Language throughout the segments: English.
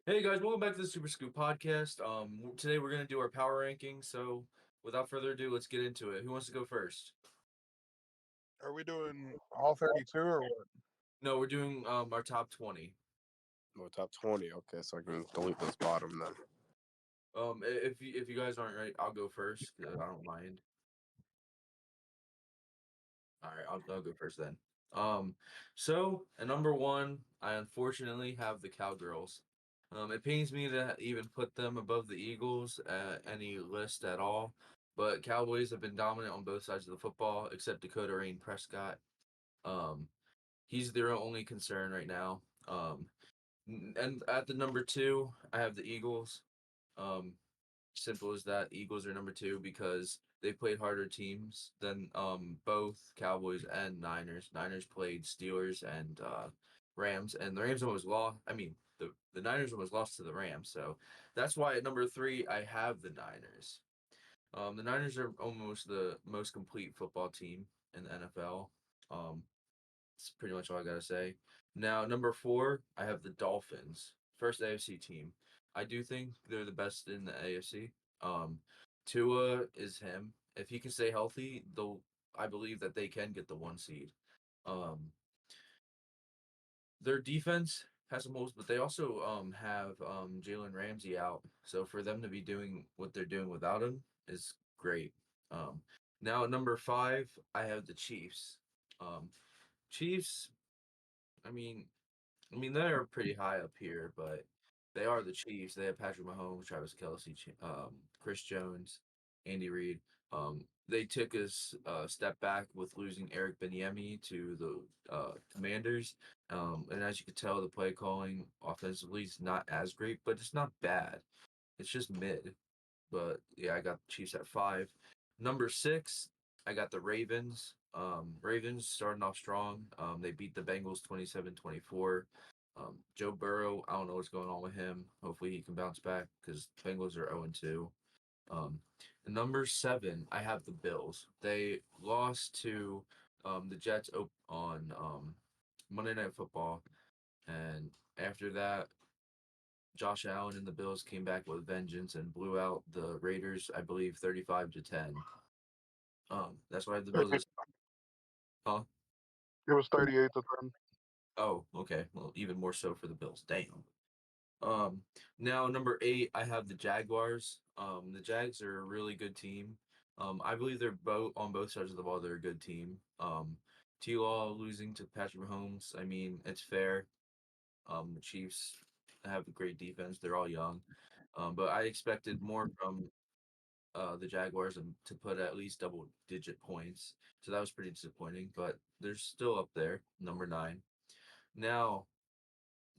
Hey guys, welcome back to the Super Scoop podcast. Today we're gonna do our power ranking. So, without further ado, let's get into it. Who wants to go first? Are we doing all 32 or what? No, we're doing our top 20. Well, top 20. Okay, so I can delete this bottom then. If you guys aren't right, I'll go first. 'Cause I don't mind. All right, I'll go first then. So at number one, I unfortunately have the Cowgirls. It pains me to even put them above the Eagles at any list at all, but Cowboys have been dominant on both sides of the football, except Dakota Rain Prescott. Um, he's their only concern right now. And at the number two, I have the Eagles. Um, Simple as that. Eagles are number two because they played harder teams than both Cowboys and Niners. Niners played Steelers and Rams, and the Rams almost lost. I mean, the Niners almost lost to the Rams, so that's why at number three I have the Niners. The Niners are almost the most complete football team in the NFL. That's pretty much all I gotta say. Now, number four, I have the Dolphins, first AFC team. I do think they're the best in the AFC. Tua is him. If he can stay healthy, I believe that they can get the one seed. Um, their defense has some holes, but they also have Jalen Ramsey out. So for them to be doing what they're doing without him is great. Um, Now at number five, I have the Chiefs. Um, Chiefs. I mean, they're pretty high up here, but they are the Chiefs. They have Patrick Mahomes, Travis Kelce, Chris Jones, Andy Reid. They took a step back with losing Eric Bieniemy to the Commanders. And as you can tell, the play calling offensively is not as great, but it's not bad. It's just mid. But yeah, I got the Chiefs at five. Number six, I got the Ravens. Ravens starting off strong. They beat the Bengals 27-24. Joe Burrow, I don't know what's going on with him. Hopefully he can bounce back because Bengals are 0-2. And number seven, I have the Bills. They lost to the Jets on Monday Night Football. And after that, Josh Allen and the Bills came back with vengeance and blew out the Raiders, I believe, 35-10. That's why the Bills. Huh? It was 38 to 10. Oh, okay. Well, even more so for the Bills. Damn. Now number eight, I have the Jaguars. The Jags are a really good team. I believe they're both on both sides of the ball. They're a good team. T-Law losing to Patrick Mahomes. I mean, it's fair. The Chiefs have a great defense. They're all young. But I expected more from the Jaguars and to put at least double digit points. So that was pretty disappointing, but they're still up there, number nine. Now,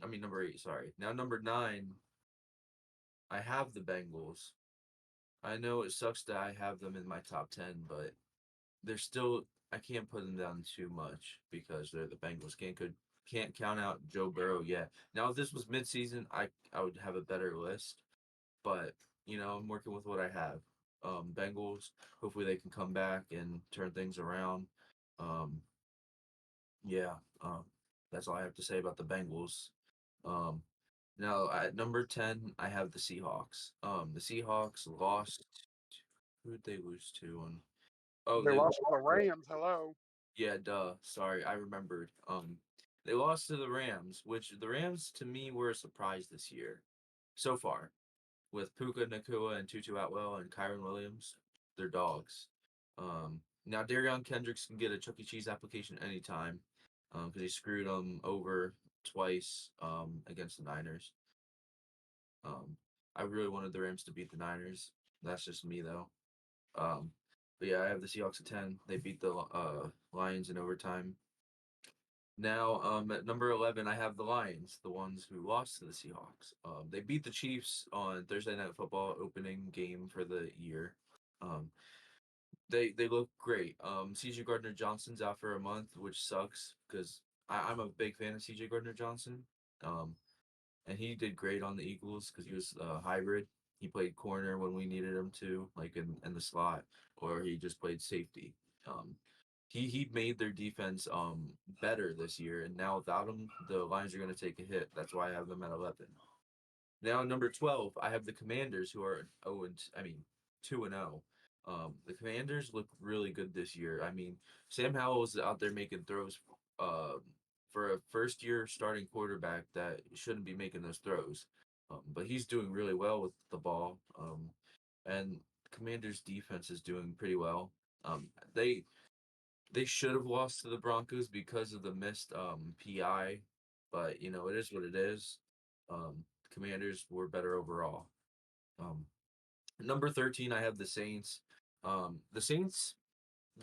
number eight, sorry. Now, number nine, I have the Bengals. I know it sucks that I have them in my top 10, but they're still, I can't put them down too much because they're the Bengals. Can't count out Joe Burrow yet. Now, if this was midseason, I would have a better list, but I'm working with what I have. Bengals, hopefully they can come back and turn things around. Um, yeah, that's all I have to say about the Bengals. Um, Now at number 10, I have the Seahawks. The Seahawks lost. Who did they lose to? Oh, They they lost to the Rams. Hello. yeah, duh. Sorry, I remembered. They lost to the Rams, which the Rams to me were a surprise this year so far. With Puka Nakua and Tutu Atwell and Kyron Williams, they're dogs. Now Darion Kendricks can get a Chuck E. Cheese application anytime, because he screwed them over twice against the Niners. Um, I really wanted the Rams to beat the Niners. That's just me though. Um, but yeah, I have the Seahawks at 10. They beat the Lions in overtime. Now, at number 11, I have the Lions, the ones who lost to the Seahawks. They beat the Chiefs on Thursday Night Football opening game for the year. Um, they look great. CJ Gardner Johnson's out for a month, which sucks because I'm a big fan of CJ Gardner Johnson. Um, and he did great on the Eagles because he was a hybrid. He played corner when we needed him to, like in the slot, or he just played safety. Um, he made their defense better this year, and now without him, the Lions are going to take a hit. That's why I have them at 11. Now, number 12, I have the Commanders, who are 2-0. The Commanders look really good this year. I mean, Sam Howell's out there making throws for a first-year starting quarterback that shouldn't be making those throws. But he's doing really well with the ball. And Commanders' defense is doing pretty well. They should have lost to the Broncos because of the missed PI, but it is what it is. Commanders were better overall. Um, Number 13, I have the Saints. The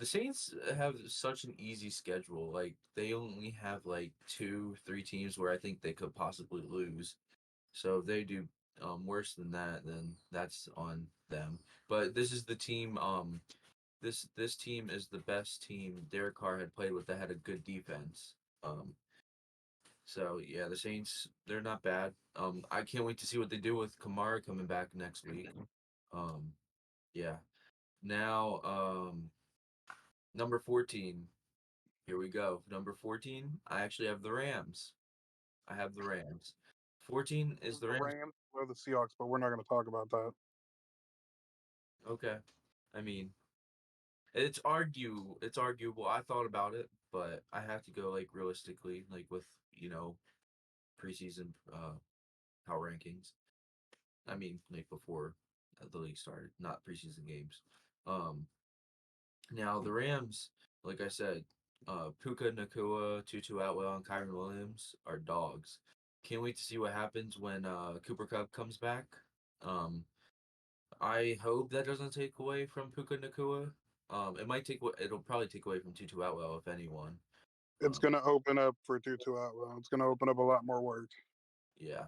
Saints have such an easy schedule. Like they only have like 2, 3 teams where I think they could possibly lose. So if they do worse than that, then that's on them. But this is the team. This team is the best team Derek Carr had played with that had a good defense. Um, so yeah, the Saints, they're not bad. I can't wait to see what they do with Kamara coming back next week. Um, yeah. Now, number 14. Here we go. Number 14, I actually have the Rams. I have the Rams. 14 is the The Rams. Rams or the Seahawks, but we're not going to talk about that. Okay. I mean, it's arguable. I thought about it, but I have to go like realistically, like with, preseason power rankings. I mean, like before the league started, not preseason games. Um, Now the Rams, like I said, Puka Nakua, Tutu Atwell, and Kyron Williams are dogs. Can't wait to see what happens when Cooper Kupp comes back. Um, I hope that doesn't take away from Puka Nakua. It'll probably take away from Tutu Atwell if anyone. It's Um, going to open up for Tutu Atwell. It's going to open up a lot more work. yeah.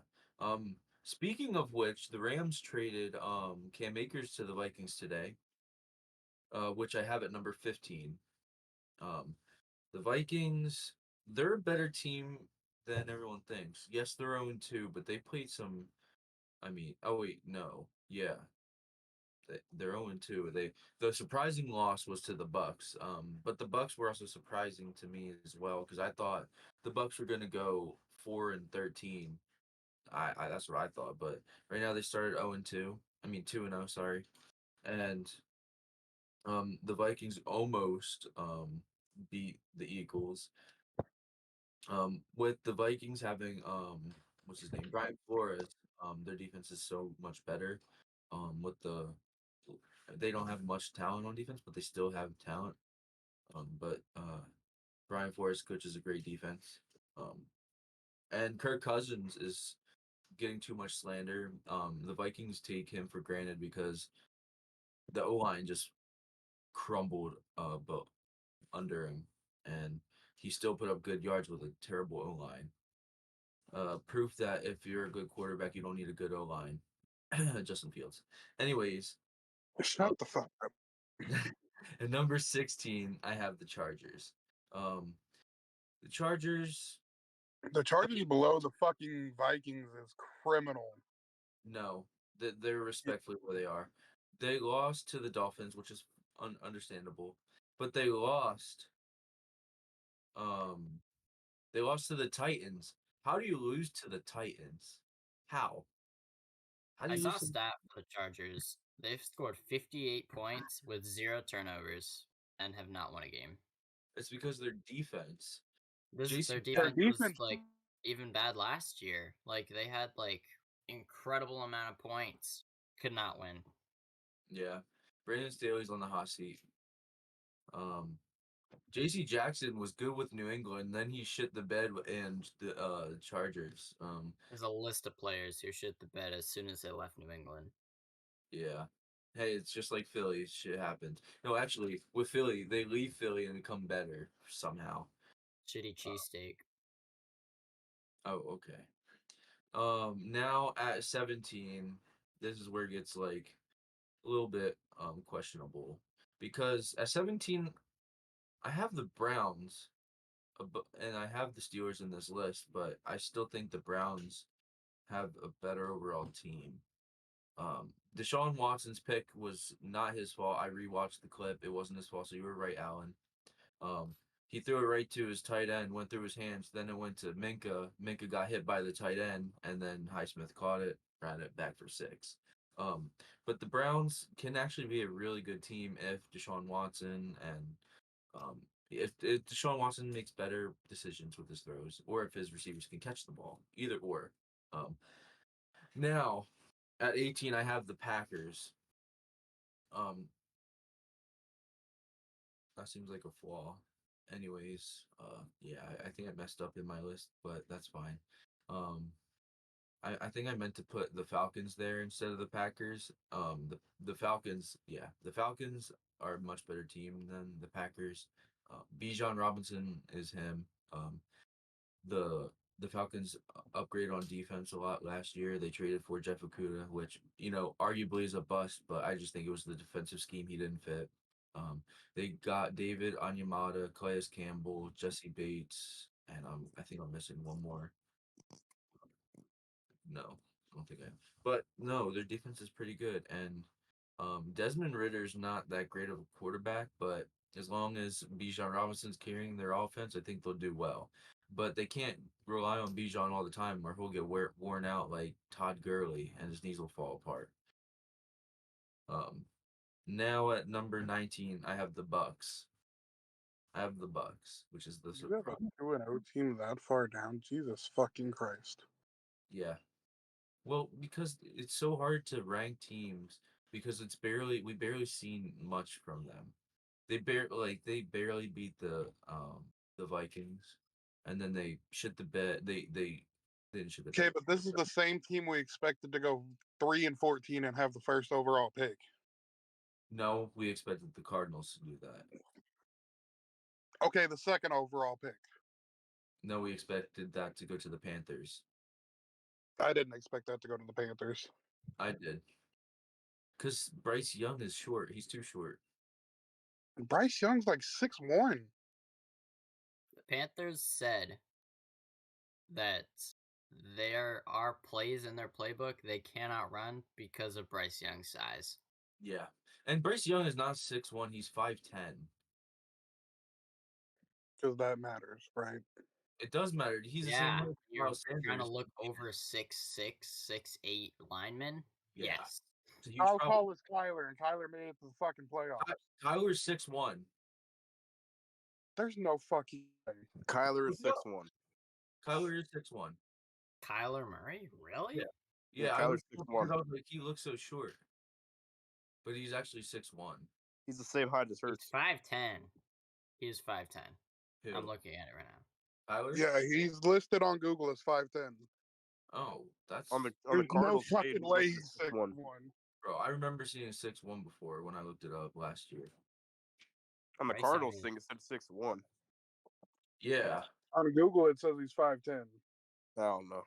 Speaking of which, the Rams traded Cam Akers to the Vikings today, which I have at number 15. Um, The Vikings, they're a better team than everyone thinks. Yes, they're 0-2, but they played some. I mean, oh wait, no, yeah, they're 0-2. The surprising loss was to the Bucks. But the Bucks were also surprising to me as well because I thought the Bucks were gonna go 4-13. I that's what I thought, but right now they started 0-2. I mean 2-0, sorry, and the Vikings almost beat the Eagles. With the Vikings having what's his name, Brian Flores, their defense is so much better. With they don't have much talent on defense, but they still have talent. But Brian Flores coaches a great defense. And Kirk Cousins is getting too much slander. The Vikings take him for granted because the O line just crumbled, but under him, and he still put up good yards with a terrible O line. Proof that if you're a good quarterback, you don't need a good O line. Justin Fields. Anyways, Shut the fuck up. at number 16, I have the Chargers. Um, the Chargers, The Chargers below the fucking Vikings is criminal. no, they're respectfully where they are. They lost to the Dolphins, which is understandable, but um, they lost to the Titans. How do you lose to the Titans? How? How do I you saw lose a to? stat for the Chargers. They've scored 58 points with 0 turnovers and have not won a game. It's because their defense. Their JC Their defense was defense, like even bad last year. Like they had like incredible amount of points, could not win. Yeah, Brandon Staley's on the hot seat. Um, J.C. Jackson was good with New England, then he shit the bed and the Chargers. There's a list of players who shit the bed as soon as they left New England. Yeah. Hey, it's just like Philly. Shit happens. No, actually, with Philly, they leave Philly and become better somehow. Shitty cheesesteak. Oh, okay. Now at 17, this is where it gets like a little bit questionable because at 17, I have the Browns, and I have the Steelers in this list, but I still think the Browns have a better overall team. Deshaun Watson's pick was not his fault. I rewatched the clip. It wasn't his fault. So you were right, Alan. He threw it right to his tight end, went through his hands. Then it went to Minka. Minka got hit by the tight end, and then Highsmith caught it, ran it back for 6. But the Browns can actually be a really good team if Deshaun Watson and if Deshaun Watson makes better decisions with his throws, or if his receivers can catch the ball, either or. Now, at 18, I have the Packers. That seems like a flaw. Anyways, yeah, I think I messed up in my list, but that's fine. I think I meant to put the Falcons there instead of the Packers. The Falcons, yeah, the Falcons are a much better team than the Packers. Bijan Robinson is him. The the Falcons upgraded on defense a lot last year. They traded for Jeff Okuda, which arguably is a bust, but I just think it was the defensive scheme he didn't fit. They got David Onyemata, Calais Campbell, Jesse Bates, and I think I'm missing one more. No, I don't think I am. But no, their defense is pretty good, and Desmond Ritter's not that great of a quarterback, but as long as Bijan Robinson's carrying their offense, I think they'll do well. But they can't rely on Bijan all the time, or he'll get worn out like Todd Gurley, and his knees will fall apart. Now at number 19, I have the Bucks. Which is the You have a 2-0 team that far down? Jesus fucking Christ. yeah. Well, because it's so hard to rank teams because we barely seen much from them. They barely beat the Vikings, and then they shit the bed. They didn't shit the Okay, bed. but this is the same team we expected to go 3-14 and have the first overall pick. No, we expected the Cardinals to do that. Okay, the second overall pick. No, we expected that to go to the Panthers. I didn't expect that to go to the Panthers. I did. Because Bryce Young is short. He's too short. Bryce Young's like 6'1". The Panthers said that there are plays in their playbook they cannot run because of Bryce Young's size. Yeah. And Bryce Young is not 6'1", he's 5'10". Because that matters, right? It does matter. He's the same Yeah, height as you're Miles trying to Sanders. look over 6'6", 6'8" linemen. Yeah. Yes. It's a huge How problem. tall is Kyler? And Kyler made it to the fucking playoffs. Kyler's 6'1". There's no fucking way. Kyler is No. 6'1". Kyler is 6'1". Kyler Murray? Really? Yeah. Yeah, Yeah, I Kyler's was 6'1". I was like, he looks so short. But he's actually 6'1". He's the same height as He's Hurts. 5'10". He's 5'10". Who? I'm looking at it right now. Kyler? Yeah, he's listed on Google as 5'10". Oh, that's On the There's no Cardinals page, fucking he way listed he's 6'1". 6'1". bro. I remember seeing 6'1" before when I looked it up last year. On the Bryce Cardinals Young thing, it said 6'1". Yeah. On Google, it says he's 5'10". I don't know.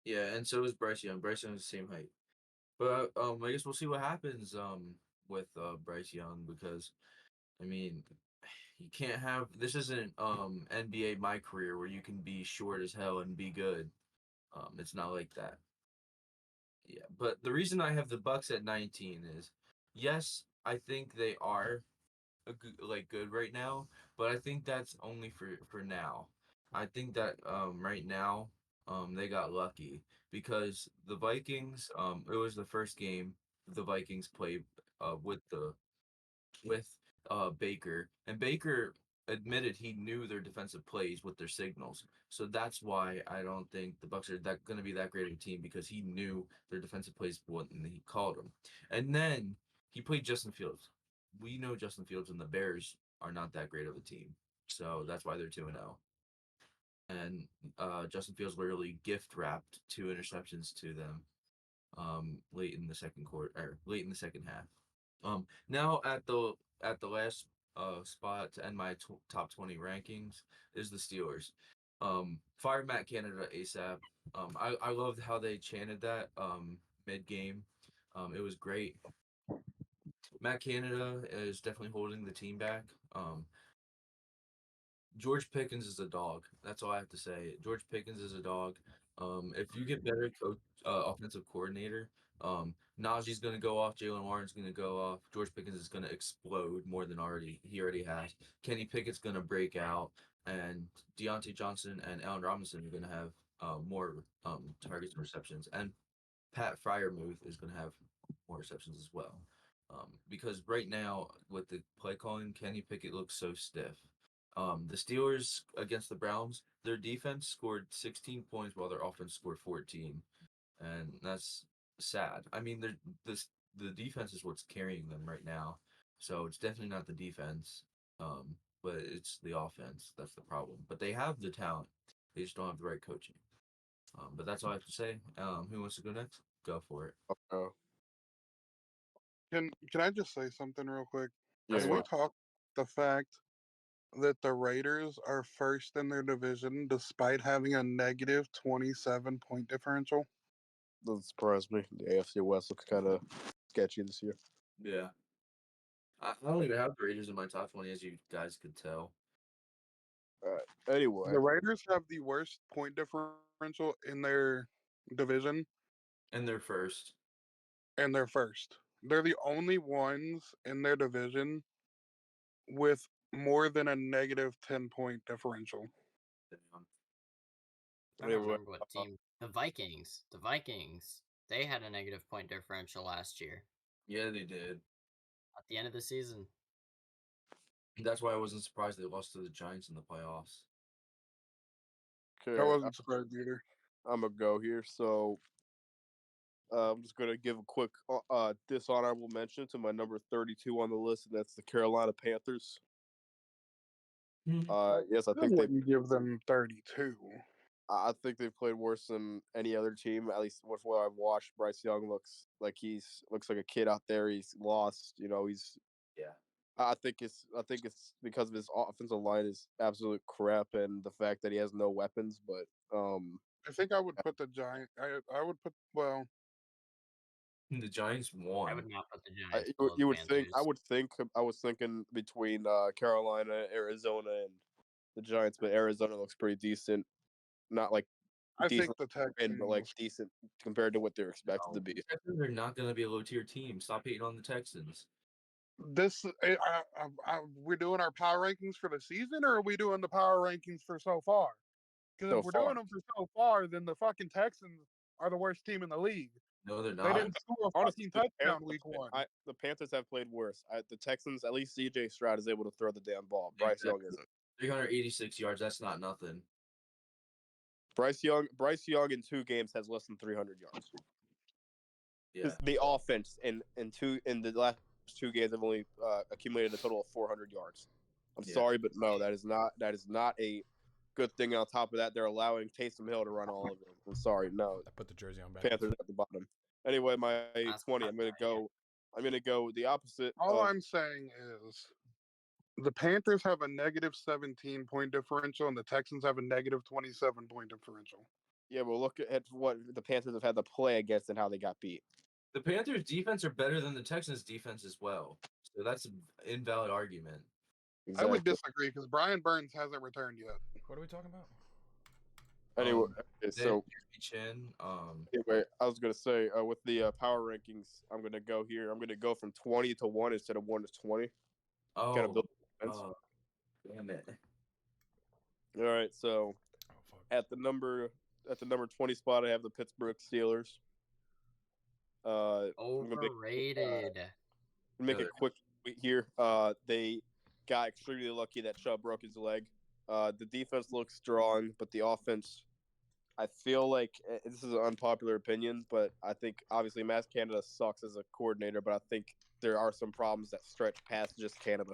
Yeah, and so is Bryce Young. Bryce Young is the same height. But I guess we'll see what happens with Bryce Young because I mean you can't have this isn't NBA my career where you can be short as hell and be good. It's not like that. Yeah, but the reason I have the Bucks at 19 is yes, I think they are good right now, but I think that's only for now. I think that right now they got lucky because the Vikings it was the first game the Vikings played with Baker, and Baker admitted he knew their defensive plays with their signals. So that's why I don't think the Bucks are that going to be that great of a team because he knew their defensive plays when he called them. And then he played Justin Fields. We know Justin Fields and the Bears are not that great of a team. So that's why they're 2-0. And Justin Fields literally gift wrapped 2 interceptions to them late in the second quarter or late in the second half. Now at the last spot to end my top 20 rankings is the Steelers. Fire Matt Canada ASAP. I loved how they chanted that mid game. It was great. Matt Canada is definitely holding the team back. George Pickens is a dog. That's all I have to say. George Pickens is a dog. If you get better offensive coordinator, Najee's going to go off. Jalen Warren's going to go off. George Pickens is going to explode more than he already has. Kenny Pickett's going to break out, and Deontay Johnson and Allen Robinson are going to have more targets and receptions, and Pat Fryermuth is going to have more receptions as well. Because right now with the play calling, Kenny Pickett looks so stiff. The Steelers against the Browns, their defense scored 16 points while their offense scored 14, and that's sad. I mean, the defense is what's carrying them right now, so it's definitely not the defense, but it's the offense that's the problem. But they have the talent, they just don't have the right coaching. But that's all I have to say. Who wants to go next? Go for it. Okay. Can I just say something real quick? Yeah, Can we talk the fact that the Raiders are first in their division despite having a negative 27-point differential? doesn't surprise me. The AFC West looks kind of sketchy this year. Yeah. I don't even have the Raiders in my top 20, as you guys could tell. All right. Anyway, The Raiders have the worst point differential in their division, And they're first. and they're first. They're the only ones in their division with more than a negative 10-point differential. I don't Anyway, remember what team. The Vikings. The Vikings. They had a negative point differential last year Yeah, they did. at the end of the season. That's why I wasn't surprised they lost to the Giants in the playoffs. okay, I wasn't surprised either. I'm gonna go here. So I'm just gonna give a quick dishonorable mention to my number 32 on the list, and that's the Carolina Panthers. Yes, I think they. wouldn't give them 32. I think they've played worse than any other team. At least with what I've watched, Bryce Young looks like a kid out there. He's lost. He's. Yeah. I think it's because of his offensive line is absolute crap, and the fact that he has no weapons. But I think I would put the Giant. I would put The Giants won. I would not put the Giants below you the would think. Panthers. I was thinking between Carolina, Arizona, and the Giants, but Arizona looks pretty decent. Not like I think decent, the Texans. but like decent compared to what they're expected to be. The Texans are not going to be a low tier team. Stop hating on the Texans. We're doing our power rankings for the season, or are we doing the power rankings for so far? Because So if we're far. doing them for so far, then the fucking Texans are the worst team in the league. No, they're They not. didn't score a Honestly, fucking touchdown week one. The Panthers have played worse. The Texans, at least CJ Stroud is able to throw the damn ball. Bryce Young isn't. 386 yards. That's not nothing. Bryce Young in 2 games has less than 300 yards. Yeah. The offense in the last 2 games have only accumulated a total of 400 yards. I'm sorry, but no, that is not a good thing. On top of that, they're allowing Taysom Hill to run all of them. I'm sorry, no. I put the jersey on back. Panthers at the bottom. Anyway, my 20. I'm gonna go the opposite. All I'm saying is the Panthers have a negative 17-point differential, and the Texans have a negative 27-point differential. Yeah, well, look at what the Panthers have had to play against and how they got beat. The Panthers' defense are better than the Texans' defense as well. So that's an invalid argument. Exactly. I would disagree because Brian Burns hasn't returned yet. What are we talking about? Anyway, so Chin, anyway, I was gonna say with the power rankings, I'm gonna go here. I'm gonna go from 20 to 1 instead of 1 to 20. Kind of build defense. Damn it! All right, so at the number 20 spot, I have the Pittsburgh Steelers. Overrated. Make a quick tweet here. They got extremely lucky that Chubb broke his leg. The defense looks strong, but the offense, I feel like this is an unpopular opinion, but I think obviously Matt Canada sucks as a coordinator, but I think there are some problems that stretch past just Canada.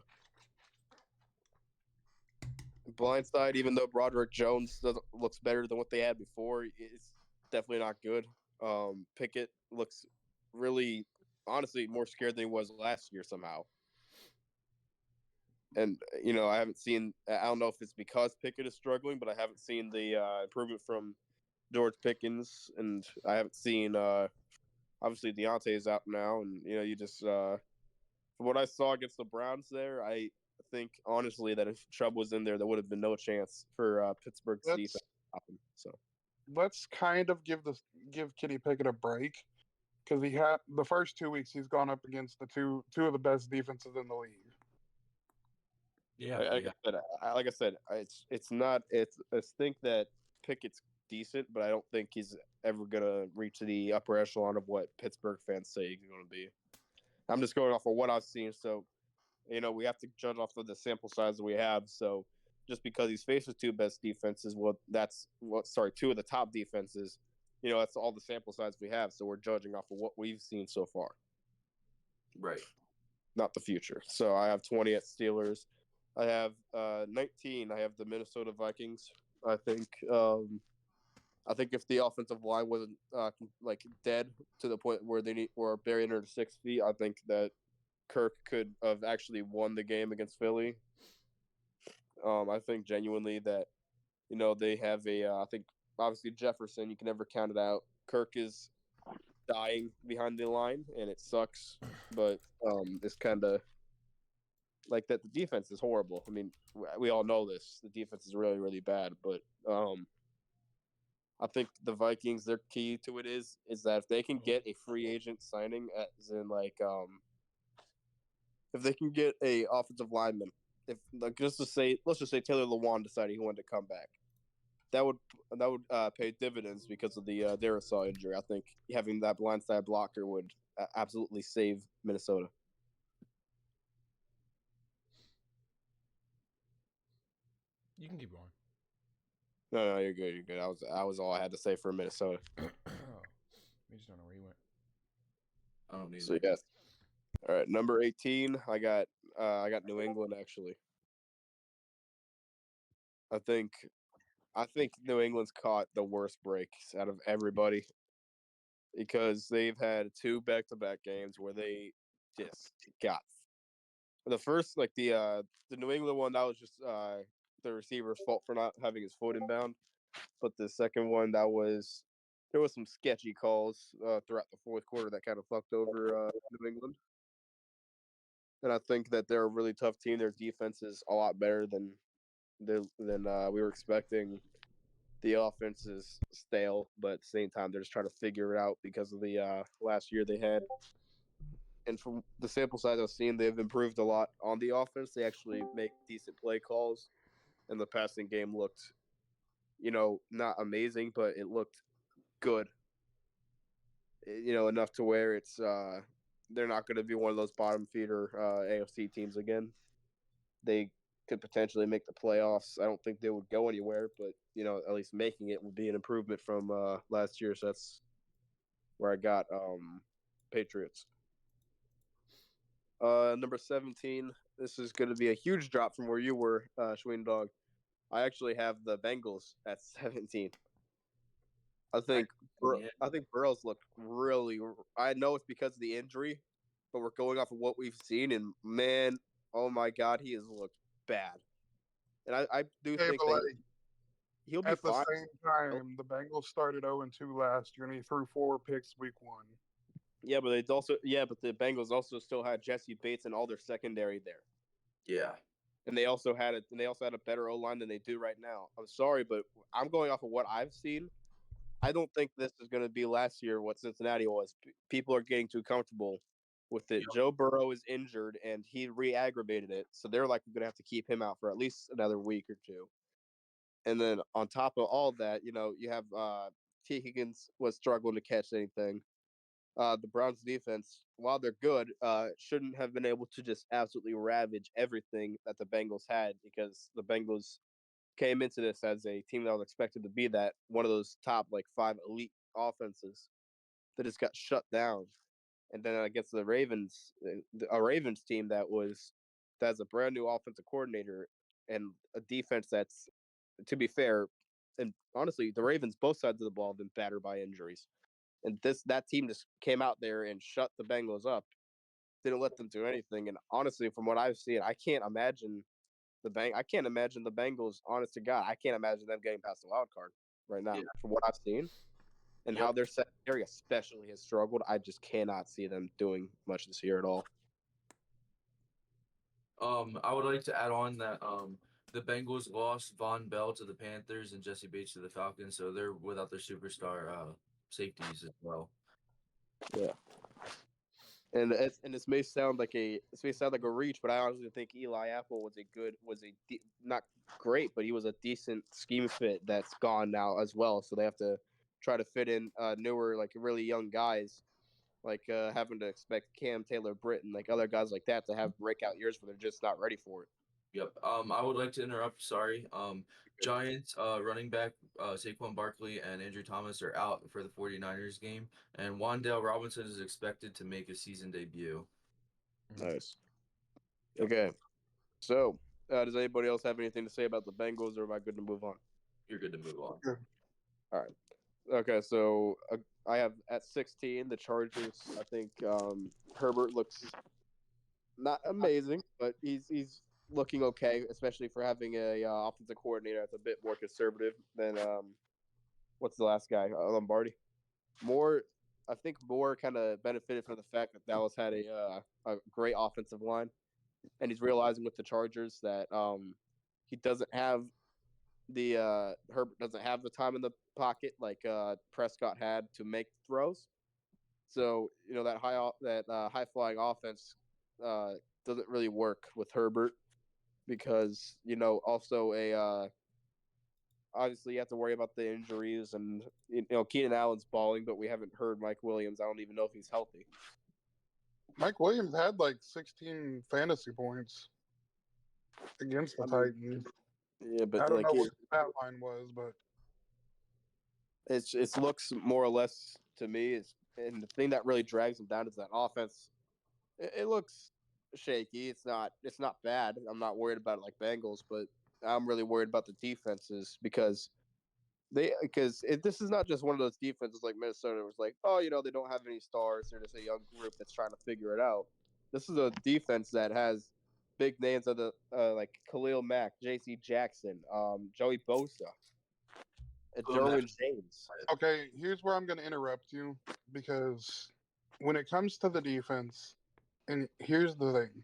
Blindside, even though Broderick Jones looks better than what they had before, it's definitely not good. Pickett looks really, honestly, more scared than he was last year somehow. And, I haven't seen – I don't know if it's because Pickett is struggling, but I haven't seen the improvement from George Pickens. And I haven't seen obviously, Deontay is out now. And, you just from what I saw against the Browns there, I think, honestly, that if Chubb was in there would have been no chance for Pittsburgh's defense to stop him. So let's kind of give Kenny Pickett a break because he had the first 2 weeks he's gone up against the two of the best defenses in the league. Yeah, Like I said, it's not. I think that Pickett's decent, but I don't think he's ever gonna reach the upper echelon of what Pittsburgh fans say he's gonna be. I'm just going off of what I've seen, so we have to judge off of the sample size that we have. So just because he's faced with two best defenses, two of the top defenses, that's all the sample size we have. So we're judging off of what we've seen so far, right. not the future. So I have 20 at Steelers. I have 19. I have the Minnesota Vikings. I think if the offensive line wasn't dead to the point where they were buried under 6 feet, I think that Kirk could have actually won the game against Philly. I think genuinely that they have I think obviously Jefferson, you can never count it out. Kirk is dying behind the line, and it sucks, but it's kind of like that. The defense is horrible. I mean, we all know this. The defense is really, really bad, but I think the Vikings, their key to it is that if they can get a free agent signing, as in if they can get a offensive lineman, if let's just say Taylor Lewan decided he wanted to come back, that would pay dividends because of the Darisaw injury. I think having that blindside blocker would absolutely save Minnesota. You can keep going. No, you're good. You're good. I was all I had to say for Minnesota. We just don't know where he went. I don't need So yes. All right, number 18. I got New England actually. I think New England's caught the worst breaks out of everybody because they've had 2 back-to-back games where they just got the first the New England one, that was just the receiver's fault for not having his foot inbound, but the second one, there was some sketchy calls throughout the fourth quarter that kind of fucked over New England. And I think that they're a really tough team. Their defense is a lot better than we were expecting. The offense is stale, but at the same time, they're just trying to figure it out because of the last year they had. And from the sample size I've seen, they've improved a lot on the offense. They actually make decent play calls, and the passing game looked, not amazing, but it looked good. Enough to where it's they're not going to be one of those bottom feeder AFC teams again. They could potentially make the playoffs. I don't think they would go anywhere, but at least making it would be an improvement from last year. So that's where I got Patriots. Number 17. This is going to be a huge drop from where you were, Schween Dog. I actually have the Bengals at 17. I think Burrow's looked really. I know it's because of the injury, but we're going off of what we've seen, and man, oh my God, he has looked bad. And I do think that he'll be fine. At the same time, the Bengals started 0-2 last year, and he threw 4 picks week 1. Yeah, but the Bengals also still had Jesse Bates and all their secondary there. Yeah. And they also had a better O-line than they do right now. I'm sorry, but I'm going off of what I've seen. I don't think this is going to be last year what Cincinnati was. People are getting too comfortable with it. Yeah. Joe Burrow is injured, and he re-aggravated it, so they're likely going to have to keep him out for at least another week or two. And then on top of all that, you have T. Higgins was struggling to catch anything. The Browns defense, while they're good, shouldn't have been able to just absolutely ravage everything that the Bengals had, because the Bengals came into this as a team that was expected to be that one of those top 5 elite offenses that just got shut down. And then against the Ravens, a Ravens team that has a brand new offensive coordinator and a defense that's, to be fair, and honestly, the Ravens, both sides of the ball, have been battered by injuries. And that team just came out there and shut the Bengals up, didn't let them do anything. And honestly, from what I've seen, I can't imagine the Bengals. Honest to God, I can't imagine them getting past the wild card right now. Yeah. From what I've seen and how their secondary especially has struggled, I just cannot see them doing much this year at all. I would like to add on that the Bengals lost Von Bell to the Panthers and Jesse Bates to the Falcons, so they're without their superstar safeties as well. Yeah. And this may sound like a reach, but I honestly think Eli Apple not great, but he was a decent scheme fit that's gone now as well. So they have to try to fit in newer, like really young guys, like having to expect Cam Taylor-Britt and like other guys like that to have breakout years where they're just not ready for it. Yep. I would like to interrupt. Sorry. Giants running back Saquon Barkley and Andrew Thomas are out for the 49ers game, and Wan'Dale Robinson is expected to make a season debut. Nice. Okay. So, does anybody else have anything to say about the Bengals, or am I good to move on? You're good to move on. All right. Okay, so I have at 16 the Chargers. I think Herbert looks not amazing, but he's looking okay, especially for having a offensive coordinator that's a bit more conservative than what's the last guy, Lombardi. I think Moore kind of benefited from the fact that Dallas had a great offensive line, and he's realizing with the Chargers that he doesn't have Herbert doesn't have the time in the pocket like Prescott had to make throws. So that high flying offense doesn't really work with Herbert because also obviously you have to worry about the injuries and Keenan Allen's balling, but we haven't heard Mike Williams. I don't even know if he's healthy. Mike Williams had like 16 fantasy points against the Titans. Yeah, but I don't know what the stat line was, but it looks more or less to me. And the thing that really drags him down is that offense. It looks shaky. It's not bad. I'm not worried about it like Bengals, but I'm really worried about the defenses because this is not just one of those defenses like Minnesota. It was like, oh, they don't have any stars. They're just a young group that's trying to figure it out. This is a defense that has big names of the like Khalil Mack, J.C. Jackson, Joey Bosa, and Derwin James. okay, here's where I'm going to interrupt you because when it comes to the defense, and here's the thing.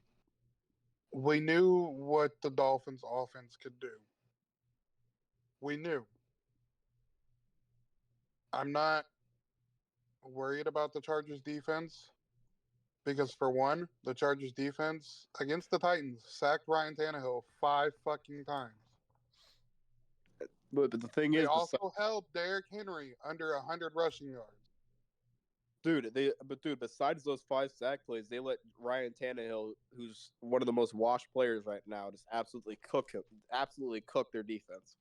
We knew what the Dolphins offense could do. We knew. I'm not worried about the Chargers defense because for one, the Chargers defense against the Titans sacked Ryan Tannehill 5 fucking times. But the thing They is, also held Derrick Henry under 100 rushing yards. Dude, besides those 5 sack plays, they let Ryan Tannehill, who's one of the most washed players right now, just absolutely cook their defense.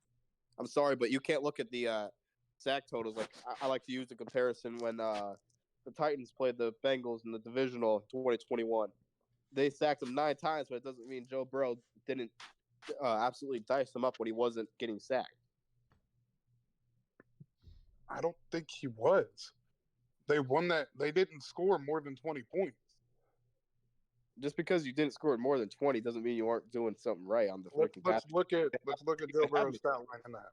I'm sorry, but you can't look at the sack totals. Like I like to use the comparison when the Titans played the Bengals in the divisional 2021. They sacked them 9 times, but it doesn't mean Joe Burrow didn't absolutely dice them up when he wasn't getting sacked. I don't think he was. They won that. They didn't score more than 20 points. Just because you didn't score more than 20 doesn't mean you aren't doing something right on the freaking pass. Let's look at Joe Burrow's stat line in that.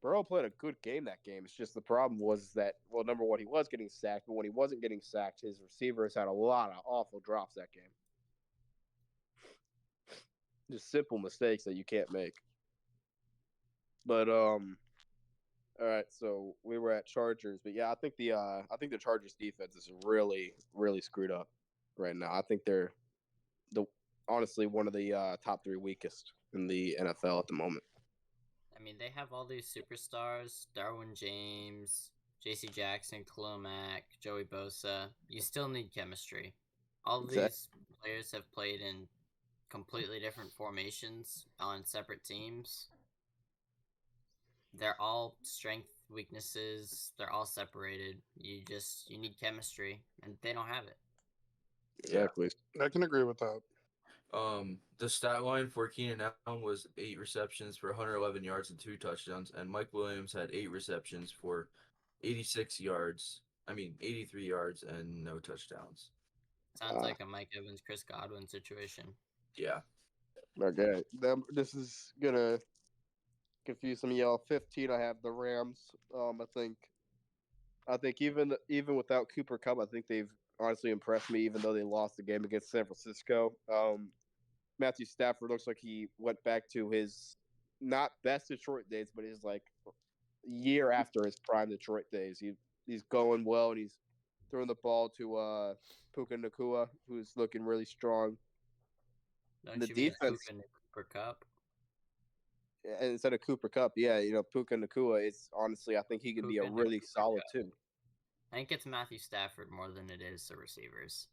Burrow played a good game that game. It's just the problem was that, well, number one, he was getting sacked, but when he wasn't getting sacked, his receivers had a lot of awful drops that game. Just simple mistakes that you can't make. But all right, so we were at Chargers, but yeah, I think the Chargers defense is really, really screwed up right now. I think they're honestly one of the top 3 weakest in the NFL at the moment. I mean, they have all these superstars: Darwin James, J.C. Jackson, Khalil Mack, Joey Bosa. You still need chemistry. All of these players have played in completely different formations on separate teams. They're all strength, weaknesses. They're all separated. You need chemistry, and they don't have it. Exactly. I can agree with that. The stat line for Keenan Allen was 8 receptions for 111 yards and 2 touchdowns, and Mike Williams had 8 receptions for 83 yards and no touchdowns. Sounds like a Mike Evans, Chris Godwin situation. Yeah. Okay. This is gonna confuse some of y'all. 15, I have the Rams. I think even without Cooper Kupp, I think they've honestly impressed me, even though they lost the game against San Francisco. Matthew Stafford looks like he went back to his not best Detroit days, but his like year after his prime Detroit days. He's going well, and he's throwing the ball to Puka Nakua, who's looking really strong. Don't The you mean defense, Puka Cooper Cup? instead of Cooper Cup, Puka Nakua. It's honestly, I think he could be a Puka really Cooper solid Cup. too. I think it's Matthew Stafford more than it is the receivers.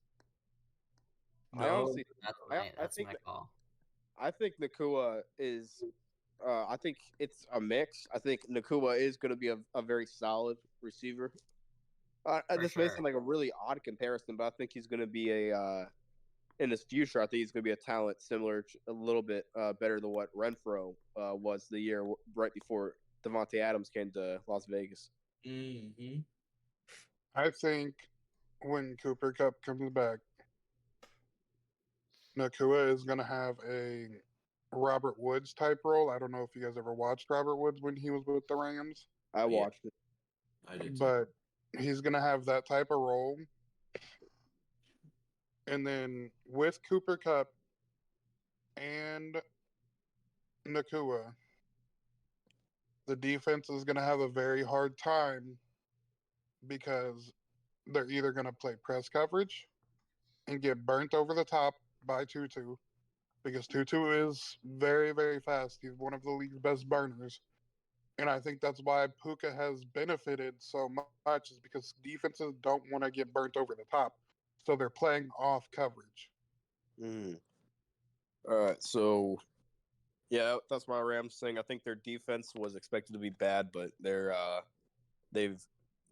I honestly, That's my call. I think Nakua is. I think it's a mix. I think Nakua is going to be a very solid receiver. This may sound like a really odd comparison, but I think he's going to be in his future. I think he's going to be a talent similar, a little bit better than what Renfro was the year right before Devontae Adams came to Las Vegas. Mm-hmm. I think when Cooper Cup comes back, Nakua is going to have a Robert Woods type role. I don't know if you guys ever watched Robert Woods when he was with the Rams. I watched it. I did too. But he's going to have that type of role. And then with Cooper Cup and Nakua, the defense is going to have a very hard time because they're either going to play press coverage and get burnt over the top by Tutu, because Tutu is very, very fast. He's one of the league's best burners. And I think that's why Puka has benefited so much, is because defenses don't want to get burnt over the top. So they're playing off coverage. All right, so yeah, that's my Rams thing. I think their defense was expected to be bad, but they've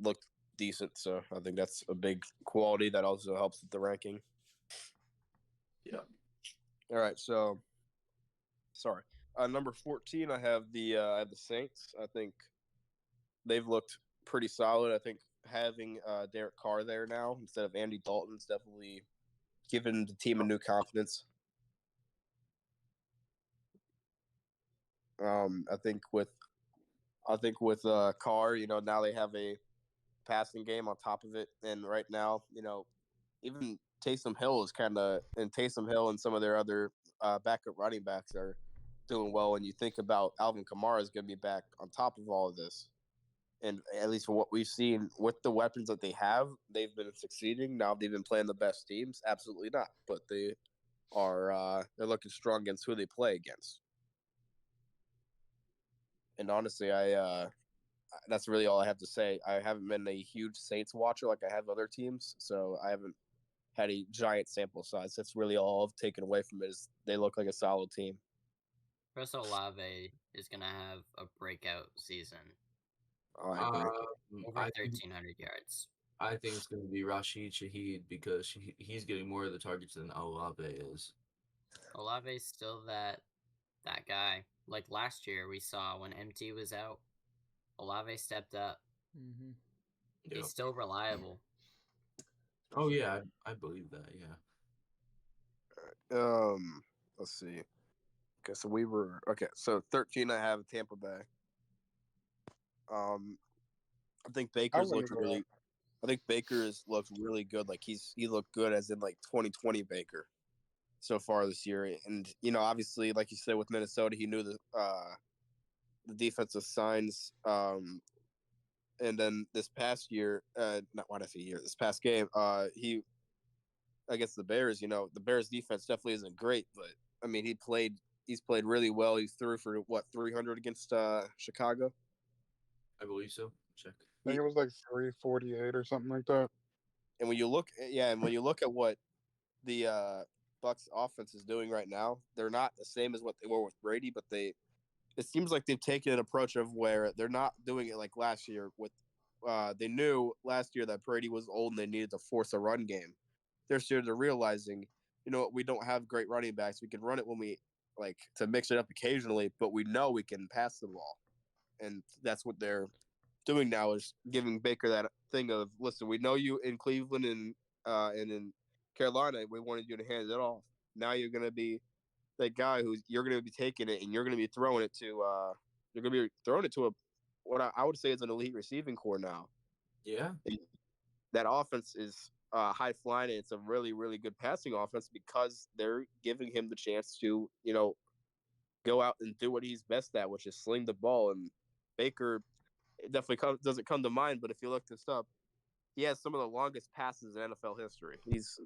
looked decent. So I think that's a big quality that also helps with the ranking. Yeah. All right, so sorry, number 14, I have the Saints. I think they've looked pretty solid. I think having Derek Carr there now instead of Andy Dalton's definitely given the team a new confidence. I think with Carr, now they have a passing game on top of it, and right now, even Taysom Hill and some of their other backup running backs are doing well. And you think about Alvin Kamara is going to be back on top of all of this, and at least for what we've seen with the weapons that they have, they've been succeeding. Now they've been playing the best teams, absolutely not, but they're looking strong against who they play against. And honestly, that's really all I have to say. I haven't been a huge Saints watcher like I have other teams, so I haven't had a giant sample size. That's really all I've taken away from it, is they look like a solid team. Chris Olave is going to have a breakout season. I agree. Over 1,300 yards. I think it's going to be Rashid Shaheed, because he's getting more of the targets than Olave is. Olave's still that guy. Like last year, we saw when MT was out, Olave stepped up. Mm-hmm. Yep. He's still reliable. Oh yeah, I believe that. Yeah. Let's see. Okay, so 13. I have Tampa Bay. I think Baker's looked really. I think Baker's looked really good. Like he looked good as in like 2020 Baker so far this year. And obviously, like you said, with Minnesota, he knew the defensive signs. And then this past year, this past game, he against the Bears, the Bears defense definitely isn't great, but I mean, he's played really well. He threw for 300 against Chicago. I believe so. Check. I think it was like 348 or something like that. And when you look at what the Bucs offense is doing right now, they're not the same as what they were with Brady, but it seems like they've taken an approach of where they're not doing it like last year. They knew last year that Brady was old and they needed to force a run game. They're realizing, we don't have great running backs. We can run it when we like to mix it up occasionally, but we know we can pass the ball, and that's what they're doing now, is giving Baker that thing of, listen, we know you in Cleveland and in Carolina, we wanted you to hand it off. Now you're going to be that guy you're going to be taking it and you're going to be throwing it to what I would say is an elite receiving core now. Yeah. And that offense is high flying, and it's a really, really good passing offense because they're giving him the chance to, go out and do what he's best at, which is sling the ball. And Baker, it definitely doesn't come to mind. But if you look this up, he has some of the longest passes in NFL history. He's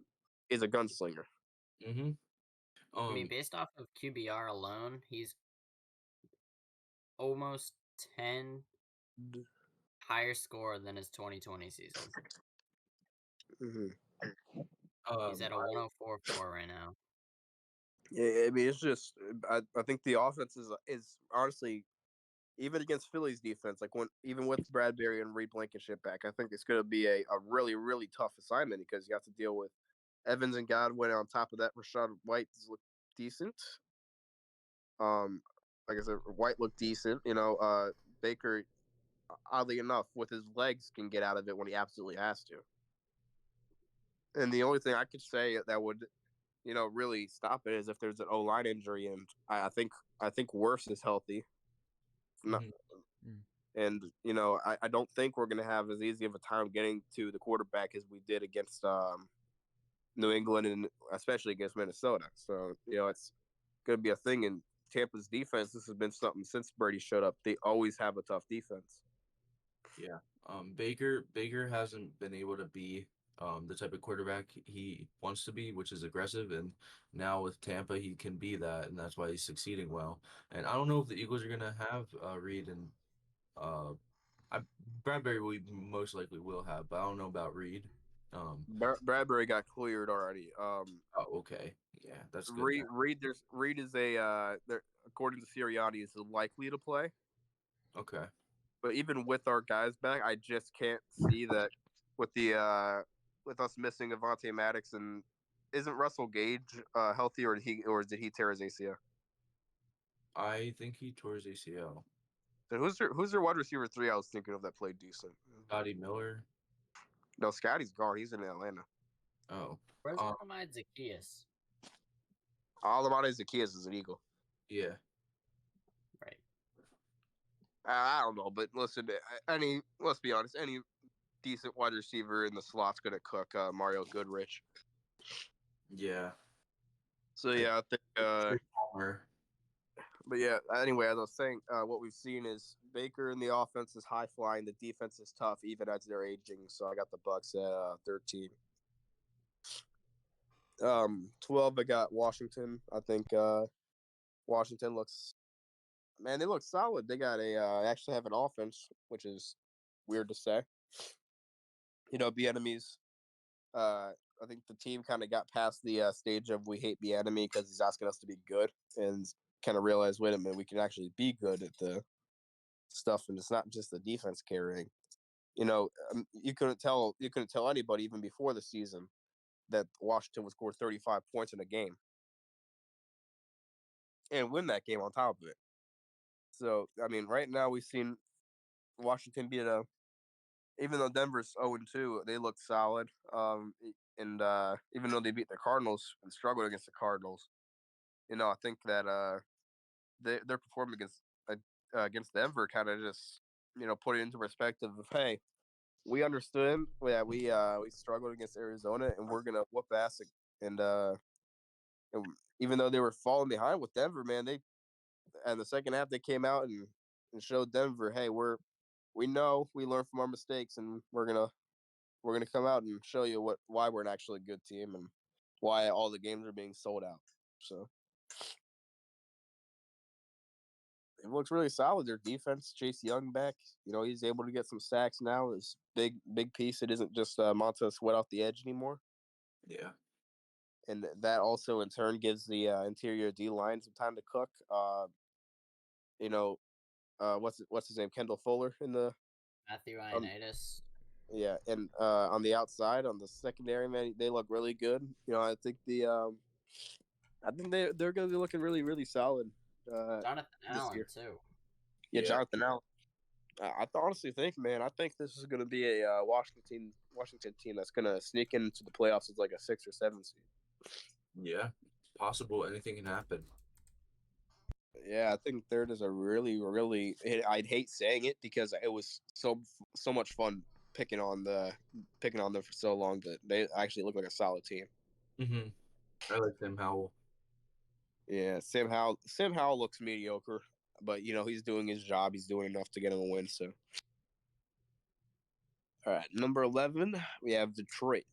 a gunslinger. Mm-hmm. I mean, based off of QBR alone, he's almost 10 higher score than his 2020 season. He's at a 104.4 right now. Yeah, I mean, it's just I think the offense is honestly, even against Philly's defense, like even with Bradbury and Reed Blankenship back, I think it's going to be a really really tough assignment because you have to deal with Evans and Godwin. On top of that, Rashad White looked decent. Like I said, White looked decent. Baker, oddly enough, with his legs, can get out of it when he absolutely has to. And the only thing I could say that would, really stop it is if there's an O-line injury, and I think Worse is healthy. Not, and I don't think we're going to have as easy of a time getting to the quarterback as we did against New England and especially against Minnesota. So it's going to be a thing in Tampa's defense. This has been something since Brady showed up. They always have a tough defense. Yeah. Baker hasn't been able to be the type of quarterback he wants to be, which is aggressive. And now with Tampa, he can be that, and that's why he's succeeding well. And I don't know if the Eagles are gonna have Reed and Bradbury. We most likely will have, but I don't know about Reed. Bradbury got cleared already. Oh, okay, yeah, that's good. Reed is according to Sirianni is likely to play. Okay. But even with our guys back, I just can't see that with with us missing Avonte Maddox, and isn't Russell Gage healthy, or did he tear his ACL? I think he tore his ACL. So who's their wide receiver 3 I was thinking of that played decent? Scotty Miller. No, Scotty's gone. He's in Atlanta. Oh. Where's Alameda Zacchaeus? Alameda Zacchaeus is an Eagle. Yeah. Right. I don't know, but listen, let's be honest, any decent wide receiver in the slot's going to cook Mario Goodrich. Yeah. So, yeah, I think but yeah, anyway, as I was saying, what we've seen is Baker in the offense is high flying. The defense is tough, even as they're aging. So I got the Bucks at 13. 12, I got Washington. I think Washington they look solid. They got actually have an offense, which is weird to say. Bieniemy's. I think the team kind of got past the stage of we hate Bieniemy because he's asking us to be good, and kind of realized, wait a minute, we can actually be good at the stuff, and it's not just the defense carrying. You couldn't tell anybody even before the season that Washington would score 35 points in a game and win that game on top of it. So, I mean, right now we've seen Washington beat even though Denver's 0-2, they look solid. And even though they beat the Cardinals and struggled against the Cardinals, I think that their performance against Denver kind of just put it into perspective of, hey, we understood that we struggled against Arizona and we're gonna whoop ass. And even though they were falling behind with Denver, man, in the second half they came out and showed Denver, hey, we know we learned from our mistakes and we're gonna come out and show you why we're an actually good team and why all the games are being sold out. So it looks really solid. Their defense, Chase Young back, he's able to get some sacks now. It's big piece. It isn't just Montez Sweat off the edge anymore. Yeah. And that also in turn gives the interior D line some time to cook. What's his name? Kendall Fuller in the Matthew Ioannidis. Yeah, and on the outside, on the secondary, man, they look really good. I think they're going to be looking really, really solid. Jonathan Allen year. too. Yeah, Jonathan Allen. I honestly think, man, I think this is going to be a Washington team that's going to sneak into the playoffs as like a 6 or 7 seed. Yeah, possible. Anything can happen. Yeah, I think third is a really, really. I'd hate saying it because it was so much fun picking on them for so long, but they actually look like a solid team. Mm-hmm. I like Sam Howell. Yeah, Sam Howell looks mediocre, but he's doing his job. He's doing enough to get him a win. So All right, number 11, we have Detroit.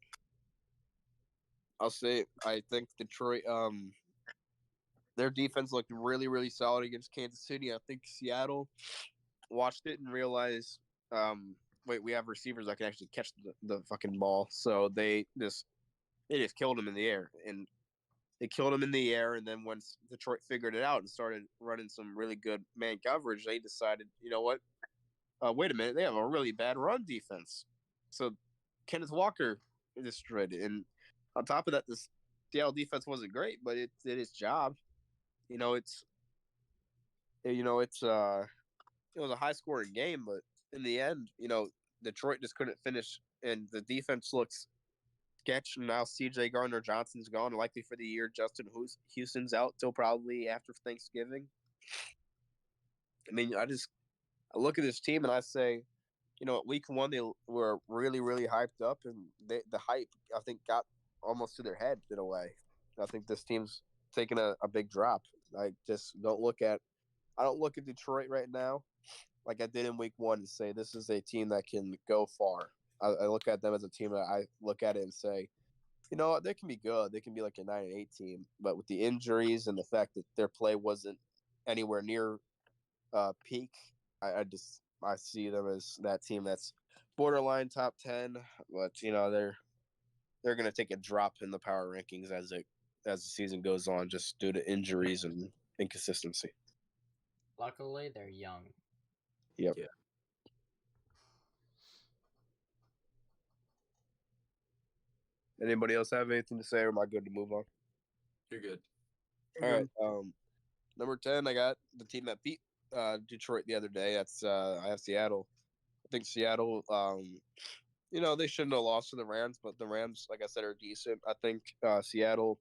I'll say I think Detroit. Their defense looked really, really solid against Kansas City. I think Seattle watched it and realized, wait, we have receivers that can actually catch the fucking ball. So they just killed him in the air, and they killed him in the air. And then once Detroit figured it out and started running some really good man coverage, they decided, you know what? Wait a minute, they have a really bad run defense. So Kenneth Walker destroyed it, and on top of that, the Seattle defense wasn't great, but it did its job. You know, it's it was a high scoring game, but in the end, Detroit just couldn't finish, and the defense looks sketch. And now C.J. Gardner Johnson's gone, likely for the year. Justin Houston's out till probably after Thanksgiving. I mean, I look at this team and I say, at week 1 they were really, really hyped up, and the hype I think got almost to their head in a way. I think this team's taking a big drop. I just don't look at Detroit right now like I did in week 1 and say this is a team that can go far. I look at them as a team that I look at it and say, they can be good. They can be like a 9-8 team, but with the injuries and the fact that their play wasn't anywhere near peak, I see them as that team that's borderline top 10, but they're going to take a drop in the power rankings as the season goes on, just due to injuries and inconsistency. Luckily, they're young. Yep. Yeah. Anybody else have anything to say, or am I good to move on? You're good. All right. Number 10, I got the team that beat Detroit the other day. That's I have Seattle. I think Seattle, they shouldn't have lost to the Rams, but the Rams, like I said, are decent. I think Seattle.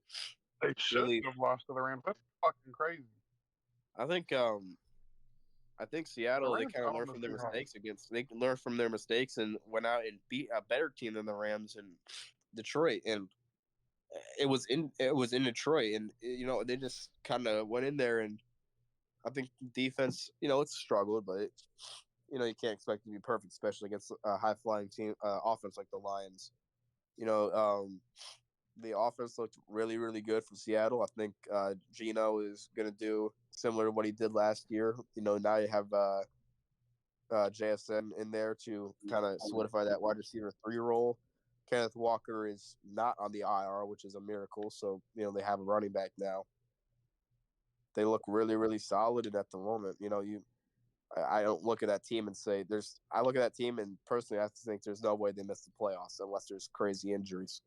They should Really- have lost to the Rams. That's fucking crazy. I think Seattle, they Rams kind of own learned the from their Seahawks. They learned from their mistakes and went out and beat a better team than the Rams in Detroit. And it was in Detroit, and they just kind of went in there, and I think defense, it's struggled, but you can't expect it to be perfect, especially against a high flying team offense like the Lions. The offense looked really, really good for Seattle. I think Geno is going to do similar to what he did last year. Now you have JSN in there to kind of solidify that wide receiver 3 role. Kenneth Walker is not on the IR, which is a miracle. So, they have a running back now. They look really, really solid. And at the moment, I don't look at that team and say I look at that team and personally I have to think there's no way they miss the playoffs unless there's crazy injuries.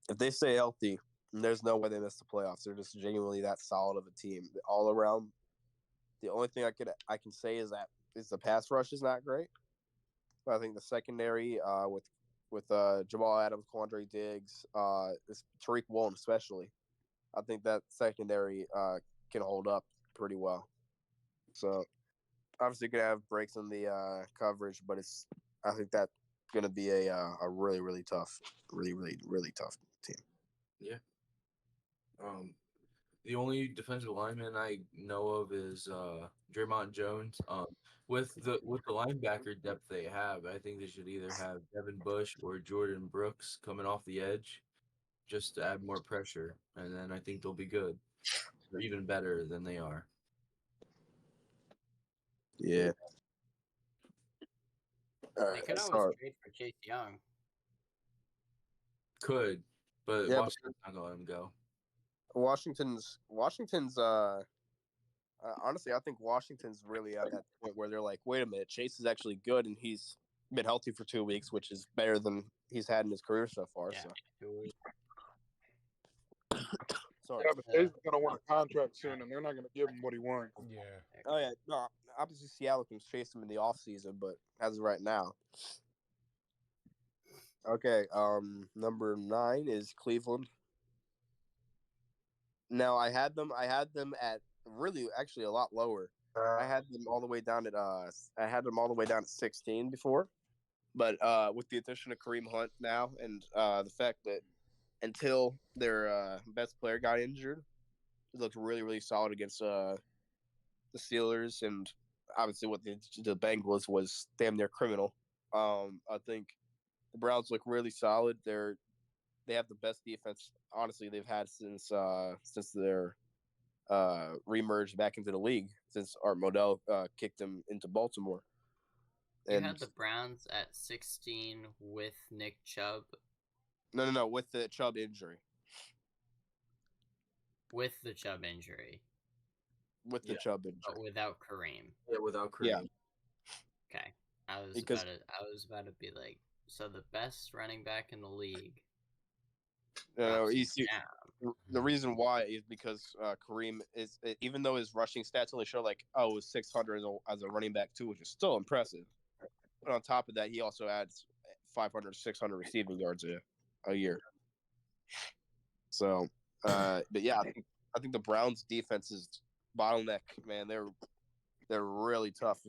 If they stay healthy, there's no way they miss the playoffs. They're just genuinely that solid of a team all around. The only thing I can say is that the pass rush is not great. But I think the secondary with Jamal Adams, Quandre Diggs, Tariq Woolen especially, I think that secondary can hold up pretty well. So obviously going to have breaks in the coverage, but I think that's going to be a really, really tough, really, really, really tough team. Yeah. The only defensive lineman I know of is Draymond Jones. With the linebacker depth they have, I think they should either have Devin Bush or Jordan Brooks coming off the edge, just to add more pressure, and then I think they'll be good, or even better than they are. Yeah. All They right. could always trade for Chase Young. Could, but Yeah, but- Washington's not gonna let him go. Washington's honestly, I think Washington's really at that point where they're like, wait a minute, Chase is actually good and he's been healthy for 2 weeks, which is better than he's had in his career so far. Yeah. So sorry. Yeah, but Chase is going to want a contract soon, and they're not going to give him what he wants. Yeah. Oh yeah, no, obviously Seattle can chase him in the offseason, but as of right now. Okay, number 9 is Cleveland. Now I had them at really actually a lot lower. I had them all the way down at 16 before. But with the addition of Kareem Hunt now and the fact that until their best player got injured, it looked really, really solid against the Steelers. And obviously what the Bengals was damn near criminal. I think the Browns look really solid. They have the best defense, honestly, they've had since their remerged back into the league, since Art Modell kicked them into Baltimore. You And had the Browns at 16 with Nick Chubb. no, with the Chubb injury. With the Chubb injury. With the Chubb injury. But without Kareem. Yeah, without Kareem. Yeah. Okay. I was about to be like, so the best running back in the league. No, the reason why is because Kareem is, even though his rushing stats only show like, it was 600 as a running back too, which is still impressive. But on top of that, he also adds 500, 600 receiving yards a year. So, but yeah, I think the Browns' defense is bottleneck. Man, they're really tough.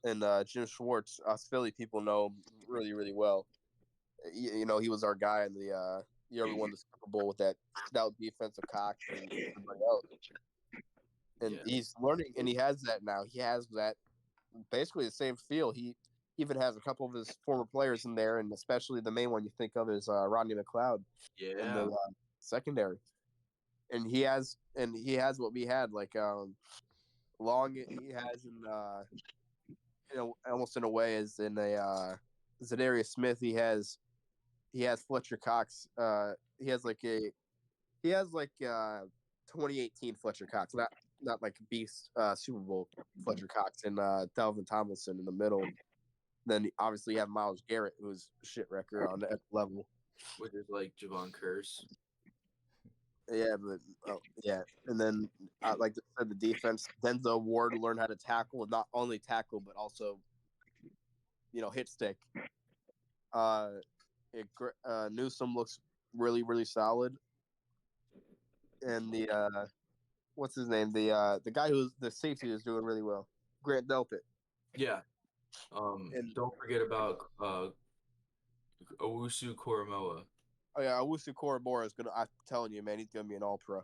And Jim Schwartz, us Philly people know really, really well. You know, he was our guy in the year we won the Super Bowl with that stout defense of Cox and everybody else. And he's learning, and he has that now. He has that basically the same feel. He even has a couple of his former players in there, and especially the main one you think of is Rodney McLeod in the secondary. And he has what we had, like Long. He has almost in a way as in a Zadarius Smith. He has Fletcher Cox. He has 2018 Fletcher Cox, not like beast Super Bowl Fletcher Cox, and Dalvin Tomlinson in the middle. Then obviously you have Myles Garrett, who's a shit wrecker on that level, which is like Javon Curse. Yeah, but and then like I said, the defense. Denzel Ward learned how to tackle, and not only tackle but also, hit stick. Newsome looks really, really solid, and the what's his name? The guy who's the safety is doing really well. Grant Delpit. Yeah. And don't forget about Owusu Koromoa. Oh yeah, Owusu Koromoa is gonna. I'm telling you, man, he's gonna be an All-Pro.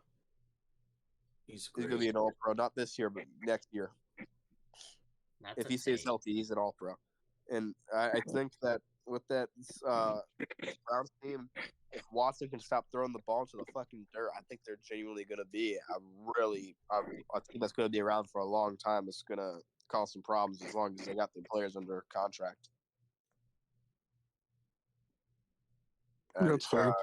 He's gonna be an All-Pro, not this year, but next year. If he stays healthy, he's an All-Pro. And I think that with that Browns team, if Watson can stop throwing the ball into the fucking dirt, I think they're genuinely going to be a team that's going to be around for a long time. It's going to cause some problems as long as they got their players under contract. That's fair.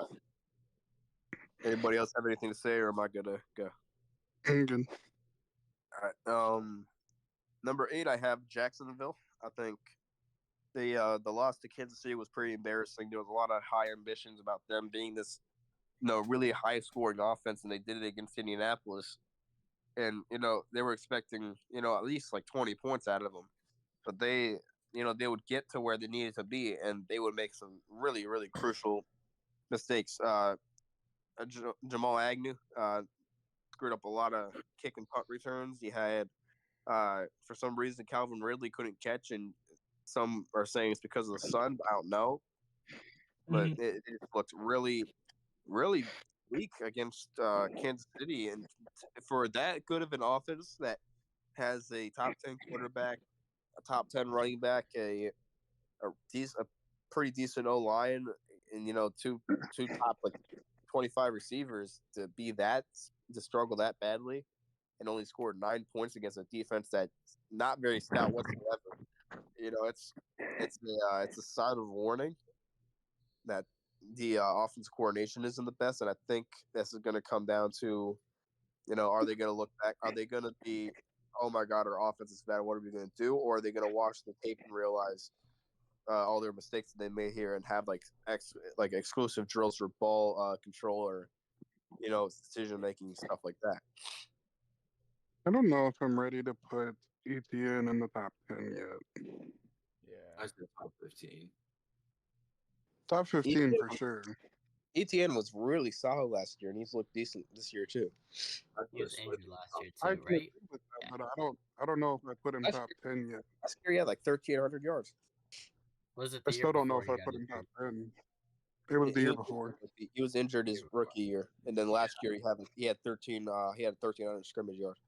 Anybody else have anything to say, or am I going to go? I'm good. All right. Number 8, I have Jacksonville. I think the loss to Kansas City was pretty embarrassing. There was a lot of high ambitions about them being this, really high scoring offense, and they did it against Indianapolis. And they were expecting at least like 20 points out of them, but they would get to where they needed to be, and they would make some really, really crucial mistakes. Jamal Agnew screwed up a lot of kick and punt returns. He had for some reason Calvin Ridley couldn't catch, and some are saying it's because of the sun. I don't know, but it looked really, really weak against Kansas City, and for that good of an offense that has a top 10 quarterback, a top 10 running back, a pretty decent O line, and two top 25 receivers, to struggle that badly and only scored 9 points against a defense that's not very stout whatsoever. It's a sign of warning that the offense coordination isn't the best, and I think this is going to come down to, are they going to look back? Are they going to be, oh my God, our offense is bad, what are we going to do? Or are they going to watch the tape and realize all their mistakes that they made here and have like exclusive drills for ball control or decision making, stuff like that? I don't know if I'm ready to put ETN in the top 10 yet. Yeah. I said top 15. Top 15 for sure. ETN was really solid last year, and he's looked decent this year too. He was injured last year I too, right? With that, but I don't know if I put him top 10 yet. Last year he had like 1,300 yards. Was it? I still don't know if I put him top 10. It was the year before. He was injured his rookie year, and then last year he had 13. He had 1,300 scrimmage yards.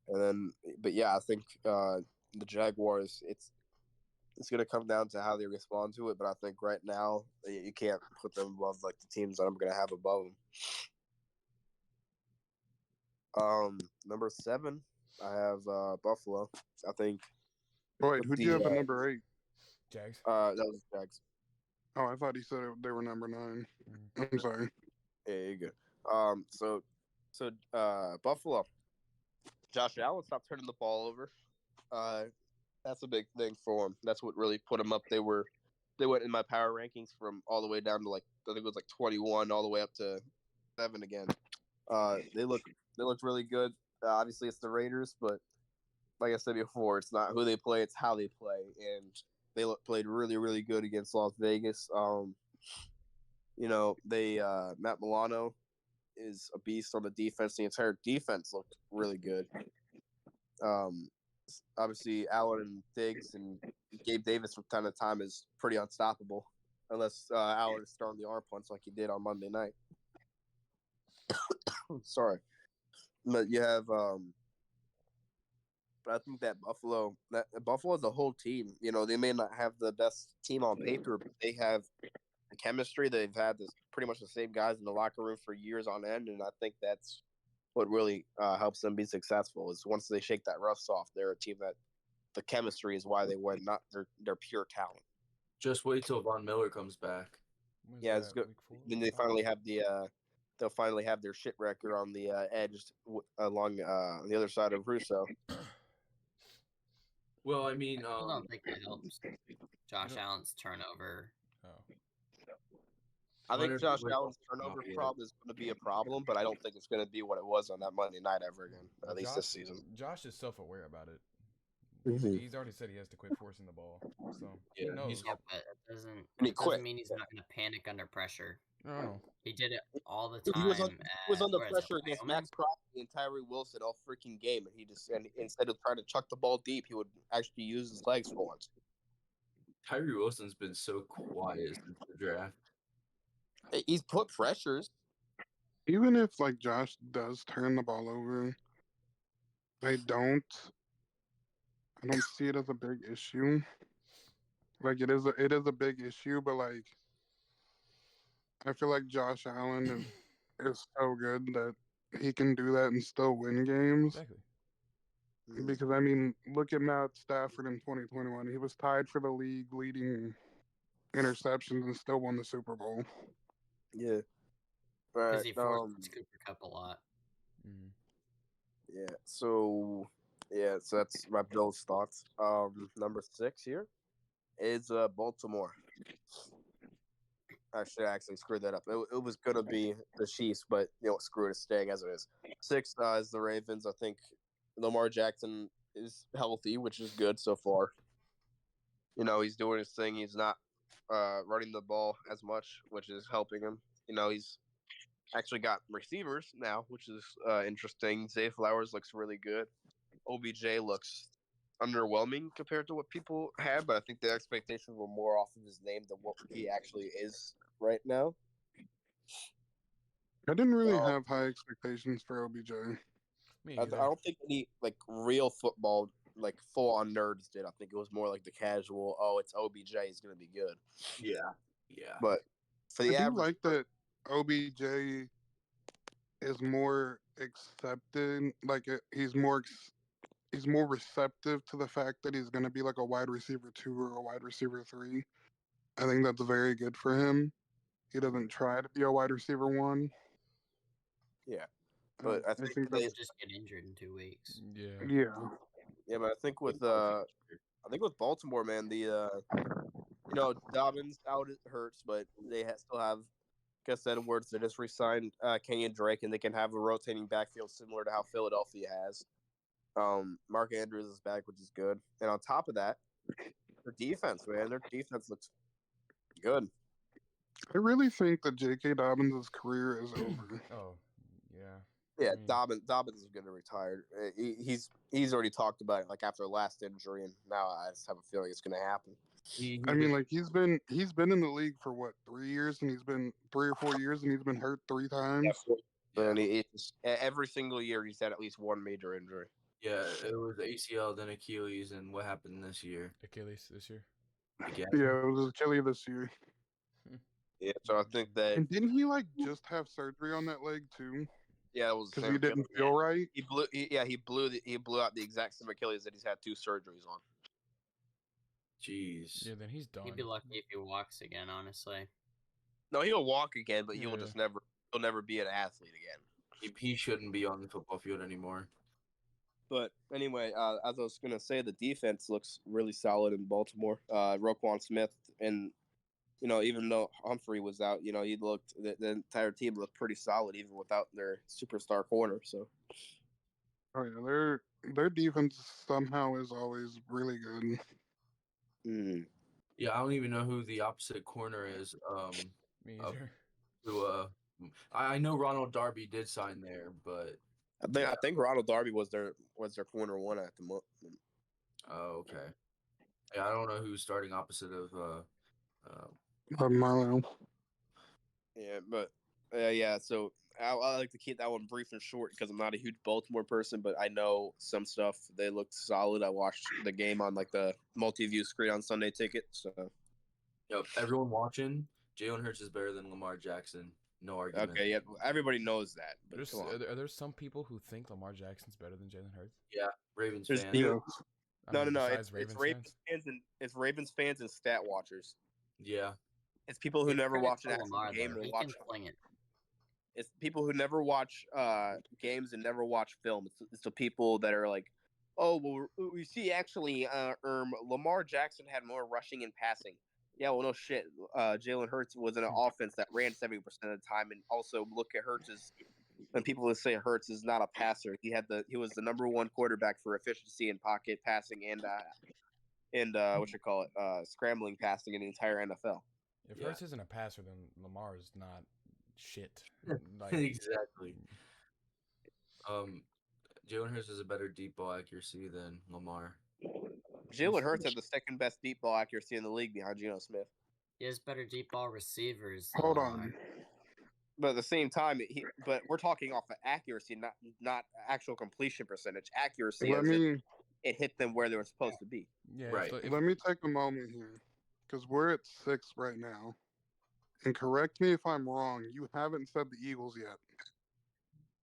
And then, but yeah, I think the Jaguars. It's going to come down to how they respond to it. But I think right now you can't put them above like the teams that I'm going to have above them. Number 7, I have Buffalo. I think. Wait, who'd you have at number 8? Jags. That was Jags. Oh, I thought he said they were number 9. I'm sorry. Yeah, you're good. So Buffalo. Josh Allen stopped turning the ball over. That's a big thing for him. That's what really put him up. They went in my power rankings from all the way down to like I think it was like 21 all the way up to 7 again. They looked really good. Obviously, it's the Raiders, but like I said before, it's not who they play; it's how they play, and they played really, really good against Las Vegas. They Matt Milano is a beast on the defense. The entire defense looked really good. Obviously, Allen and Diggs and Gabe Davis from time to time is pretty unstoppable, unless Allen is throwing the arm punch like he did on Monday night. Sorry, but you have. But I think that Buffalo is a whole team. They may not have the best team on paper, but they have the chemistry. They've had pretty much the same guys in the locker room for years on end, and I think that's what really helps them be successful. Is once they shake that rust off, they're a team that the chemistry is why they win, not their pure talent. Just wait till Von Miller comes back. Yeah, it's good. Then they finally have they'll finally have their shit record on the edge along the other side of Russo. Well, I mean, I don't think it helps Josh Allen's turnover. Oh. I think Josh Allen's turnover problem is going to be a problem, but I don't think it's going to be what it was on that Monday night ever again, at least this season. Josh is self-aware about it. Mm-hmm. He's already said he has to quit forcing the ball, so he knows. Yeah, but it doesn't mean he's not going to panic under pressure. No. He did it all the time. He was under pressure against Max Crosby and Tyree Wilson all freaking game, and instead of trying to chuck the ball deep, he would actually use his legs for once. Tyree Wilson's been so quiet since the draft. He's put pressures. Even if like Josh does turn the ball over, I don't see it as a big issue. Like it is a big issue, but like I feel like Josh Allen is so good that he can do that and still win games. Exactly. Because I mean, look at Matt Stafford in 2021. He was tied for the league leading interceptions and still won the Super Bowl. Yeah. Because he forced Cooper Kupp a lot. Yeah. So that's my Bills thoughts. Number 6 here is Baltimore. I actually screwed that up. It was gonna be the Chiefs, but screw it, it's staying as it is. 6 is the Ravens. I think Lamar Jackson is healthy, which is good so far. He's doing his thing. He's not running the ball as much, which is helping him. He's actually got receivers now, which is interesting. Zay Flowers looks really good. OBJ looks underwhelming compared to what people had, but I think the expectations were more off of his name than what he actually is right now. I didn't really have high expectations for OBJ. I don't think any like real football, like full on nerds did. I think it was more like the casual. Oh, it's OBJ. He's gonna be good. Yeah. But for the average, I do like that OBJ is more accepted. Like he's more receptive to the fact that he's gonna be like a wide receiver 2 or a wide receiver 3. I think that's very good for him. He doesn't try to be a wide receiver 1. Yeah. But I think he'll just get injured in 2 weeks. Yeah, but I think with Baltimore, man, Dobbins out hurts, but they still have Gus Edwards. They just re-signed Kenyon Drake, and they can have a rotating backfield similar to how Philadelphia has. Mark Andrews is back, which is good. And on top of that, their defense, man, their defense looks good. I really think that J.K. Dobbins' career is over. Oh, yeah. Yeah, Dobbins is going to retire. He's already talked about it, like after last injury, and now I just have a feeling it's going to happen. I mean, like he's been in the league for what 3 years, and he's been 3 or 4 years, and he's been hurt 3 times. And every single year he's had at least one major injury. Yeah, it was ACL, then Achilles, and what happened this year? Achilles this year. Again. Yeah, it was Achilles this year. Yeah, so I think that And didn't he just have surgery on that leg too? it was the Because same he didn't Achilles. feel right. He blew out the exact same Achilles that he's had 2 surgeries on. Jeez. Yeah, then he's done. He'd be lucky if he walks again, honestly. No, he'll walk again, but he'll Yeah. just he'll never be an athlete again. He shouldn't be on the football field anymore. But anyway, as I was gonna say, the defense looks really solid in Baltimore. Roquan Smith, and even though Humphrey was out, he looked the entire team looked pretty solid even without their superstar corner. So Oh yeah, their defense somehow is always really good. Yeah, I don't even know who the opposite corner is. Me of- either. Who I know Ronald Darby did sign there, but I think Ronald Darby was their corner 1 at the moment. oh, okay. Yeah, I don't know who's starting opposite of Marlo. Yeah, but yeah. So I like to keep that one brief and short because I'm not a huge Baltimore person, but I know some stuff. They looked solid. I watched the game on like the multi-view screen on Sunday Ticket. So everyone watching. Jalen Hurts is better than Lamar Jackson. No argument. okay, yeah, everybody knows that. But There's, come on. are there some people who think Lamar Jackson's better than Jalen Hurts? Yeah, Ravens There's fan. people- Yeah. I mean, No. besides It's Ravens fans and it's Ravens fans and stat watchers. Yeah. It's people who Give never credit watch an to actual Lamar, game though. or He watch. can fling it. It's people who never watch games and never watch film. It's the people that are like, oh well, we see actually, Lamar Jackson had more rushing and passing. Yeah, well, no shit. Jalen Hurts was in an offense that ran 70% of the time, and also look at Hurts's. When people would say Hurts is not a passer, he was the number 1 quarterback for efficiency in pocket passing and scrambling passing in the entire NFL. If Yeah. Hurts isn't a passer, then Lamar is not shit. Like, Exactly. Jalen Hurts has a better deep ball accuracy than Lamar. Jalen Hurts had the second best deep ball accuracy in the league behind Geno Smith. He has better deep ball receivers. Than Hold Lamar. on. But at the same time, but we're talking off of accuracy, not actual completion percentage. Accuracy, Let as in me it hit them where they were supposed to be. yeah, Right. let me take a moment here, because we're at 6 right now. And correct me if I'm wrong. You haven't said the Eagles yet.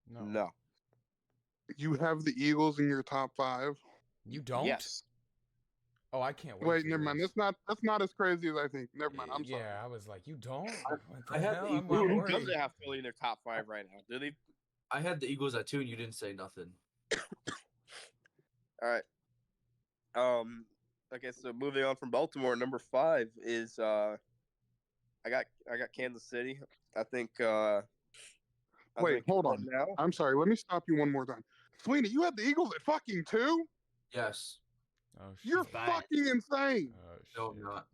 No. You have the Eagles in your top 5. You don't? Yes. Oh, I can't wait. Wait, to never hear mind. this. That's not as crazy as I think. Never mind. I'm sorry. Yeah, I was like, you don't? What the I had hell? the I'm Eagles- Who worried. doesn't have Philly in their top 5 right now? Do they? I had the Eagles at 2, and you didn't say nothing. All right. Okay, so moving on from Baltimore, number 5 is I got Kansas City. I think. Wait, hold on. Now. I'm sorry. Let me stop you one more time. Sweeney, you had the Eagles at fucking 2? Yes. Oh, shit. You're Biased. fucking insane. Oh, No, shit. I'm not.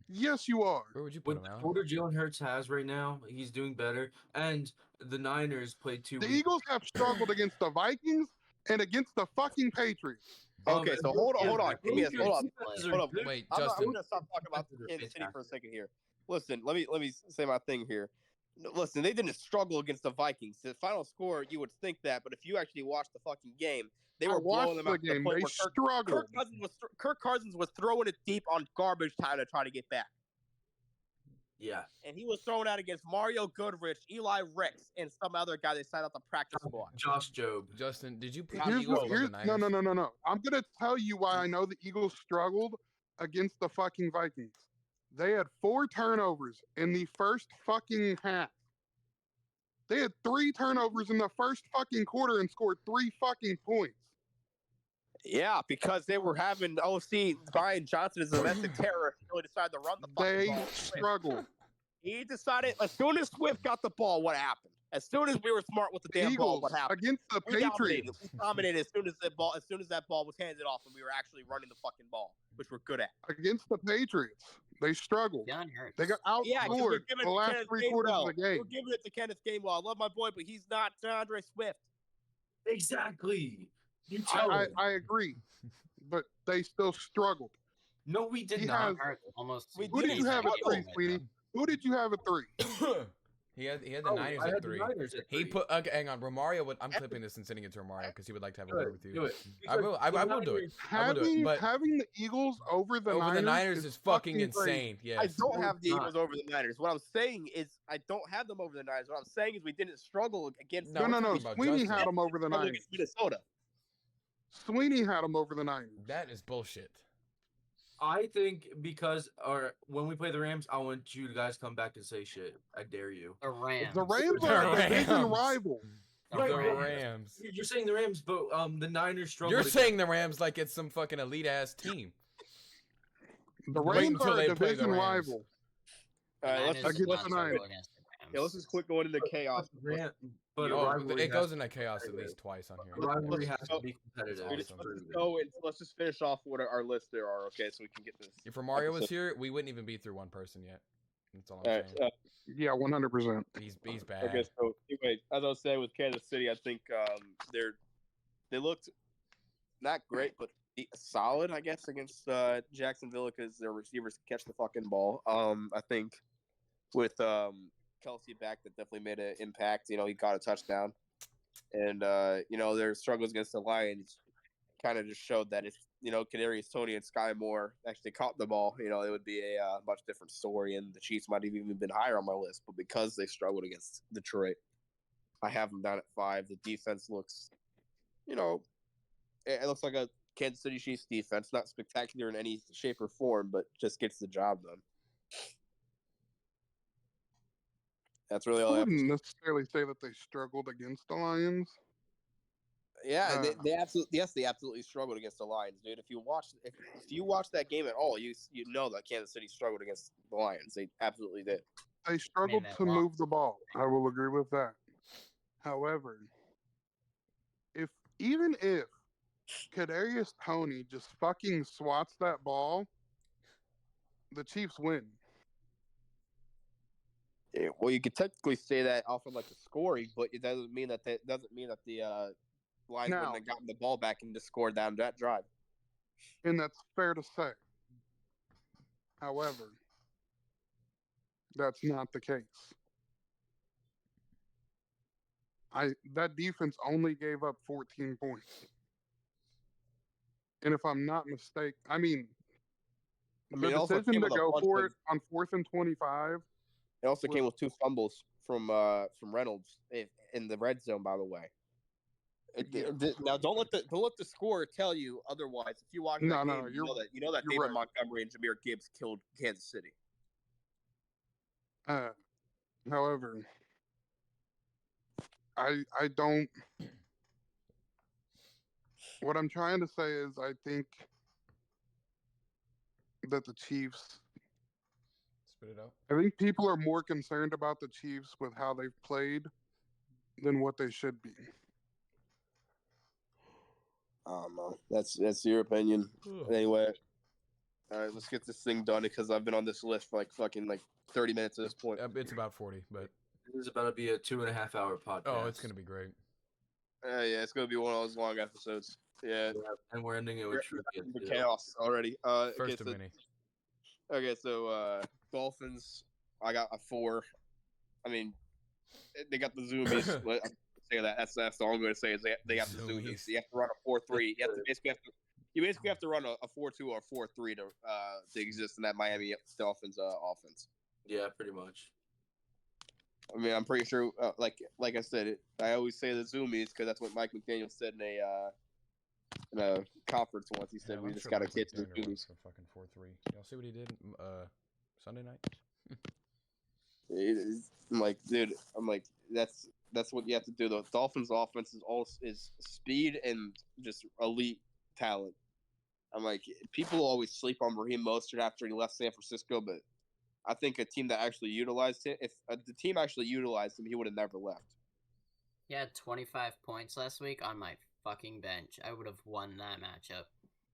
Yes, you are. Where would you put With him, the Alan? quarter Jalen Hurts has right now, he's doing better. And the Niners played 2 The weeks. Eagles have struggled against the Vikings and against the fucking Patriots. Okay, so hold on. Give me a hold on. Defenses are Hold on. good. Wait, I'm Justin. gonna stop talking about Defenses are Kansas City for a fantastic. second here. Listen, let me say my thing here. Listen, they didn't struggle against the Vikings. The final score, you would think that, but if you actually watch the fucking game, they were I watched blowing them out the to the game. point They where struggled. Kirk Cousins was throwing it deep on garbage time to try to get back, Yeah. and he was throwing out against Mario Goodrich, Eli Ricks, and some other guy they signed out the practice squad. Josh Jobe. Justin, did you put the Here's Eagles what, above here's, the Niners? no. I'm going to tell you why I know the Eagles struggled against the fucking Vikings. They had 4 turnovers in the first fucking half. They had 3 turnovers in the first fucking quarter and scored 3 fucking points. Yeah, because they were having OC Brian Johnson as a domestic terrorist. He really decided to run the fucking They ball. struggled. He decided as soon as Swift got the ball, what happened? As soon as we were smart with the The damn ball, Eagles what happened? against the We dominated. Patriots. We dominated as soon as that ball was handed off, and we were actually running the fucking ball, which we're good at. Against the Patriots, they struggled. Jalen Hurts. They got Yeah, 'cause we're outscored giving it the to last Kenneth 3 quarters of Gainwell. the game. We're giving it to Kenneth Gainwell. I love my boy, but he's not DeAndre Swift. Exactly. You tell I him. agree, but they still struggled. No, we did He not. has- Hurts almost. We Who did you have at 3, right Sweeney? now. Who did you have at 3? He had the Oh, Niners I at had the 3. Niners at He 3. put hang on, Romario. I'm clipping this and sending it to Romario because he would like to have a Do word it, with you. do it. I will. I Because the will do it. Niners- I will do it. But Having the Eagles over the Niners is fucking crazy. insane. Yes. I don't No, have it's the not. Eagles over the Niners. What I'm saying is I don't have them over the Niners. What I'm saying is we didn't struggle against. No, No. we're talking about Sweeney Justin. had them over the struggle Niners. against Minnesota. Sweeney had them over the Niners. That is bullshit. I think because when we play the Rams, I want you guys to come back and say shit. I dare you. The Rams. The Rams The are a division Rams. rival. The Right, right. Rams. You're saying the Rams, but the Niners struggle. You're saying the Rams like it's some fucking elite ass team. The Wait Rams until are a they play the division Rams. rival. All right, let's Niners just did against not the struggle Niners. against the Rams. let's just quit going into chaos. But You a know, rivalry It goes has- into chaos at least twice on here. a rivalry has Let's to be competitive. awesome. Let's It's just proven. go and let's just finish off what our lists there are, okay? So we can get this. If Romario was episode. here, we wouldn't even be through one person yet. That's all I'm All right. saying. Yeah, 100%. He's bad. Okay, so anyway, as I was saying with Kansas City, I think they looked not great, but solid, I guess, against Jacksonville because their receivers catch the fucking ball. I think with Kelsey back, that definitely made an impact. You know, he caught a touchdown, and you know their struggles against the Lions kind of just showed that if Kadarius Toney and Sky Moore actually caught the ball, it would be a much different story, and the Chiefs might have even been higher on my list. But because they struggled against Detroit, I have them down at 5. The defense looks, it looks like a Kansas City Chiefs defense, not spectacular in any shape or form, but just gets the job done. That's really all I I have. wouldn't necessarily say that they struggled against the Lions. Yeah, they absolutely struggled against the Lions, dude. If you watch that game at all, you know that Kansas City struggled against the Lions. They absolutely did. They struggled that to loss. move the ball. I will agree with that. However, even if Kadarius Toney just fucking swats that ball, the Chiefs win. Yeah, well, you could technically say that off of like the scoring, but it doesn't mean that the Lions Now- wouldn't have gotten the ball back and just scored down that drive. And that's fair to say. However, that's not the case. That defense only gave up 14 points. And if I'm not mistaken, it the also decision came to with a go bunch for of- it on 4th and 25. It also came with 2 fumbles from Reynolds in the red zone. By the way, now don't let the score tell you otherwise. If you watch that No, game, you know that you're David right. Montgomery and Jahmyr Gibbs killed Kansas City. However, I don't. What I'm trying to say is, I think that the Chiefs. Spit it out. I think people are more concerned about the Chiefs with how they've played than what they should be. I don't know. That's your opinion. Anyway, all right, let's get this thing done because I've been on this list for like 30 minutes at this point. It's about 40, but This is about to be a 2.5-hour podcast. it's gonna be great. Yeah, it's gonna be one of those long episodes. Yeah, And we're ending it with trivia. the too. chaos already. First of many. Okay, so Dolphins, I got a 4. I mean, they got the zoomies. Let- say that. That's all I'm going to say is they got the zoomies. Zoomies. You have to run a 4-3. You basically have to run a 4-2 or a 4-3 to exist in that Miami Dolphins offense. Yeah, pretty much. I mean, I'm pretty sure. Like I said, I always say the zoomies because that's what Mike McDaniel said in a conference once. He said Yeah, we I'm just sure got to Mike get to the McDaniel zoomies. runs for fucking 4-3. Y'all see what he did Sunday night? I'm like, dude. I'm like, that's what you have to do. The Dolphins' offense is speed and just elite talent. I'm like, people always sleep on Raheem Mostert after he left San Francisco, but I think a team that actually utilized him, if the team actually utilized him, he would have never left. He had 25 points last week on my fucking bench. I would have won that matchup.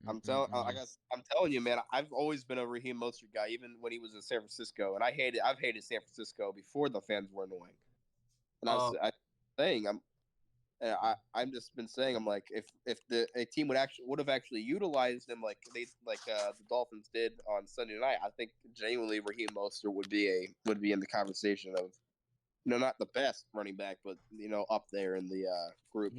I'm telling you, man. I've always been a Raheem Mostert guy, even when he was in San Francisco, and I've hated San Francisco before the fans were annoying. And I'm just been saying, I'm like, if a team would have actually utilized him like the Dolphins did on Sunday night, I think genuinely Raheem Mostert would be in the conversation of not the best running back, but up there in the group.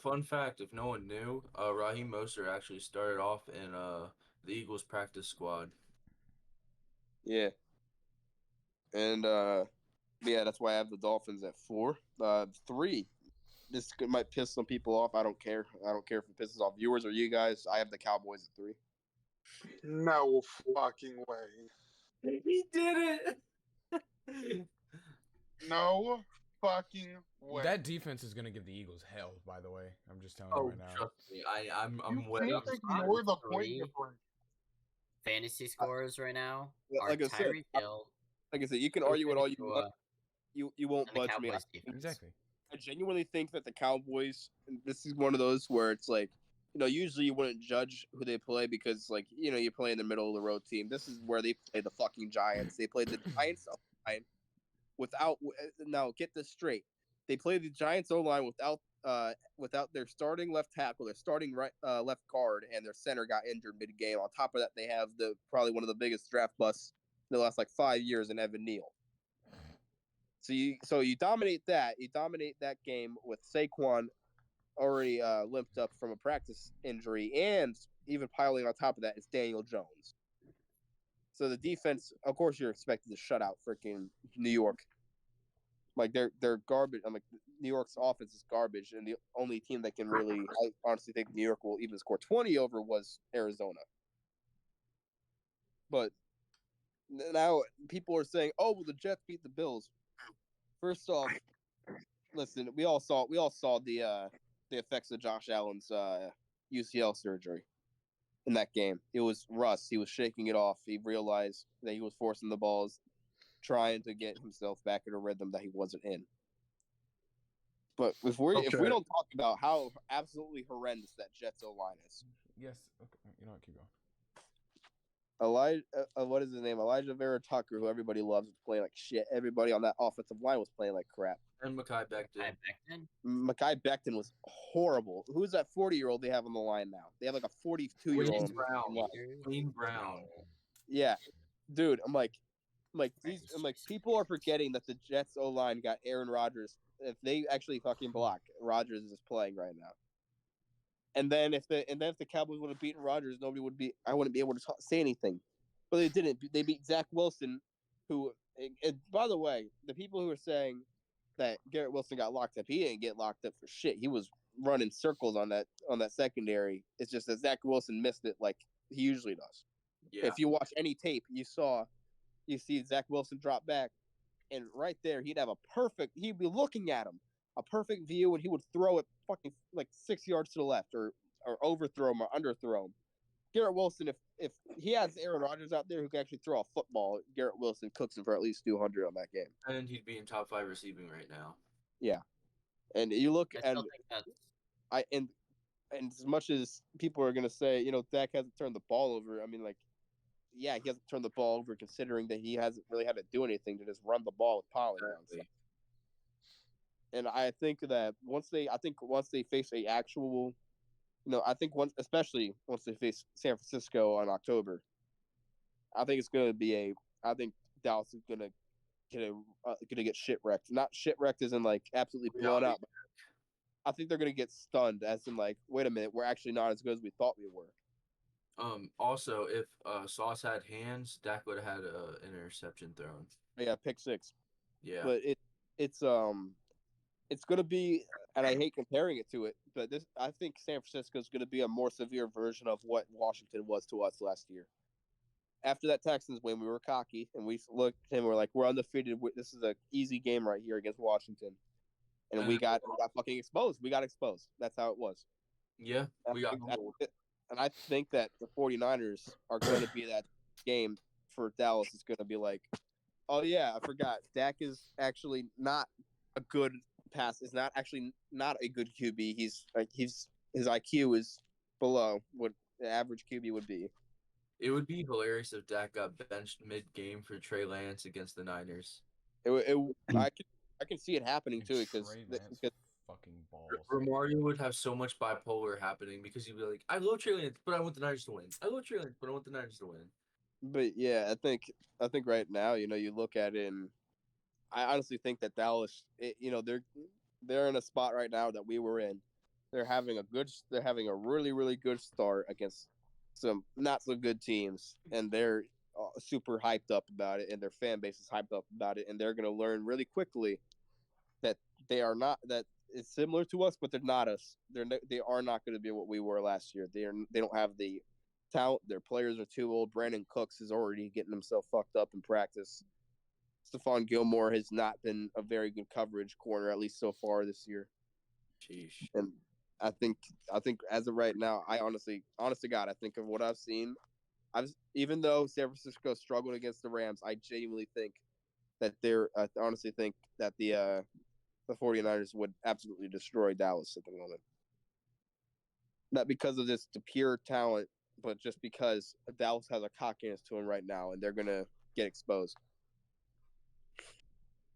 Fun fact: if no one knew, Raheem Mostert actually started off in the Eagles practice squad. Yeah, and yeah, that's why I have the Dolphins at 4. 3. This might piss some people off. I don't care. I don't care if it pisses off viewers or you guys. I have the Cowboys at 3. No fucking way. He did it. No fucking way. That defense is gonna give the Eagles hell. By the way, I'm just telling you Oh, right now. trust me, I'm You way can't up. ignore the point 3 difference. fantasy scorers right now are Like I said, Tyreek Hill. Like I said, you can argue it all you want. You won't and the budge me. Cowboys defense. Exactly. I genuinely think that the Cowboys, and this is one of those where it's like, usually you wouldn't judge who they play because, like, you play in the middle of the road team. This is where they play the fucking Giants. They play the Giants O-line without. Now, get this straight. They play the Giants O-line without their starting left tackle, their starting left guard, and their center got injured mid-game. On top of that, they have probably one of the biggest draft busts in the last, 5 years in Evan Neal. So you dominate that. You dominate that game with Saquon already limped up from a practice injury, and even piling on top of that is Daniel Jones. So the defense, of course, you're expected to shut out freaking New York. Like they're garbage. I'm like, New York's offense is garbage, and the only team that can really, I honestly think New York will even score 20 over was Arizona. But now people are saying, "Oh, well, the Jets beat the Bills." First off, listen, we all saw the effects of Josh Allen's UCL surgery in that game. It was rust. He was shaking it off. He realized that he was forcing the balls, trying to get himself back in a rhythm that he wasn't in. But if we don't talk about how absolutely horrendous that Jets O-line is. Yes. Okay. You know what? Keep going. What is his name? Elijah Vera Tucker, who everybody loves, was playing like shit. Everybody on that offensive line was playing like crap. And Mekhi Becton. Mekhi Becton was horrible. Who's that 40-year-old they have on the line now? They have like a 42-year-old. Queen Brown. Yeah, dude. I'm like, people are forgetting that the Jets O-line got Aaron Rodgers. If they actually fucking block, Rodgers is playing right now. And then if the Cowboys would have beaten Rodgers, I wouldn't be able to say anything. But they didn't. They beat Zach Wilson, who, and by the way, the people who are saying that Garrett Wilson got locked up, he didn't get locked up for shit. He was running circles on that secondary. It's just that Zach Wilson missed it like he usually does. Yeah. If you watch any tape, you see Zach Wilson drop back, and right there he'd be looking at him. A perfect view, and he would throw it fucking like 6 yards to the left, or overthrow him or underthrow him. Garrett Wilson, if he has Aaron Rodgers out there who can actually throw a football, Garrett Wilson cooks him for at least 200 on that game. And he'd be in top 5 receiving right now. Yeah, and you look I still think that's... and as much as people are gonna say, Dak hasn't turned the ball over. I mean, like, yeah, he hasn't turned the ball over considering that he hasn't really had to do anything to just run the ball with Pollard. Exactly. And I think that once they face a actual, especially once they face San Francisco in October, I think it's going to be I think Dallas is going to get shipwrecked. Not shipwrecked as in like absolutely blown out. But I think they're going to get stunned as in like, wait a minute, we're actually not as good as we thought we were. Also, if Sauce had hands, Dak would have had an interception thrown. Yeah, pick 6. Yeah, but it's going to be, and I hate comparing it to it, but I think San Francisco is going to be a more severe version of what Washington was to us last year. After that Texans win, we were cocky, and we looked at him. We're like, we're undefeated. This is an easy game right here against Washington, and we got fucking exposed. We got exposed. That's how it was. Yeah, and I think that the 49ers are going to be that game for Dallas. Is going to be like, oh yeah, I forgot. Dak is actually not a good pass. Is not a good QB. His IQ is below what the average QB would be. It would be hilarious if Dak got benched mid-game for Trey Lance against the Niners. I can see it happening too because fucking balls. Romario would have so much bipolar happening because he'd be like, I love Trey Lance, but I want the Niners to win. I love Trey Lance, but I want the Niners to win. But yeah, I think right now, you look at it, and I honestly think that Dallas, they're in a spot right now that we were in. They're having a really really good start against some not so good teams, and they're super hyped up about it, and their fan base is hyped up about it, and they're going to learn really quickly that that it's similar to us, but they're not us. They are not going to be what we were last year. They don't have the talent. Their players are too old. Brandon Cooks is already getting himself fucked up in practice. Stephon Gilmore has not been a very good coverage corner, at least so far this year. Sheesh. And I think as of right now, honest to God, I think of what I've seen. Even though San Francisco struggled against the Rams, I genuinely think that I honestly think that the 49ers would absolutely destroy Dallas at the moment. Not because of this pure talent, but just because Dallas has a cockiness to him right now, and they're gonna get exposed.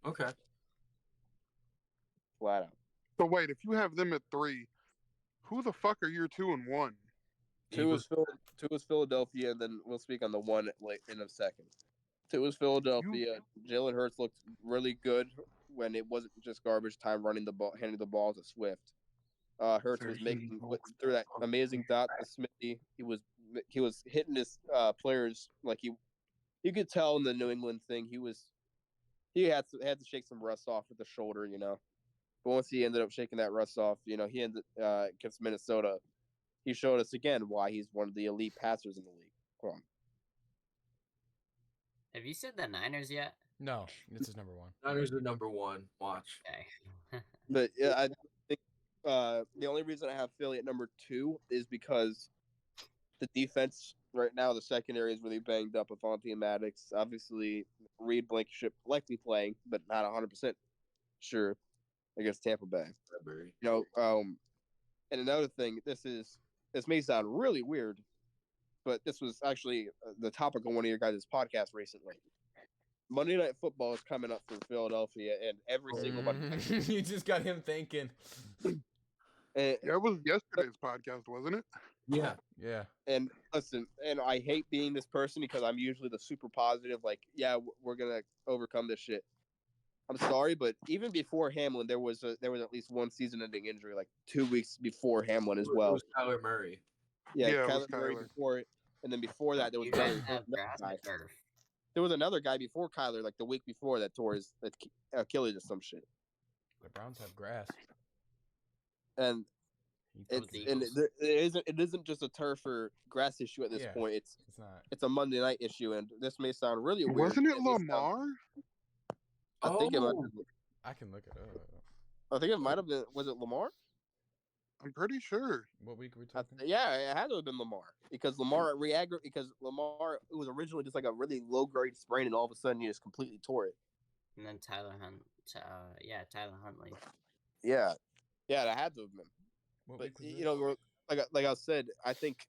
Okay. Flat out. So wait, if you have them at 3, who the fuck are your 2 and 1? Two is Philadelphia, and then we'll speak on the one in a second. 2 is Philadelphia. Jalen Hurts looked really good when it wasn't just garbage time running the ball, handing the ball to Swift. Hurts was making through that amazing dot to Smitty. He was hitting his players like you could tell in the New England thing he had to shake some rust off with the shoulder, But once he ended up shaking that rust off, he ended against Minnesota. He showed us again why he's one of the elite passers in the league. Come on. Have you said the Niners yet? No, this is number 1. Niners are number 1. Watch. Okay. But yeah, I think the only reason I have Philly at number 2 is because the defense right now, the secondary is really banged up with Avonte and Maddox. Obviously, Reed Blankenship likely playing, but not 100% sure against Tampa Bay. And another thing, this may sound really weird, but this was actually the topic of one of your guys' podcasts recently. Monday Night Football is coming up for Philadelphia, and every single Monday. You just got him thinking. That was yesterday's podcast, wasn't it? Yeah. Yeah. And listen, and I hate being this person because I'm usually the super positive, like, yeah, we're gonna overcome this shit. I'm sorry, but even before Hamlin, there was at least one season-ending injury, like 2 weeks before Hamlin as well. It was Kyler Murray. Yeah, it was Kyler Murray Kyler. before it, and then before that, there was You guys have grass guy. and turf. There was another guy before Kyler, like the week before, that tore his Achilles or some shit. The Browns have grass. And With the Eagles. it isn't just a turf or grass issue at this Yeah. point. It's not. It's a Monday night issue, and this may sound really weird. Wasn't it may sound- Lamar? I think it might. I can look it up. I think it might have been. Was it Lamar? I'm pretty sure. What week are we talking? Yeah, it had to have been Lamar because Lamar it was originally just like a really low grade sprain, and all of a sudden he just completely tore it. And then Tyler Huntley. Yeah, that had to have been. What But week was like I said, I think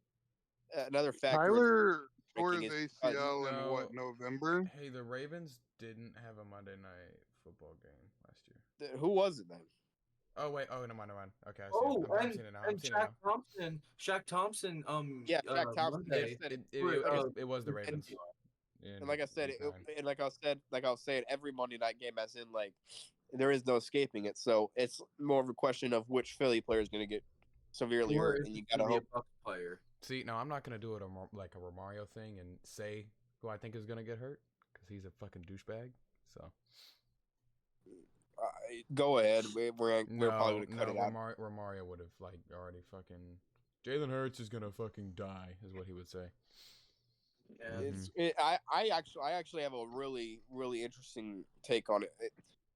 another factor. Tyler tore ranking his is- ACL in No. what, November? Hey, the Ravens didn't have a Monday night football game last year. Who was it then? Oh wait. Oh, never mind. Okay. I see Oh, it. I'm and, seeing it now. and Shaq Thompson. Yeah, Shaq Thompson. Monday. Said it. It was the Ravens. And like I said, like I was saying, every Monday night game, as in like, there is no escaping it. So it's more of a question of which Philly player is going to get severely Or hurt, is and you it got to gonna be hope. a Bucs player. See, no, I'm not gonna do it like a Romario thing and say who I think is gonna get hurt because he's a fucking douchebag. So Go ahead. We're probably going to cut it out. Romario would have like already fucking. Jalen Hurts is gonna fucking die, is what he would say. Yeah. I actually have a really really interesting take on it.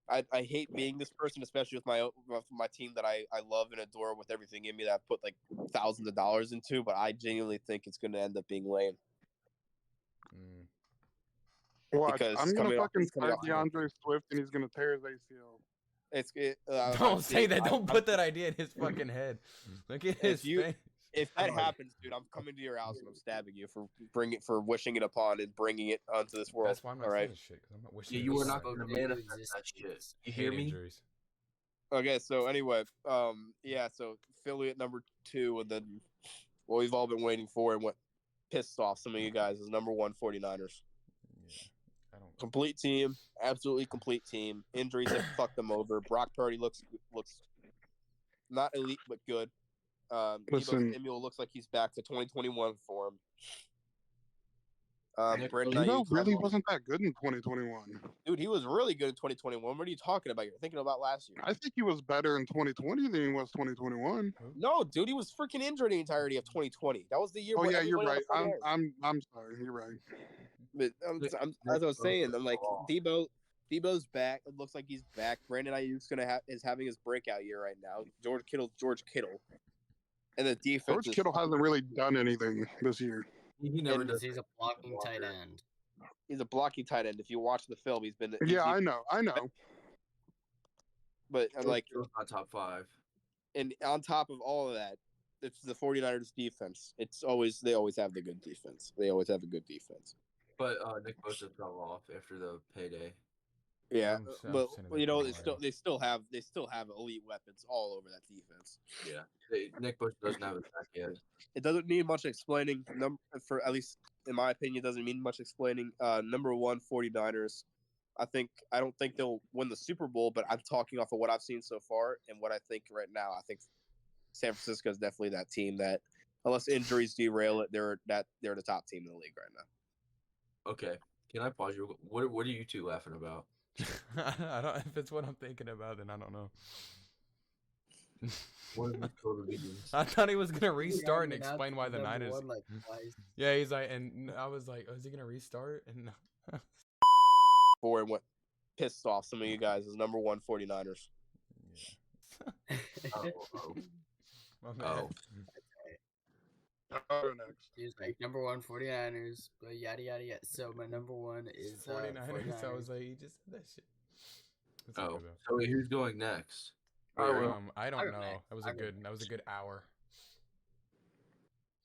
I hate being this person, especially with my team that I love and adore with everything in me that I've put like thousands of dollars into, but I genuinely think it's going to end up being lame. Watch, Because I'm gonna fucking start off- DeAndre Swift and he's gonna tear his ACL. Don't say that. Don't put that idea in his fucking head. Look at his face. If that happens, dude, I'm coming to your house and I'm stabbing you for wishing it upon and bringing it onto this world. That's why I'm not all right. saying shit, because I'm not wishing. Yeah, it you were on not anybody. going to manifest that shit. You hear Head me? Injuries. Okay, so anyway, so Philly at number 2, and then what we've all been waiting for and what pissed off some of you guys is number 1 49ers. Yeah, Complete team, absolutely complete team. Injuries have fucked them over. Brock Purdy looks not elite but good. Debo Listen, Samuel looks like he's back to 2021 form. Nick Brandon Bosa- Debo Ayuk, really wasn't that good in 2021. dude, he was really good in 2021. What are you talking about? You're thinking about last year. I think he was better in 2020 than he was 2021. No, dude, he was freaking injured the entirety of 2020. That was the year. Oh where yeah, you're everybody right. on the 49ers. I'm sorry. You're right. But Nick- as Nick I was saying, Bosa I'm like fell off. Debo's back. It looks like he's back. Brandon Ayuk's is having his breakout year right now. George Kittle, and the defense George is Kittle hasn't really done anything this year. He never and does. He's a blocking tight end. he's a blocking tight end. If you watch the film, he's been Yeah, I know. But I'm like, not top 5. and on top of all of that, it's the 49ers defense. They always have the good defense. They always have a good defense. But Nick Bosa fell off after the payday. Yeah, I'm but sending you it know, to they still have elite weapons all over that defense. Yeah, Nick Bosa doesn't have a sack yet. It doesn't need much explaining. For at least in my opinion, it doesn't mean much explaining. Number 1, 49ers. I don't think they'll win the Super Bowl, but I'm talking off of what I've seen so far and what I think right now. I think San Francisco is definitely that team that, unless injuries derail it, they're the top team in the league right now. Okay, can I pause you? What are you two laughing about? I don't. If it's what I'm thinking about, then I don't know. What is this total begins? I thought he was gonna restart and Yeah, explain why the number Niners. one, like, twice. Yeah, he's like, and I was like, oh, is he gonna restart? And Before it went pissed off some of you guys is number 1, 49ers. yeah. Oh. My man. Oh. I'll go next. He was like, number 1, 49ers, but yada yada yada. So my number 1 is 49ers. I was 49ers. like, he just said that shit. It's Oh, okay, though. so wait, who's going next? I will. I I don't go know. next. That was I a go good. That was a good hour.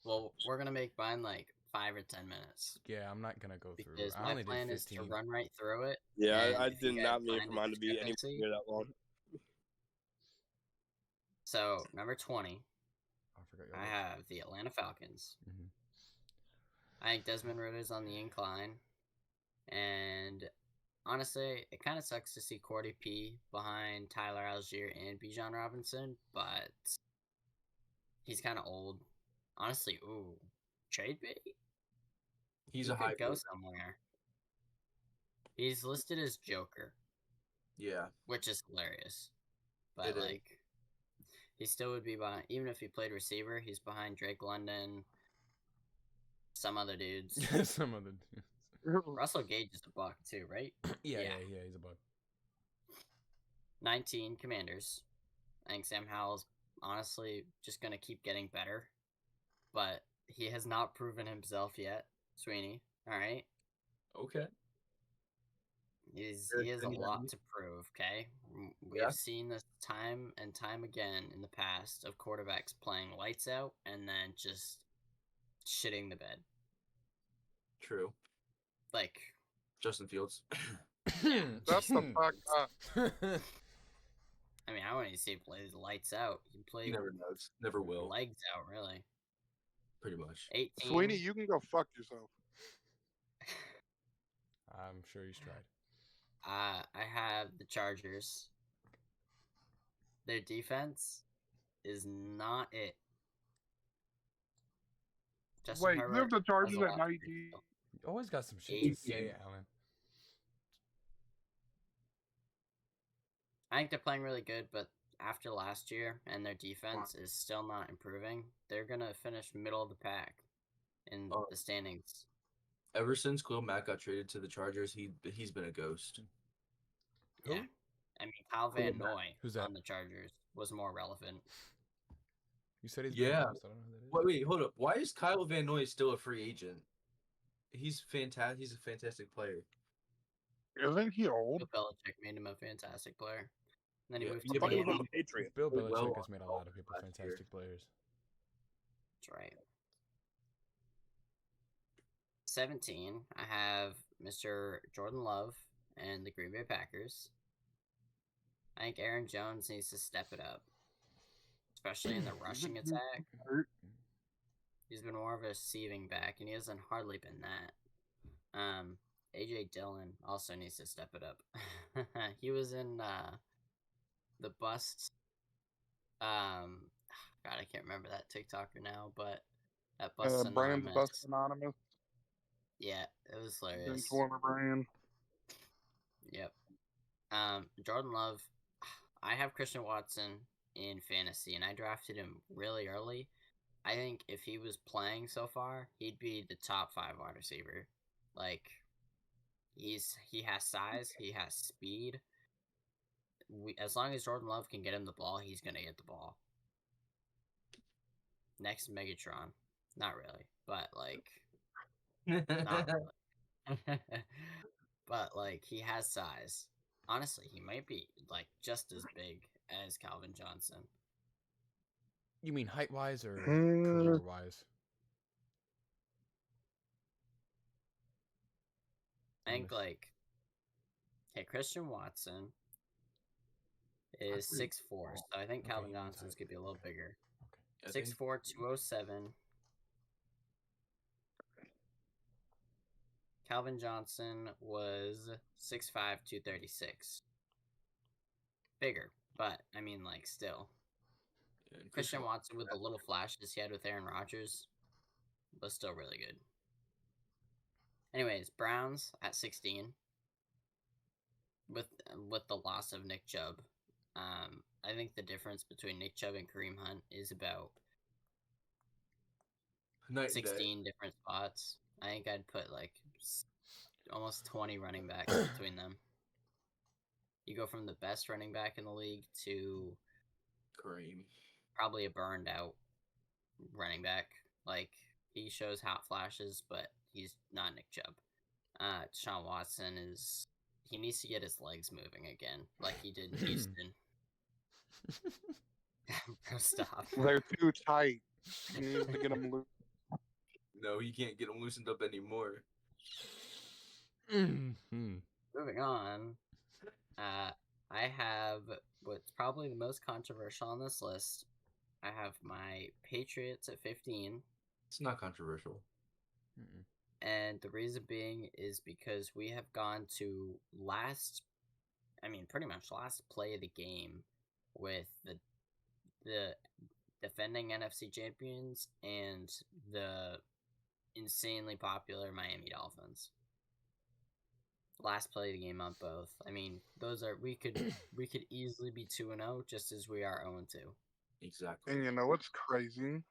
Well, we're gonna make mine like 5 or 10 minutes Yeah, I'm not gonna go through. because I my only plan did is to 15. run right through it. Yeah, and I if you did guys not mean find for a mine to be anywhere discrepancy- near that long. So number 20, I forgot. your I list. have the Atlanta Falcons. Mhm. I think Desmond Ritter's on the incline, and honestly, it kind of sucks to see Cordy P behind Tyler Algier and Bijan Robinson, but he's kind of old. Honestly, ooh, trade bait. He's He a could high go pick. somewhere. He's listed as Joker, Yeah, which is hilarious, but It is. like, he still would be behind. Even if he played receiver, he's behind Drake London, some other dudes. Some of the. Russell Gage is a buck too, right? Yeah, Yeah. he's a bug. 19 Commanders. I think Sam Howell's honestly just gonna keep getting better, but he has not proven himself yet. Sweeney, all right, okay. he Good has a thing, lot Andy. to prove. Okay, we've Yeah. seen this time and time again in the past of quarterbacks playing lights out and then just shitting the bed. True. Like, Justin Fields. That's the fuck up. I mean, I want to see him play lights out. He He played never knows. Never will. legs out, really. Pretty much. 18. Sweeney, you can go fuck yourself. I'm sure he's tried. I have the Chargers. Their defense is not it. Justin Wait, you Herbert have the has Chargers a at lot to 19. prove. You always got some shit to 18. say, Alan. I think they're playing really good, but after last year and their defense is still not improving, they're gonna finish middle of the pack in Oh. the standings. Ever since Khalil Mack got traded to the Chargers, he's been a ghost. Who? Yeah, I mean Kyle Van Mack. Noy Who's that? on the Chargers was more relevant. You said he's Yeah. been lost. I don't know who that is. Wait, hold up. Why is Kyle Van Noy still a free agent? He's fantastic. He's a fantastic player. Isn't he old? Bill Belichick made him a fantastic player. And then he Yeah, moved yeah, to but he was Miami. on the Patriots. Bill played well Belichick has made a lot of people last year. fantastic players. That's right. 17, I have Mr. Jordan Love and the Green Bay Packers. I think Aaron Jones needs to step it up, especially in the rushing attack. Hurt. He's been more of a receiving back, and he hasn't hardly been that. AJ Dillon also needs to step it up. He was in the bust. God, I can't remember that TikToker now, but that bust Brand's anonymous. Bust Anonymous. Yeah, it was hilarious. Bench warmer brand. Yep. Jordan Love. I have Christian Watson in fantasy, and I drafted him really early. I think if he was playing so far, he'd be the top 5 wide receiver. Like, he has size, he has speed. As long as Jordan Love can get him the ball, he's gonna get the ball. Next Megatron, not really, but like, not really. But like, he has size. Honestly, he might be like just as big as Calvin Johnson. You mean height wise or Hmm. career wise? I think like, okay, Christian Watson is 6'4", so I think Okay, Calvin he means Johnson's height. could be a little Okay. bigger. Okay. 6'4", 207. Calvin Johnson was 6'5", 236. Bigger, but I mean, like, still. Yeah, and Christian Watson, with the little flashes he had with Aaron Rodgers, was still really good. Anyways, Browns at 16. With the loss of Nick Chubb, I think the difference between Nick Chubb and Kareem Hunt is about Night and day. 16 different spots. I think I'd put like almost 20 running backs between them. You go from the best running back in the league to Kareem. probably a burned out running back. Like, he shows hot flashes, but he's not Nick Chubb. Deshaun Watson he needs to get his legs moving again, like he did in Houston. Bro, stop. They're too tight. He needs to get them loose. No, he can't get him loosened up anymore. Moving on. I have what's probably the most controversial on this list. I have my Patriots at 15. It's not controversial. And the reason being is because we have gone to pretty much last play of the game with the defending NFC champions and the insanely popular Miami Dolphins. Last play of the game on both. I mean, those are we could easily be 2-0 just as we are 0-2. Exactly. And you know what's crazy?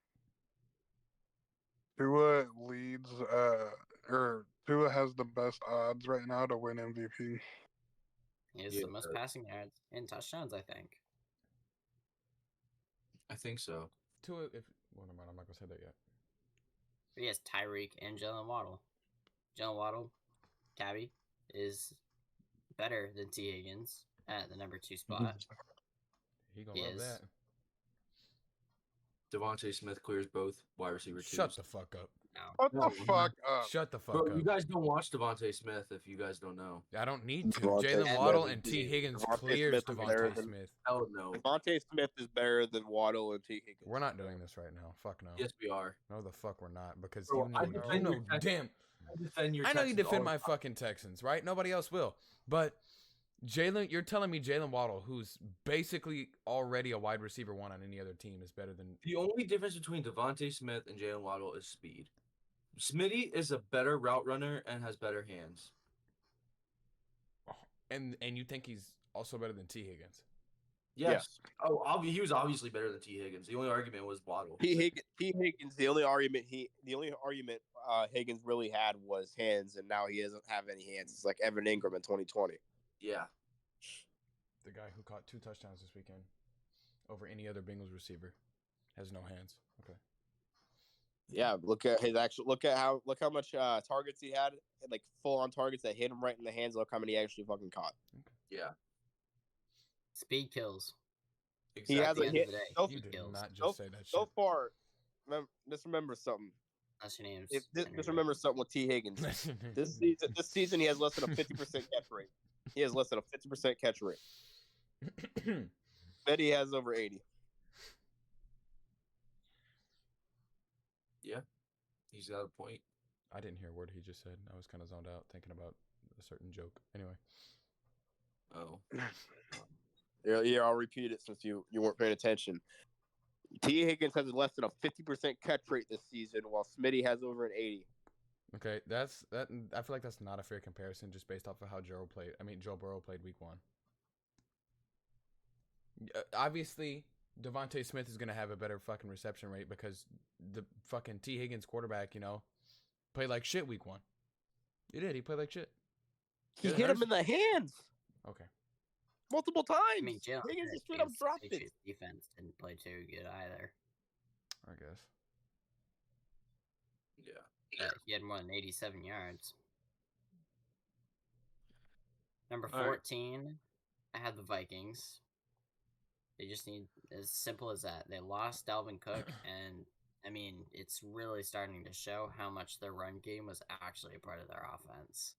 Tua leads, Tua has the best odds right now to win MVP. He has the most passing yards and touchdowns, I think. I think so. Tua, I'm not gonna say that yet. But he has Tyreek and Jalen Waddle. Jalen Waddle, Cabby, is better than T. Higgins at the number 2 spot. He gonna love that. Devontae Smith clears both wide receiver twos. Shut the fuck up. No. What the fuck up? Shut the fuck Bro, up. you guys don't watch Devontae Smith if you guys don't know. I don't need to. Devontae Jalen Smith Waddle is- and T. Higgins Devontae clears Smith is better Devontae than- Smith. Hell no. Devontae Smith is better than Waddle and T. Higgins. We're not doing this right now. Fuck no. Yes, we are. No, the fuck we're not. Because Bro, I you know, defend your Texans. damn. I defend your I know you Texans defend all my the time. fucking Texans, right? Nobody else will. But you're telling me Jalen Waddle, who's basically already a wide receiver 1 on any other team, is better than... The only difference between Devontae Smith and Jalen Waddle is speed. Smitty is a better route runner and has better hands. Mm-hmm. And you think he's also better than T. Higgins? Yes. Oh, he was obviously better than T. Higgins. The only argument was Waddle. T. Higgins. The only argument Higgins really had was hands, and now he doesn't have any hands. It's like Evan Ingram in 2020. Yeah. The guy who caught 2 touchdowns this weekend over any other Bengals receiver has no hands. Okay. Yeah, look how much targets he had, like full on targets that hit him right in the hands. Look how many he actually fucking caught. Yeah. Speed kills. He has At the a end hit. of the day, So, You did kills. not just so, say that shit. so far, just remember something. That's your name's Just remember something with T. Higgins. This season he has less than a 50% catch rate. He has less than a 50% catch rate. Bet he has over 80. Yeah. He's got a point. I didn't hear a word he just said. I was kind of zoned out thinking about a certain joke. Anyway. Oh. Yeah, I'll repeat it since you weren't paying attention. T. Higgins has less than a 50% catch rate this season, while Smitty has over an 80. Okay, that. I feel like that's not a fair comparison just based off of how Joe Burrow played week 1. Obviously, Devontae Smith is going to have a better fucking reception rate because the fucking T. Higgins quarterback, played like shit week 1. He did. He played like shit. He hit him in the hands. Okay. Multiple times. I mean, Jalen Higgins just straight up dropped it. Patriots defense didn't play too good either. I guess. Yeah. He had more than 87 yards. Number All right. 14, I have the Vikings. They just need, as simple as that. They lost Dalvin Cook, and I mean, it's really starting to show how much their run game was actually a part of their offense.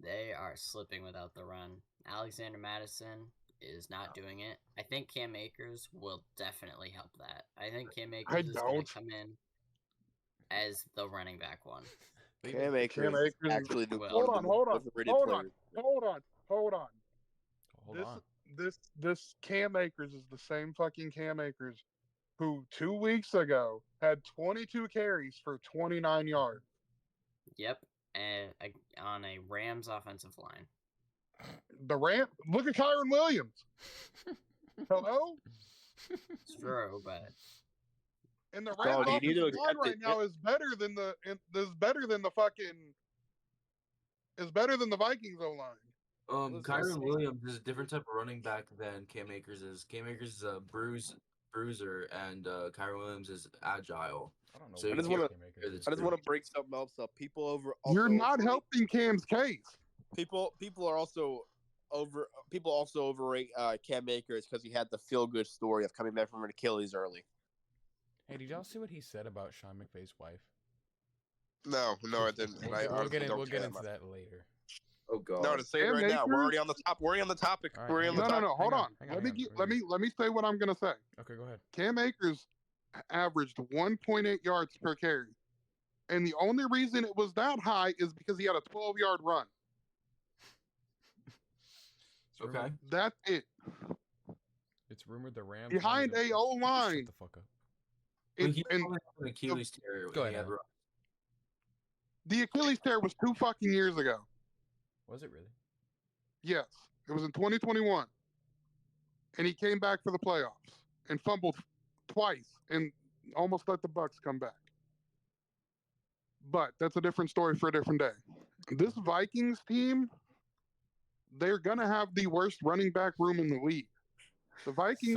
They are slipping without the run. Alexander Madison is not doing it. I think Cam Akers will definitely help that. I think Cam Akers is going to come in as the running back one. Cam Akers actually the Hold on. Hold on. This Cam Akers is the same fucking Cam Akers who 2 weeks ago had 22 carries for 29 yards. Yep, and on a Rams offensive line. The look at Kyron Williams. Hello? It's true, but and the Rams offensive line right now is better than the Vikings O line. Kyron Williams is a different type of running back than Cam Akers is. Cam Akers is a bruiser, and Kyron Williams is agile. I don't know. So I just want to break something else up. You're not helping Cam's case. People also overrate Cam Akers because he had the feel good story of coming back from an Achilles early. Hey, did y'all see what he said about Sean McVay's wife? No, I didn't. We'll get into that later. Oh god. No, to say it right now. We're already on the top. We're already on the topic. Right, we're on the topic. No. Hold on. Let me say what I'm gonna say. Okay, go ahead. Cam Akers averaged 1.8 yards per carry, and the only reason it was that high is because he had a 12-yard run. Okay. That's it. It's rumored the Rams behind a O line. Shut the fuck up. He had an Achilles tear. Go ahead. The Achilles tear was 2 fucking years ago. Was it really? Yes, it was in 2021, and he came back for the playoffs and fumbled twice and almost let the Bucs come back. But that's a different story for a different day. This Vikings team, they're gonna have the worst running back room in the league. The Vikings.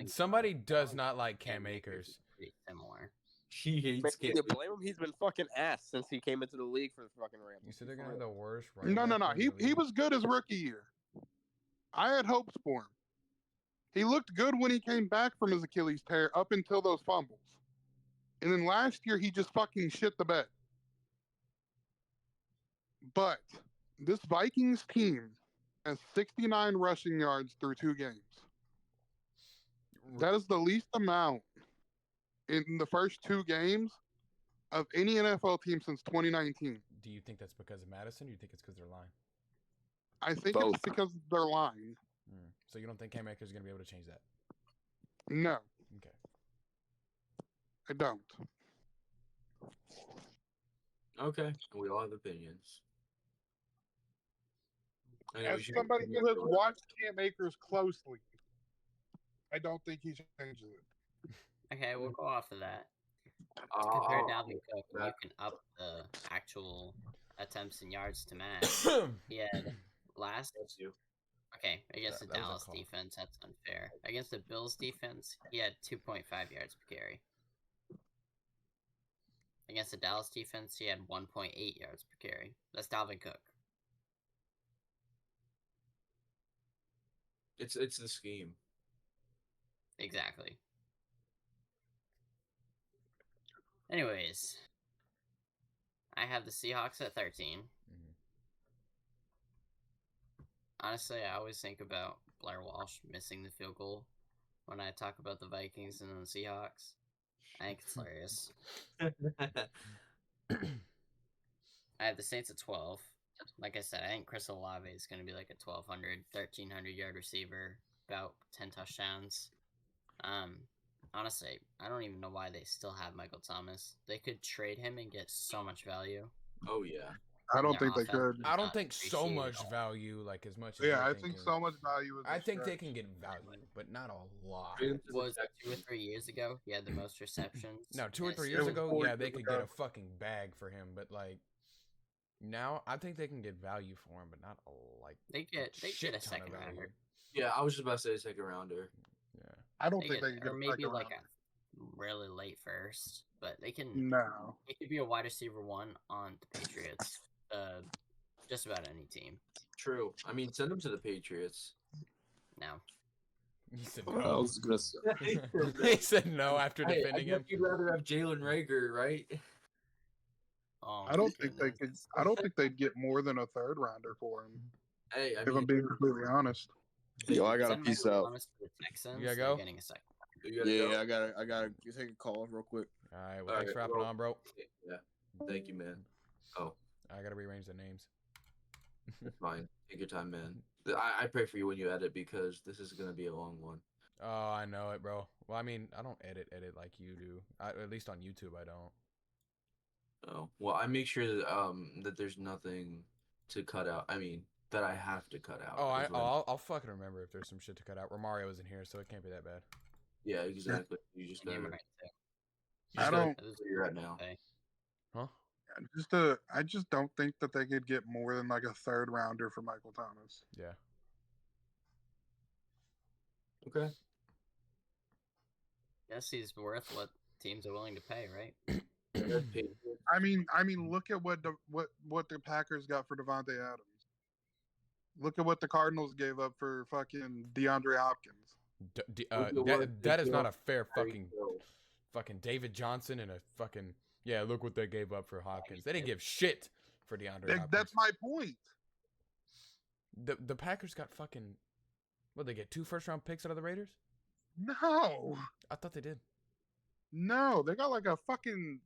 Somebody does not like Cam Akers. Pretty similar. He hates Cam. You blame him? He's been fucking ass since he came into the league for the fucking Rams. You said they're gonna have the worst. No. He was good his rookie year. I had hopes for him. He looked good when he came back from his Achilles tear up until those fumbles. And then last year, he just fucking shit the bed. But this Vikings team has 69 rushing yards through 2 games. That is the least amount in the first 2 games of any NFL team since 2019. Do you think that's because of Madison, or do you think it's because they're lying? I think it's because they're lying. So you don't think Cam Akers is going to be able to change that? No. Okay. I don't. Okay. We all have opinions. As somebody who has watched Cam Akers closely, I don't think he changes it. Okay, we'll go off of that. Compare Dalvin Cook, and you can up the actual attempts and yards to match. He had last. Okay, against the Dallas defense, that's unfair. Against the Bills defense, he had 2.5 yards per carry. Against the Dallas defense, he had 1.8 yards per carry. That's Dalvin Cook. It's the scheme. Exactly. Anyways, I have the Seahawks at 13. Honestly, I always think about Blair Walsh missing the field goal when I talk about the Vikings and the Seahawks. I think it's hilarious. I have the Saints at 12. Like I said, I think Chris Olave is going to be like a 1,200, 1,300 yard receiver, about 10 touchdowns. Honestly, I don't even know why they still have Michael Thomas. They could trade him and get so much value. Oh yeah. I don't Their think they offense could. is I don't not think so appreciated much at all. value, like as much as Yeah, you're I think thinking. so much value is. I a think they stretch. can get value, but not a lot. Was 2 or 3 years ago? He had the most receptions. No, 2 or in a 3 It years was season. ago, 4 yeah, they years could ago. get a fucking bag for him, but like now, I think they can get value for him, but not a like. They get shit a ton of second value. rounder. Yeah, I was just about to say second rounder. Yeah. I don't They think get, they can or get maybe second like round. a really late first, but they can. No. It could be a wide receiver 1 on the Patriots. Just about any team True. I mean, send him to the Patriots. now. He said I no. was gonna say, He said no after Hey, I defending guess him. you'd rather have Jalen Rager, right? Oh, I don't my think they could. goodness. I don't think they'd get more than a third rounder for him. Hey, I If I'm mean, being completely honest. yo, I gotta Send peace Michael out. Thomas to the Texans. gotta They're go? getting a second. you gotta Yeah, go? I gotta take a call real quick. All right, well, All thanks for right, hopping well- on, bro. Yeah. Thank you, man. Oh, I gotta rearrange the names. it's fine. Take your time, man. I pray for you when you edit because this is gonna be a long one. Oh, I know it, bro. Well, I mean, I don't edit like you do. At least on YouTube, I don't. Oh, well, I make sure that there's nothing to cut out. I mean, that I have to cut out. Oh, is what I'm- I'll fucking remember if there's some shit to cut out. Romario isn't here, so it can't be that bad. Yeah, exactly. You just Name gotta. right too. You just I gotta don't- know where you're at now. Okay. Huh? I just don't think that they could get more than like a third rounder for Michael Thomas. Yeah. Okay. Guess he's worth what teams are willing to pay, right? I mean, look at what the Packers got for Devontae Adams. Look at what the Cardinals gave up for fucking DeAndre Hopkins. That is not a fair Tyreek fucking David Johnson and a fucking look what they gave up for Hopkins. They didn't give shit for DeAndre Hopkins. That's my point. The Packers got fucking what, they get 2 first-round picks out of the Raiders? No, I thought they did. no, they got like a fucking.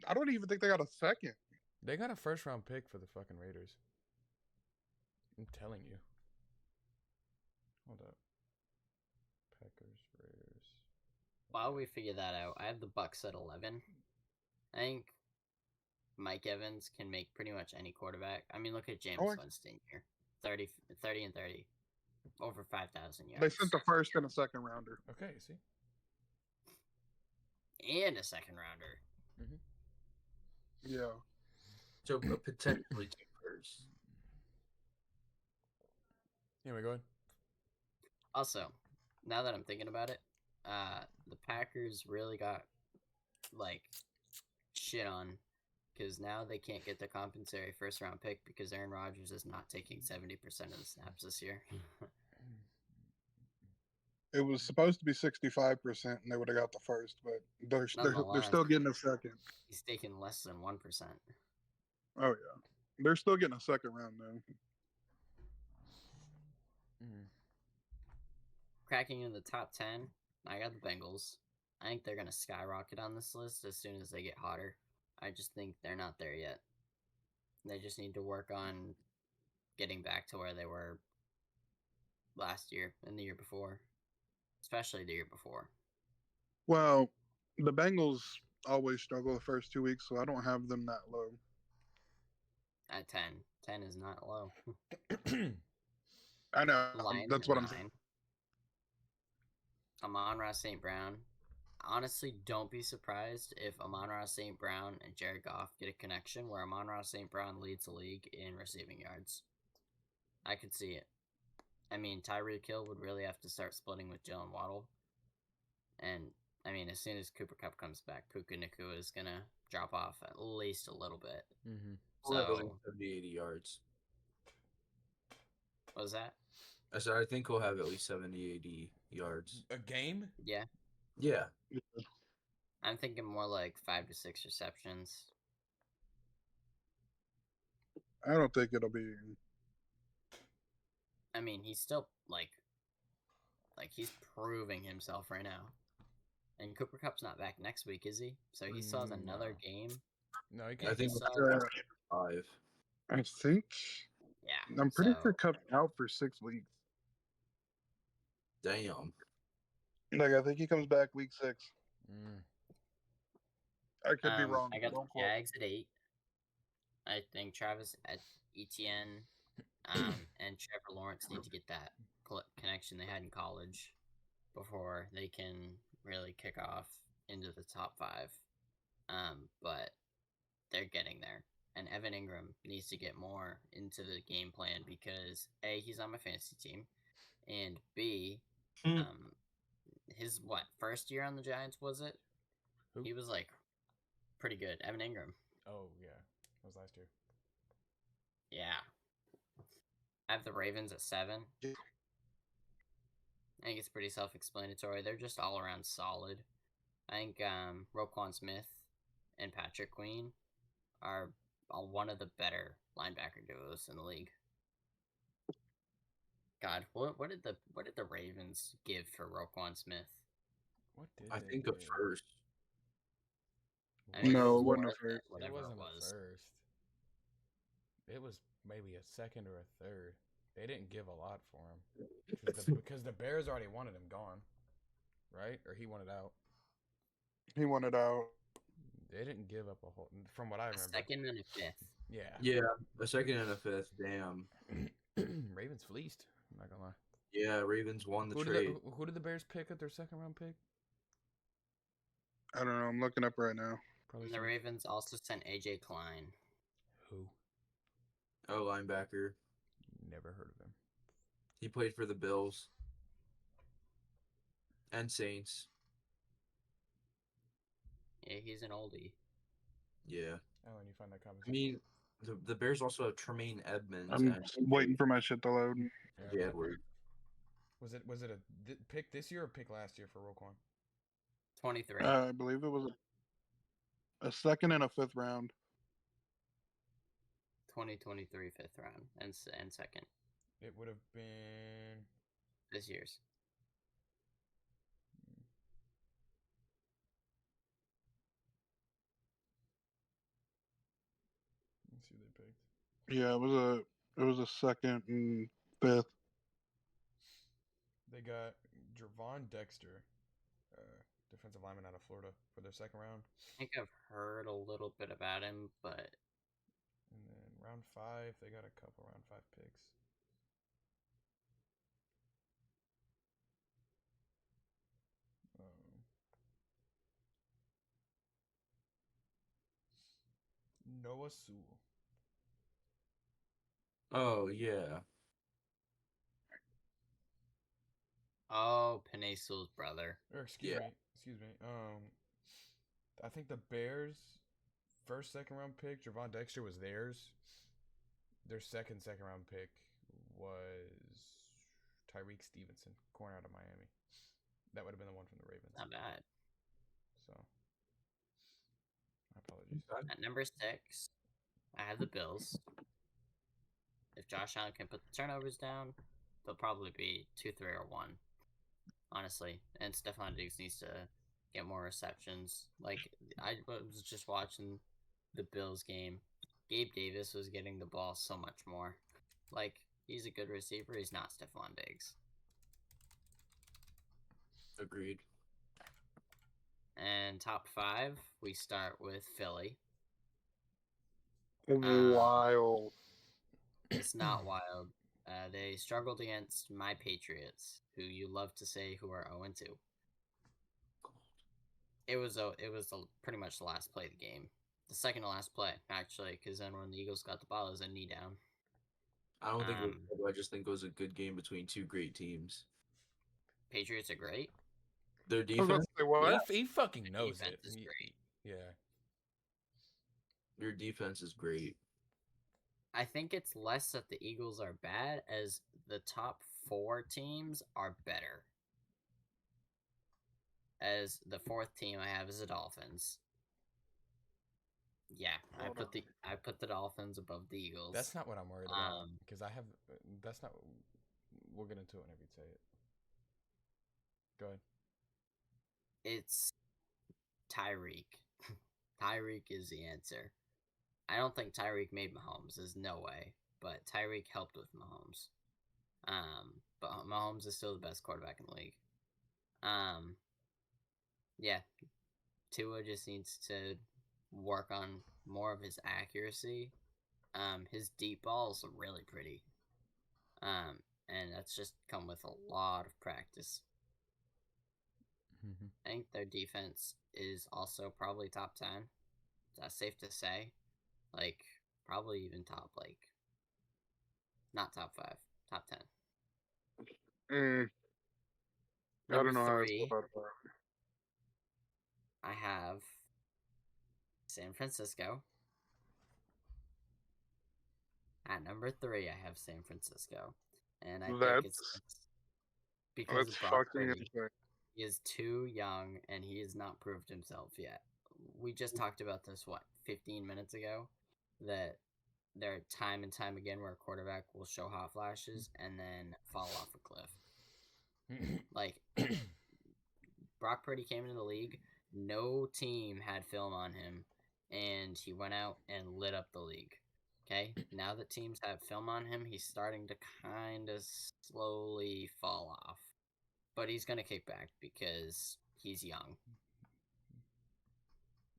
I don't even think they got a second. They got a first-round pick for the fucking Raiders. I'm telling you. Hold up. Packers, Raiders. While we figure that out, I have the Bucks at 11. I think Mike Evans can make pretty much any quarterback. I mean, look at James Oh, I- Winston here. 30 and 30. Over 5,000 yards. They sent the first and a second rounder. Okay, see? And a second rounder. Yeah. So potentially 2 firsts. Anyway, go ahead. Also, now that I'm thinking about it, the Packers really got like shit on because now they can't get the compensatory first round pick because Aaron Rodgers is not taking 70% of the snaps this year. It was supposed to be 65%, and they would have got the first, but they're Nonetheless. still getting a second. He's taking less than 1%. Oh yeah, they're still getting a second round though. Cracking in the top 10, I got the Bengals. I think they're going to skyrocket on this list as soon as they get hotter. I just think they're not there yet. They just need to work on getting back to where they were last year and the year before, especially the year before. Well, the Bengals always struggle the first 2 weeks, so I don't have them that low. At 10. 10 is not low. I know. Lions That's at what I'm 9. saying. Amon-Ra St. Brown. Honestly, don't be surprised if Amon-Ra St. Brown and Jared Goff get a connection where Amon-Ra St. Brown leads the league in receiving yards. I could see it. I mean, Tyreek Hill would really have to start splitting with Jalen Waddle. And, I mean, as soon as Cooper Kupp comes back, Puka Nacua is going to drop off at least a little bit. Mm-hmm. We'll have at So, least 70, 80 yards. what was that? I said I think he'll have at least 70, 80 yards. A game? Yeah. Yeah. I'm thinking more like 5 to 6 receptions. I don't think it'll be. I mean, he's still like he's proving himself right now. And Cooper Kupp's not back next week, is he? So he still has another No. game. No, you I can't. think So, that's 5. I think yeah. I'm pretty so, sure Cup's out for 6 weeks. Damn. Like I think he comes back week 6. Mm. I could be wrong. I got the Don't quote. Jags at 8. I think Travis at ETN and Trevor Lawrence need to get that connection they had in college before they can really kick off into the top 5. But they're getting there. And Evan Ingram needs to get more into the game plan because A, he's on my fantasy team, and B, Hmm. his first year on the Giants was it? Who? He was like pretty good. Evan Ingram. Oh yeah, that was last year. Yeah. I have the Ravens at 7. I think it's pretty self-explanatory. They're just all around solid. I think Roquan Smith and Patrick Queen are one of the better linebacker duos in the league. God, what did the Ravens give for Roquan Smith? What did I they think give? a first. I mean, No, was it wasn't a worth first. It whatever wasn't it was. a first. It was maybe a second or a third. They didn't give a lot for him because the Bears already wanted him gone, right? Or he wanted out. He wanted out. They didn't give up a whole. From what I A remember. second and a fifth. Yeah. Yeah, a second and a fifth. Damn. Ravens fleeced. I'm not gonna lie. Yeah, Ravens won the Who trade. did the Bears pick at their second round pick? I don't know. I'm looking up right now. Probably And the some- Ravens also sent AJ Klein. Who? Oh, linebacker. Never heard of him. He played for the Bills and Saints. Yeah, he's an oldie. Yeah. Oh, and you find that I conversation. mean, the Bears also have Tremaine Edmonds I'm and waiting for my shit to load. J. Edwards. Was it a pick this year or pick last year for Roquan? 23. I believe it was a second and a 5th round. 2023 fifth round and second It would have been. this year's. Let's see who they picked. Yeah, it was a second and 5th. They got Javon Dexter, defensive lineman out of Florida, for their second round. I think I've heard a little bit about him, but And then round 5, they got a couple round 5 picks. Noah Sewell. Oh yeah. oh, Penei Sewell's brother. Or excuse Yeah. me. I think the Bears' first second round pick, Javon Dexter, was theirs. Their second round pick was Tyreek Stevenson, corner out of Miami. That would have been the one from the Ravens. Not bad. So, my apologies. At number 6, I have the Bills. If Josh Allen can put the turnovers down, they'll probably be 2, 3, or 1. Honestly, and Stephon Diggs needs to get more receptions. Like, I was just watching the Bills game. Gabe Davis was getting the ball so much more. Like, he's a good receiver. He's not Stephon Diggs. Agreed. And top 5, we start with Philly. Wild. It's not wild. They struggled against my Patriots, who you love to say who are 0-2. It was pretty much the last play of the game. The second to last play, actually, because then when the Eagles got the ball, it was a knee down. I don't think it was, I just think it was a good game between two great teams. Patriots are great. Their I was about defense, to say, what? He fucking knows defense it. is great. Yeah. your defense is great. I think it's less that the Eagles are bad as the top 4 teams are better. As the 4th team I have is the Dolphins. Yeah, I put the Dolphins above the Eagles. That's not what I'm worried about because I have. That's not. We'll get into it whenever you say it. Go ahead. It's Tyreek. Tyreek is the answer. I don't think Tyreek made Mahomes. There's no way. But Tyreek helped with Mahomes. But Mahomes is still the best quarterback in the league. Yeah. Tua just needs to work on more of his accuracy. His deep balls are really pretty. And that's just come with a lot of practice. Mhm. I think their defense is also probably top 10. Is that safe to say? Like, probably even top, like, not top 5, top 10. I Number don't know how I feel 3, about that. I have San Francisco. At number 3, I have San Francisco. And I think it's because That's Brock fucking Purdy. insane. He is too young, and he has not proved himself yet. We just talked about this, 15 minutes ago? That there are time and time again where a quarterback will show hot flashes and then fall off a cliff. Like, Brock Purdy came into the league, no team had film on him, and he went out and lit up the league. Okay? Now that teams have film on him, he's starting to kind of slowly fall off. But he's going to kick back because he's young.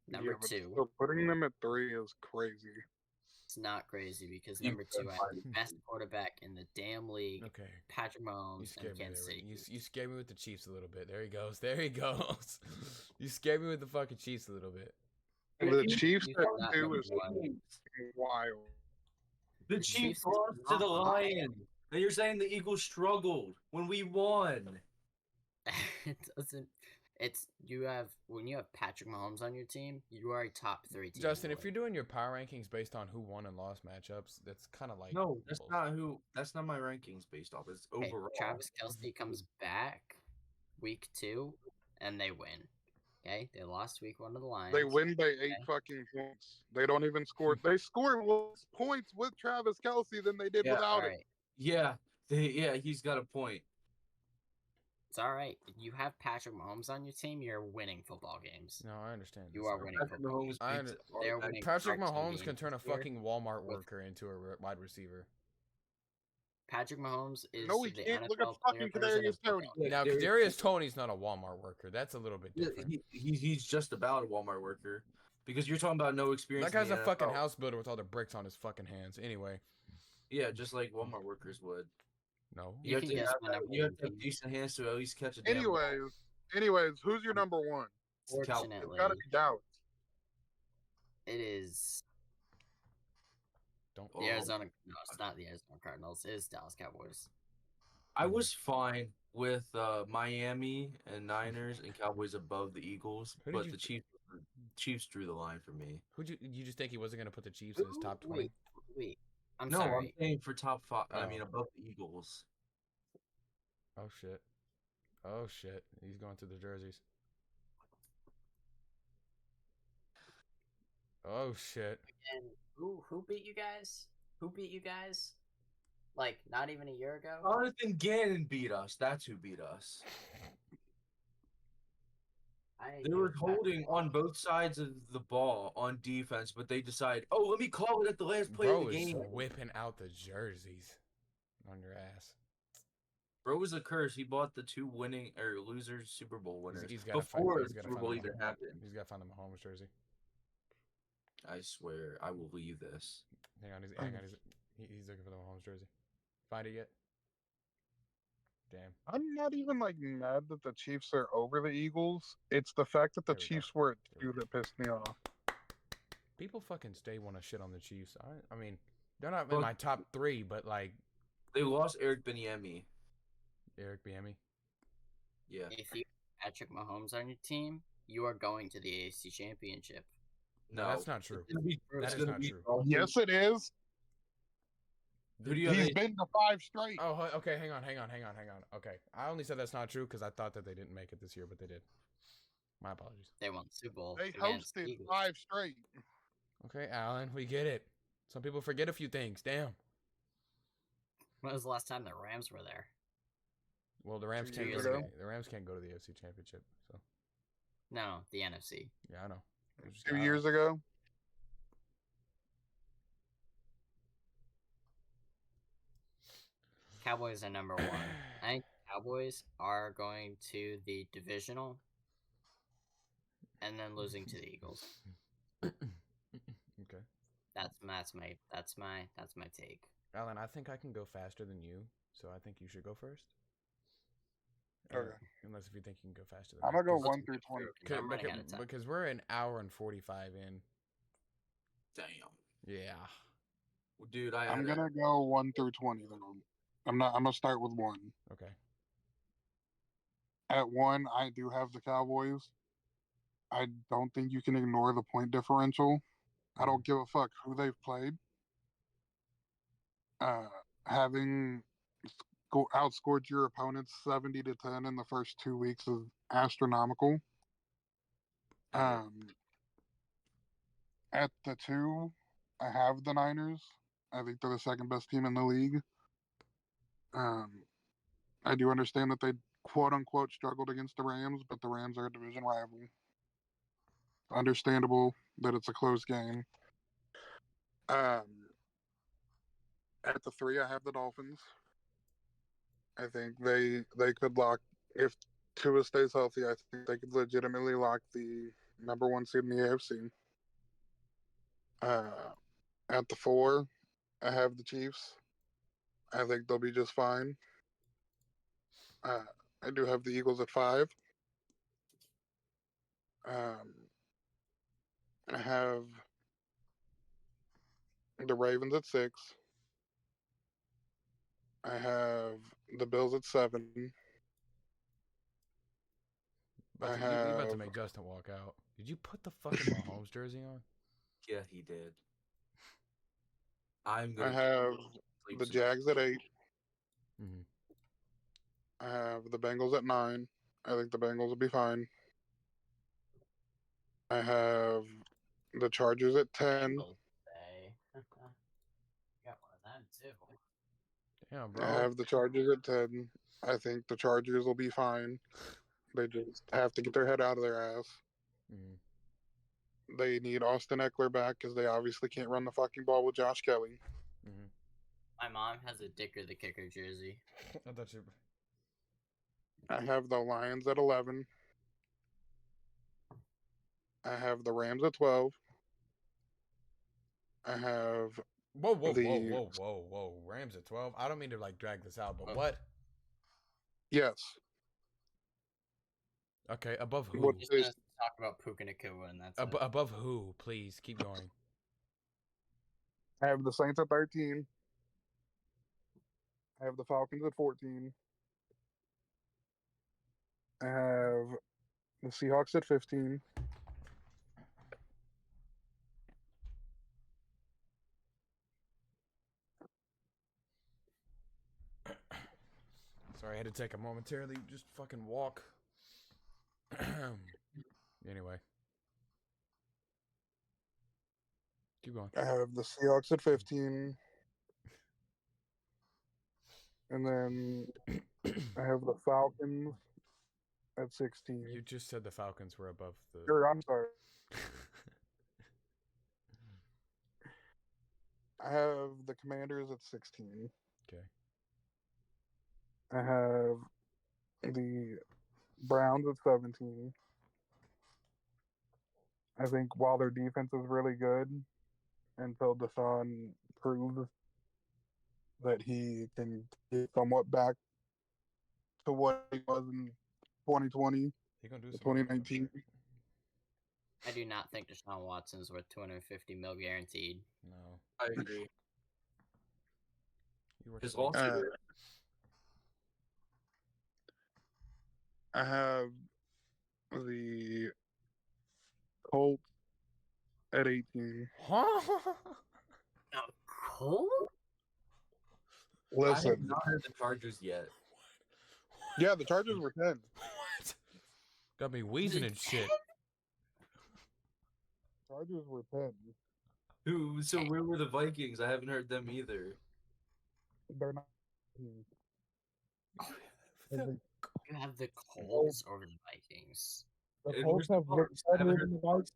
Number Yeah, but 2. still, putting them at 3 is crazy. It's not crazy because number 2, I have the best quarterback in the damn league, Okay. Patrick You Mahomes, scared and me Kansas there. City. You scared me with the Chiefs a little bit. There he goes. There he goes. You scared me with the fucking Chiefs a little bit. The Chiefs Chiefs at are not 2 number is 1. wild. The Chiefs Chiefs is lost to not the hot. Lions. And you're saying the Eagles struggled when we won. It doesn't. It's when you have Patrick Mahomes on your team, you are a top 3 team. Justin, if you're doing your power rankings based on who won and lost matchups, that's kind of like No, that's bullshit. that's not my rankings based off. It's overall. Travis Kelce comes back week 2, and they win. Okay, they lost week 1 to the Lions. They win by 8 fucking points. They don't even score. They score less points with Travis Kelce than they did Yeah, without All it. right. Yeah, he's got a point. It's all right. You have Patrick Mahomes on your team. You're winning football games. No, I understand. You this. are winning Patrick football Mahomes I beats under- all They're that. winning Patrick 13 Mahomes games can turn a this year fucking Walmart with- worker into a wide receiver. Patrick Mahomes is No, he the can't. Look at NFL player fucking version Kadarius of Toney. Yeah, Now, Darius- Kadarius Toney's not a Walmart worker. That's a little bit different. He's just about a Walmart worker because you're talking about no experience. That guy's in a the fucking NFL. house builder with all the bricks on his fucking hands. Anyway, Yeah, just like Walmart workers would. no. You can guess my number You have one to have team. decent hands to at least catch a damn ball. Anyways, who's your number 1? It's the Cowboys. It's Fortunately, gotta be Dallas. it is Don't. the Arizona. No, it's not the Arizona Cardinals. It is Dallas Cowboys. I was fine with Miami and Niners and Cowboys above the Eagles, Who did but you the Chiefs drew the line for me. Who'd you just think he wasn't gonna put the Chiefs in his top 20? Wait. I'm No, sorry. I'm saying for top 5. I Oh. mean above the Eagles. Oh shit. Oh shit. He's going through the jerseys. Oh shit. And who beat you guys? Who beat you guys? Like not even a year ago. Jonathan Gannon beat us. That's who beat us. They were holding on both sides of the ball on defense, but they decide, oh, let me call it at the last play Bro of the is game. whipping out the jerseys on your ass. Bro was a curse. He bought the 2 winning or losers Super Bowl winners He's gotta before he's the gotta Super find Bowl the even Mahomes- happened. He's got to find the Mahomes jersey. I swear, I will leave this. Hang on, he's looking for the Mahomes jersey. Find it yet? Damn. I'm not even like mad that the Chiefs are over the Eagles. It's the fact that the There we go. Chiefs were at There we 2 that pissed me off. People fucking stay want to shit on the Chiefs. I mean, they're not in Well- my top 3, but like They lost Eric Bieniemy. Eric Bieniemy. Yeah. If you have Patrick Mahomes on your team, you are going to the AFC Championship. No, that's not true. It's gonna be, That it's is gonna not be true. Dolphins. Yes, it is. Who do you have? He's been to 5 straight. Oh, okay. Hang on. Okay, I only said that's not true because I thought that they didn't make it this year, but they did. My apologies. They won the Super Bowl. They against the hosted Eagles. 5 straight. Okay, Alan, we get it. Some people forget a few things. Damn. When was the last time the Rams were there? Well, the Rams 2 can't go years to ago. the Rams can't go to the AFC Championship. So No, the NFC. yeah, I know. Just 2 got years 'em. ago. Cowboys are number one. I think Cowboys are going to the divisional and then losing to the Eagles. Okay. That's my take. Alan, I think I can go faster than you, so I think you should go first. Okay. Unless if you think you can go faster than I'm me. gonna go 'Cause- 1 through 20. Because I'm running out of time. Because we're an hour and 45 in. Damn. Yeah. Dude, I'm gonna go 1 through 20 though. I'm gonna start with 1. Okay. At 1, I do have the Cowboys. I don't think you can ignore the point differential. I don't give a fuck who they've played. Having outscored your opponents 70-10 in the first 2 weeks is astronomical. At the 2, I have the Niners. I think they're the second best team in the league. I do understand that they quote unquote struggled against the Rams, but the Rams are a division rival. Understandable that it's a close game. At the 3, I have the Dolphins. I think they could lock, if Tua stays healthy, I think they could legitimately lock the number 1 seed in the AFC. At the 4, I have the Chiefs. I think they'll be just fine. I do have the Eagles at 5. I have the Ravens at 6. I have the Bills at 7. You're about to make Justin walk out. Did you put the fucking Mahomes jersey on? Yeah, he did. I have the Jags at 8. Mm-hmm. I have the Bengals at 9. I think the Bengals will be fine. I have the Chargers at 10. Got one of them too. Damn, bro. I have the Chargers at 10. I think the Chargers will be fine. They just have to get their head out of their ass. Mm-hmm. They need Austin Eckler back because they obviously can't run the fucking ball with Josh Kelly. Mm-hmm. My mom has a Dicker the Kicker jersey. I thought you. I have the Lions at 11. I have the Rams at 12. I have Whoa. Rams at 12? I don't mean to like drag this out, but what? Yes. Okay, above who? We're just gonna talk about Puka Nakua and that's it. Above who? Please keep going. I have the Saints at 13. I have the Falcons at 14. I have the Seahawks at 15. Sorry, I had to take a momentarily just fucking walk. Anyway. Keep going. I have the Seahawks at 15. And then I have the Falcons at 16. You just said the Falcons were above the... I'm sorry. I have the Commanders at 16. Okay. I have the Browns at 17. I think while their defense is really good, until Deshaun proves that he can get somewhat back to what he was in 2020, He gonna do 2019. I do not think Deshaun Watson's worth $250 million guaranteed. No. I agree. His also, I have the Colts at 18. Huh? Colt? I have Listen. not heard the Chargers yet. Yeah, the Chargers were 10. What? Got me wheezing and shit. Chargers were 10. Who? So where were the Vikings? I haven't heard them either. They're not. You have the Colts over the Vikings. The Colts have looked better than the Vikings.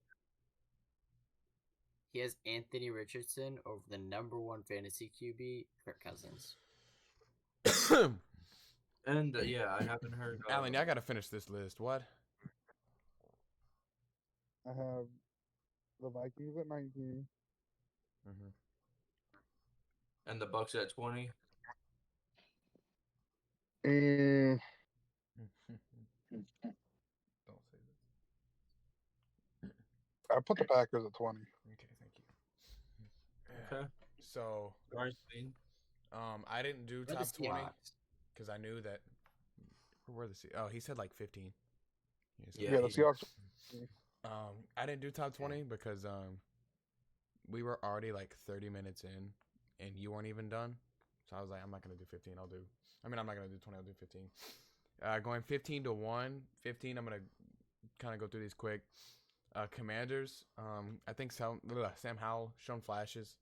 He has Anthony Richardson over the #1 fantasy QB, Kirk Cousins. And yeah, I haven't heard. Alan, I gotta finish this list. What? I have the Vikings at 19. Mm-hmm. And the Bucks at 20. And Don't say this. I put the Packers at 20. Okay, thank you. Okay. So, Darnstein. I didn't do Where are the top 20 Seahawks? because I knew that. Where were the Oh, he said like 15. He said Yeah, Yeah, the he- Seahawks. I didn't do top 20 because we were already like 30 minutes in and you weren't even done. So I was like, I'm not gonna do 15. I'm not gonna do 20. I'll do 15. Going 15 to 1. 15. I'm gonna kind of go through these quick. Commanders. I think Sam Howell shown flashes.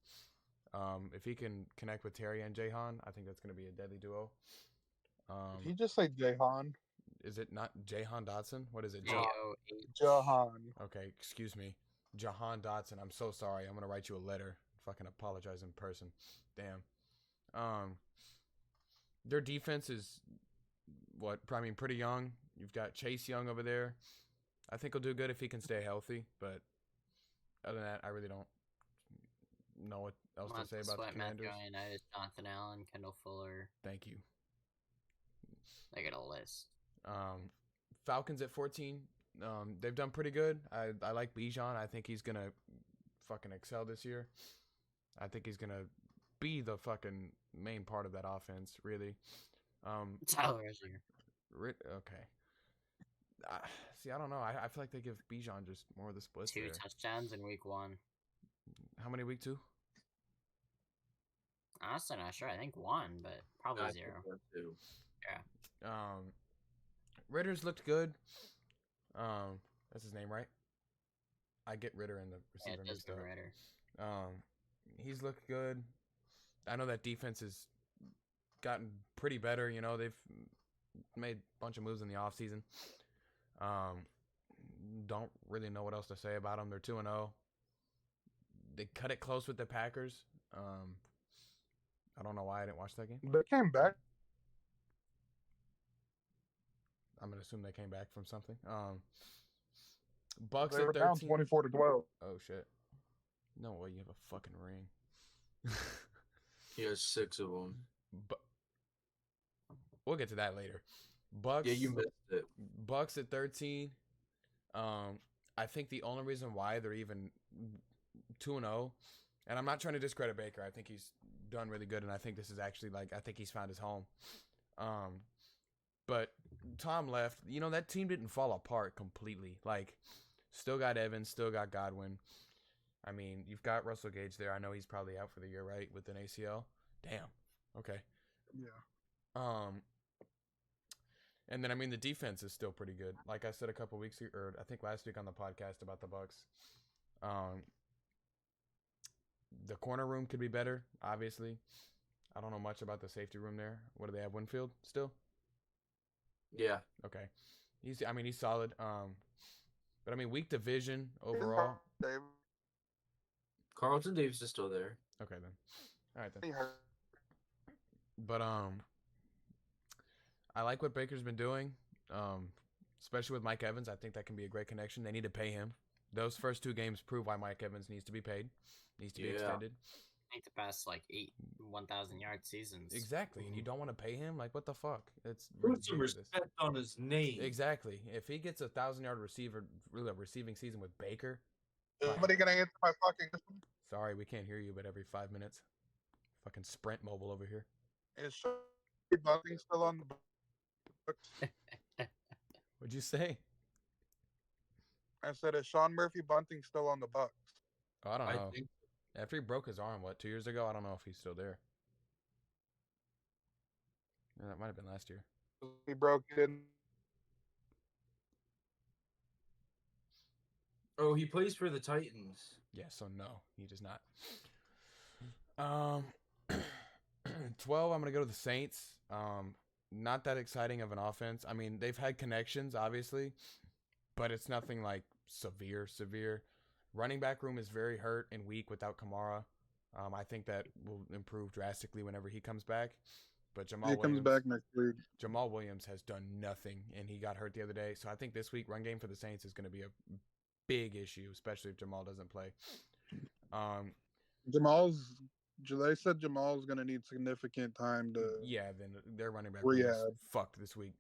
If he can connect with Terry and Jahan, I think that's gonna be a deadly duo. Did he just say Jahan? Is it not Jahan Dotson? What is it? J-O-H. Jahan. Okay, excuse me. Jahan Dotson. I'm so sorry. I'm gonna write you a letter. Fucking apologize in person. Damn. Their defense is pretty young. You've got Chase Young over there. I think he'll do good if he can stay healthy, but other than that, I really don't know what else to say about the Commanders. United, Jonathan Allen, Kendall Fuller. Thank you. They get a list. Falcons at 14. They've done pretty good. I like Bijan. I think he's gonna fucking excel this year. I think he's gonna be the fucking main part of that offense, really. Tyler Rozier. Okay. See, I don't know. I feel like they give Bijan just more of the splits 2 there. touchdowns in week 1. How many week 2? Honestly, not sure. I think 1, but probably I 0. think so, too. Ritter's looked good. That's his name, right? I get Ritter in the Yeah, receiver it does mixed go up. Ritter. He's looked good. I know that defense has gotten pretty better. You know, they've made a bunch of moves in the offseason. Don't really know what else to say about them. They're 2-0. They cut it close with the Packers. I don't know why I didn't watch that game. They came back. I'm gonna assume they came back from something. Bucks They at were down 13. 24-12. Oh shit! No way, you have a fucking ring. He has 6 of them. But we'll get to that later. Bucks. Yeah, you missed it. Bucks at 13. I think the only reason why they're even 2-0, and I'm not trying to discredit Baker. I think he's done really good, and I think this is actually I think he's found his home. But Tom left. You know, that team didn't fall apart completely. Still got Evans, still got Godwin. I mean, you've got Russell Gage there. I know he's probably out for the year, right, with an ACL. Damn. Okay. Yeah. And then, I mean, the defense is still pretty good. Like I said a couple weeks ago, or I think last week on the podcast about the Bucks. The corner room could be better, obviously. I don't know much about the safety room there. What do they have, Winfield still? Yeah. Okay. He's solid. But I mean, weak division overall. Carlton Davis is still there. Okay then. All right then. He hurt. But I like what Baker's been doing. Especially with Mike Evans, I think that can be a great connection. They need to pay him. Those first 2 games prove why Mike Evans needs to be paid. Needs to be extended. I think the past 8 1,000-yard seasons. Exactly, and you don't want to pay him? What the fuck? It's Put some ridiculous. respect on his name. Exactly. If he gets 1,000-yard receiving season with Baker, Is somebody gonna answer my fucking question? sorry, we can't hear you, but every 5 minutes. Fucking Sprint Mobile over here. Is Sean Bunting still on the books? What'd you say? I said, is Sean Murphy Bunting still on the Bucks? Oh, I don't know. I think After he broke his arm, 2 years ago? I don't know if he's still there. Yeah, that might have been last year. He broke it in. Oh, he plays for the Titans. Yeah, so no, he does not. 12, I'm going to go to the Saints. Not that exciting of an offense. I mean, they've had connections, obviously, but it's nothing severe. Running back room is very hurt and weak without Kamara. I think that will improve drastically whenever he comes back. But He comes back next week. Jamal Williams has done nothing, and he got hurt the other day. So I think this week run game for the Saints is going to be a big issue, especially if Jamal doesn't play. They said Jamal's going to need significant time to. Yeah, then their running back rehab. is fucked this week.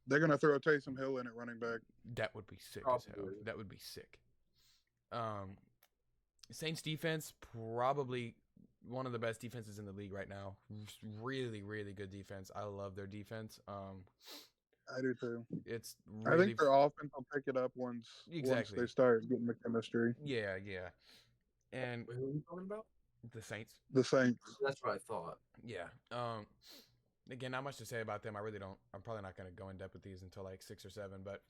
They're going to throw Taysom Hill in at running back. That would be sick as hell. That would be sick. Saints defense, probably one of the best defenses in the league right now. Really, really good defense. I love their defense. I do too. It's I think their offense will pick it up once they start getting the chemistry. Yeah. And Wait, who are you talking about? The Saints. The Saints. That's what I thought. Yeah. Again, not much to say about them. I really don't. I'm probably not going to go in depth with these until like 6 or 7. But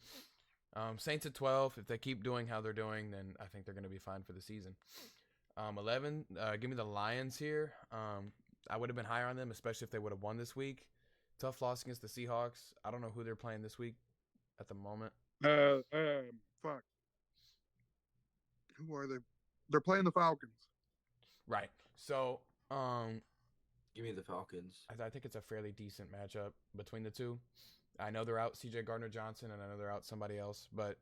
Saints at 12. If they keep doing how they're doing, then I think they're going to be fine for the season. 11. Give me the Lions here. I would have been higher on them, especially if they would have won this week. Tough loss against the Seahawks. I don't know who they're playing this week at the moment. Fuck. Who are they? They're playing the Falcons. Right. So, Give me the Falcons. I think it's a fairly decent matchup between the two. I know they're out CJ Gardner-Johnson, and I know they're out somebody else, but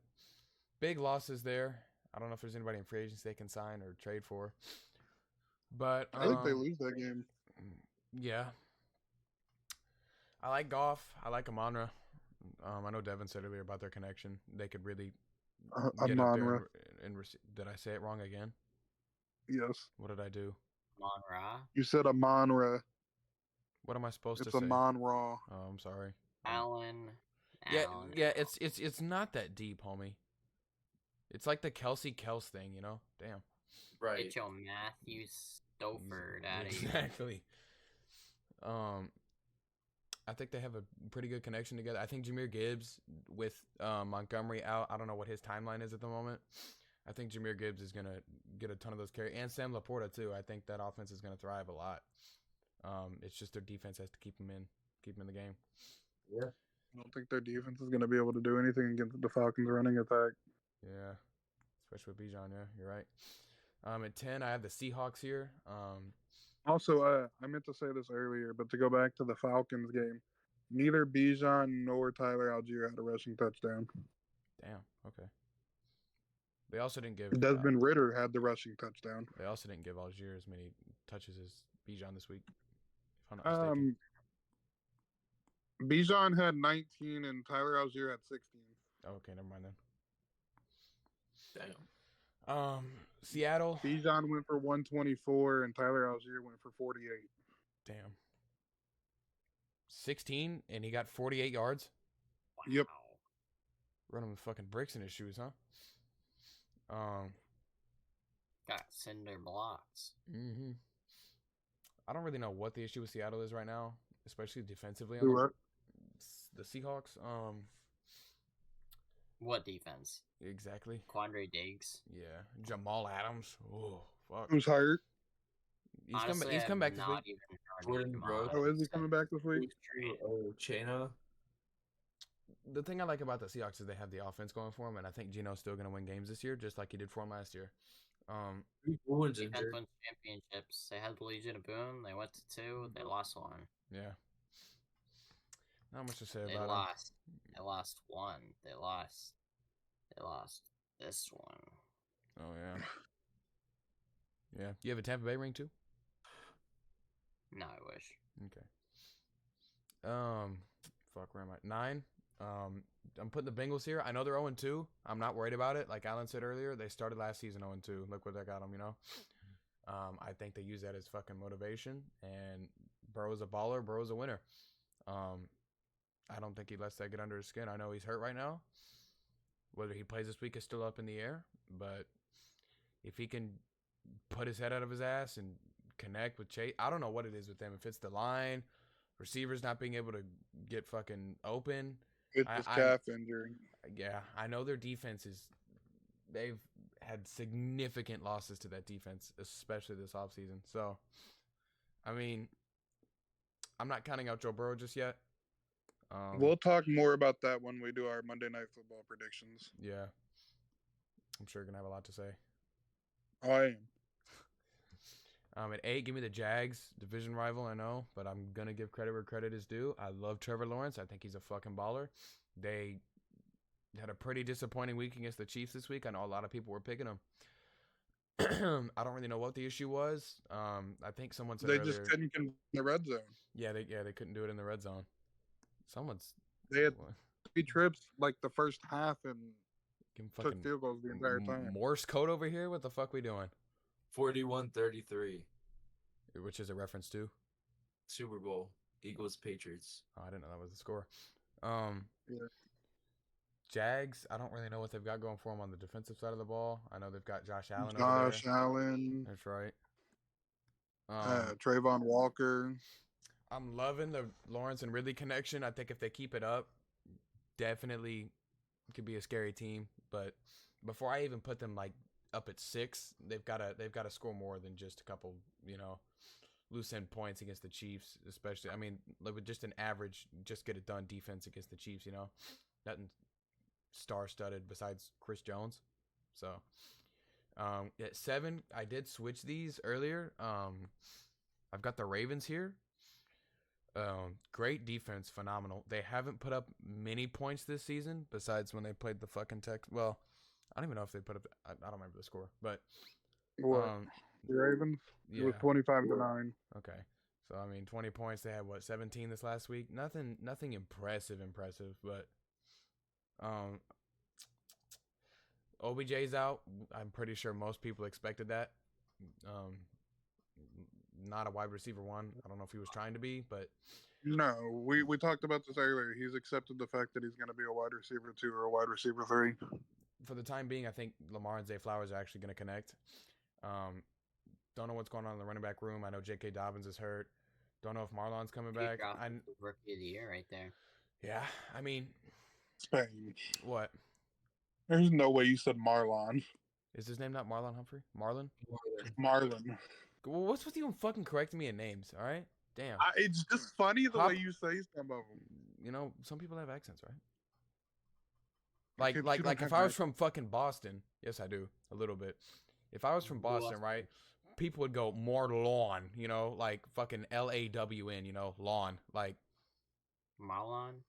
big losses there. I don't know if there's anybody in free agency they can sign or trade for. But I think they lose that game. Yeah. I like Goff. I like Amon-Ra. I know Devon said earlier about their connection. They could really get up there and did I say it wrong again? Yes. What did I do? Amon-Ra. You said Amon-Ra. What am I supposed to It's say? Amon-Ra. Oh, I'm sorry. Allen. Yeah. It's not that deep, homie. It's like the Kelsey thing, you know. Damn. Right. Get your Matthew Stafford out of here. Exactly. I think they have a pretty good connection together. I think Jahmyr Gibbs with Montgomery out. I don't know what his timeline is at the moment. I think Jahmyr Gibbs is gonna get a ton of those carries, and Sam Laporta too. I think that offense is gonna thrive a lot. It's just their defense has to keep them in the game. Yeah. I don't think their defense is gonna be able to do anything against the Falcons' running attack. Yeah, especially with Bijan. Yeah, you're right. At 10, I have the Seahawks here. Also, I meant to say this earlier, but to go back to the Falcons game, neither Bijan nor Tyler Algier had a rushing touchdown. Damn. Okay. They also didn't give Desmond Ridder had the rushing touchdown. They also didn't give Algier as many touches as Bijan this week. If I'm not mistaken. Bijan had 19 and Tyler Algier had 16. Oh, okay, never mind then. Damn. Seattle. Bijan went for 124 and Tyler Algier went for 48. Damn. 16 and he got 48 yards. Wow. Yep. Running with fucking bricks in his shoes, huh? Got cinder blocks. Mm-hmm. I don't really know what the issue with Seattle is right now, especially defensively. The Seahawks. What defense? Exactly. Quandre Diggs. Yeah. Jamal Adams. Oh, fuck. Who's hired? He's come back this week. Jordan Brooks. Oh, is he coming back this week? Oh, Chena. The thing I like about the Seahawks is they have the offense going for them, and I think Geno's still going to win games this year, just like he did for them last year. Defense won championships. They had the Legion of Boom. They went to 2. They lost 1. Yeah. Not much to say They about lost. They lost 1. They lost this one. Oh, yeah. Yeah. You have a Tampa Bay ring, too? No, I wish. Okay. Fuck, where am I? 9. I'm putting the Bengals here. I know they're 0-2. I'm not worried about it. Like Alan said earlier, they started last season 0-2. Look what that got them, you know? I think they use that as fucking motivation. And Burrow's a baller. Burrow's a winner. I don't think he lets that get under his skin. I know he's hurt right now. Whether he plays this week is still up in the air. But if he can put his head out of his ass and connect with Chase, I don't know what it is with them. If it's the line, receivers not being able to get fucking open. It's his calf injury. Yeah, I know their defense they've had significant losses to that defense, especially this offseason. So, I mean, I'm not counting out Joe Burrow just yet. We'll talk more about that when we do our Monday Night Football predictions. Yeah. I'm sure you're gonna have a lot to say. I am. At 8, give me the Jags, division rival. I know, but I'm gonna give credit where credit is due. I love Trevor Lawrence. I think he's a fucking baller. They had a pretty disappointing week against the Chiefs this week. I know a lot of people were picking them. I don't really know what the issue was. I think someone said They earlier. just couldn't in the red zone. Yeah, they couldn't do it in the red zone. Someone's They had 3 trips like the first half and took field goals the entire time. Morse code over here. What the fuck we doing? 41-33. Which is a reference to Super Bowl. Eagles Patriots. Oh, I didn't know that was the score. Yeah. Jags, I don't really know what they've got going for them on the defensive side of the ball. I know they've got Josh Allen over Josh there. Allen. That's right. Trayvon Walker. I'm loving the Lawrence and Ridley connection. I think if they keep it up, definitely could be a scary team. But before I even put them like up at 6, they've got to score more than just a couple, loose end points against the Chiefs, especially. I mean, like with just an average, just get it done defense against the Chiefs. Nothing star-studded besides Chris Jones. So at 7, I did switch these earlier. I've got the Ravens here. Great defense, phenomenal. They haven't put up many points this season besides when they played the fucking Texans. Well, I don't even know if they put up. I don't remember the score, but What? The Ravens? yeah. It was 25-9. Okay, so I mean, 20 points. They had 17 this last week. Nothing impressive, but OBJ's out. I'm pretty sure most people expected that. Not a wide receiver 1. I don't know if he was trying to be, but no, we talked about this earlier. He's accepted the fact that he's going to be a wide receiver 2 or a wide receiver 3. For the time being, I think Lamar and Zay Flowers are actually going to connect. Don't know what's going on in the running back room. I know J.K. Dobbins is hurt. Don't know if Marlon's coming back. Rookie of the year right there. Yeah, I mean, Spain. What? There's no way you said Marlon. Is his name not Marlon Humphrey? Marlon? Marlon. Well, what's with you fucking correcting me in names? All right, damn. It's just funny the way you say some of them. Some people have accents, right? Okay, Like if I was from fucking Boston, yes, I do a little bit. If I was from Boston, right, people would go more lawn, like fucking LAWN, lawn, like Marlon.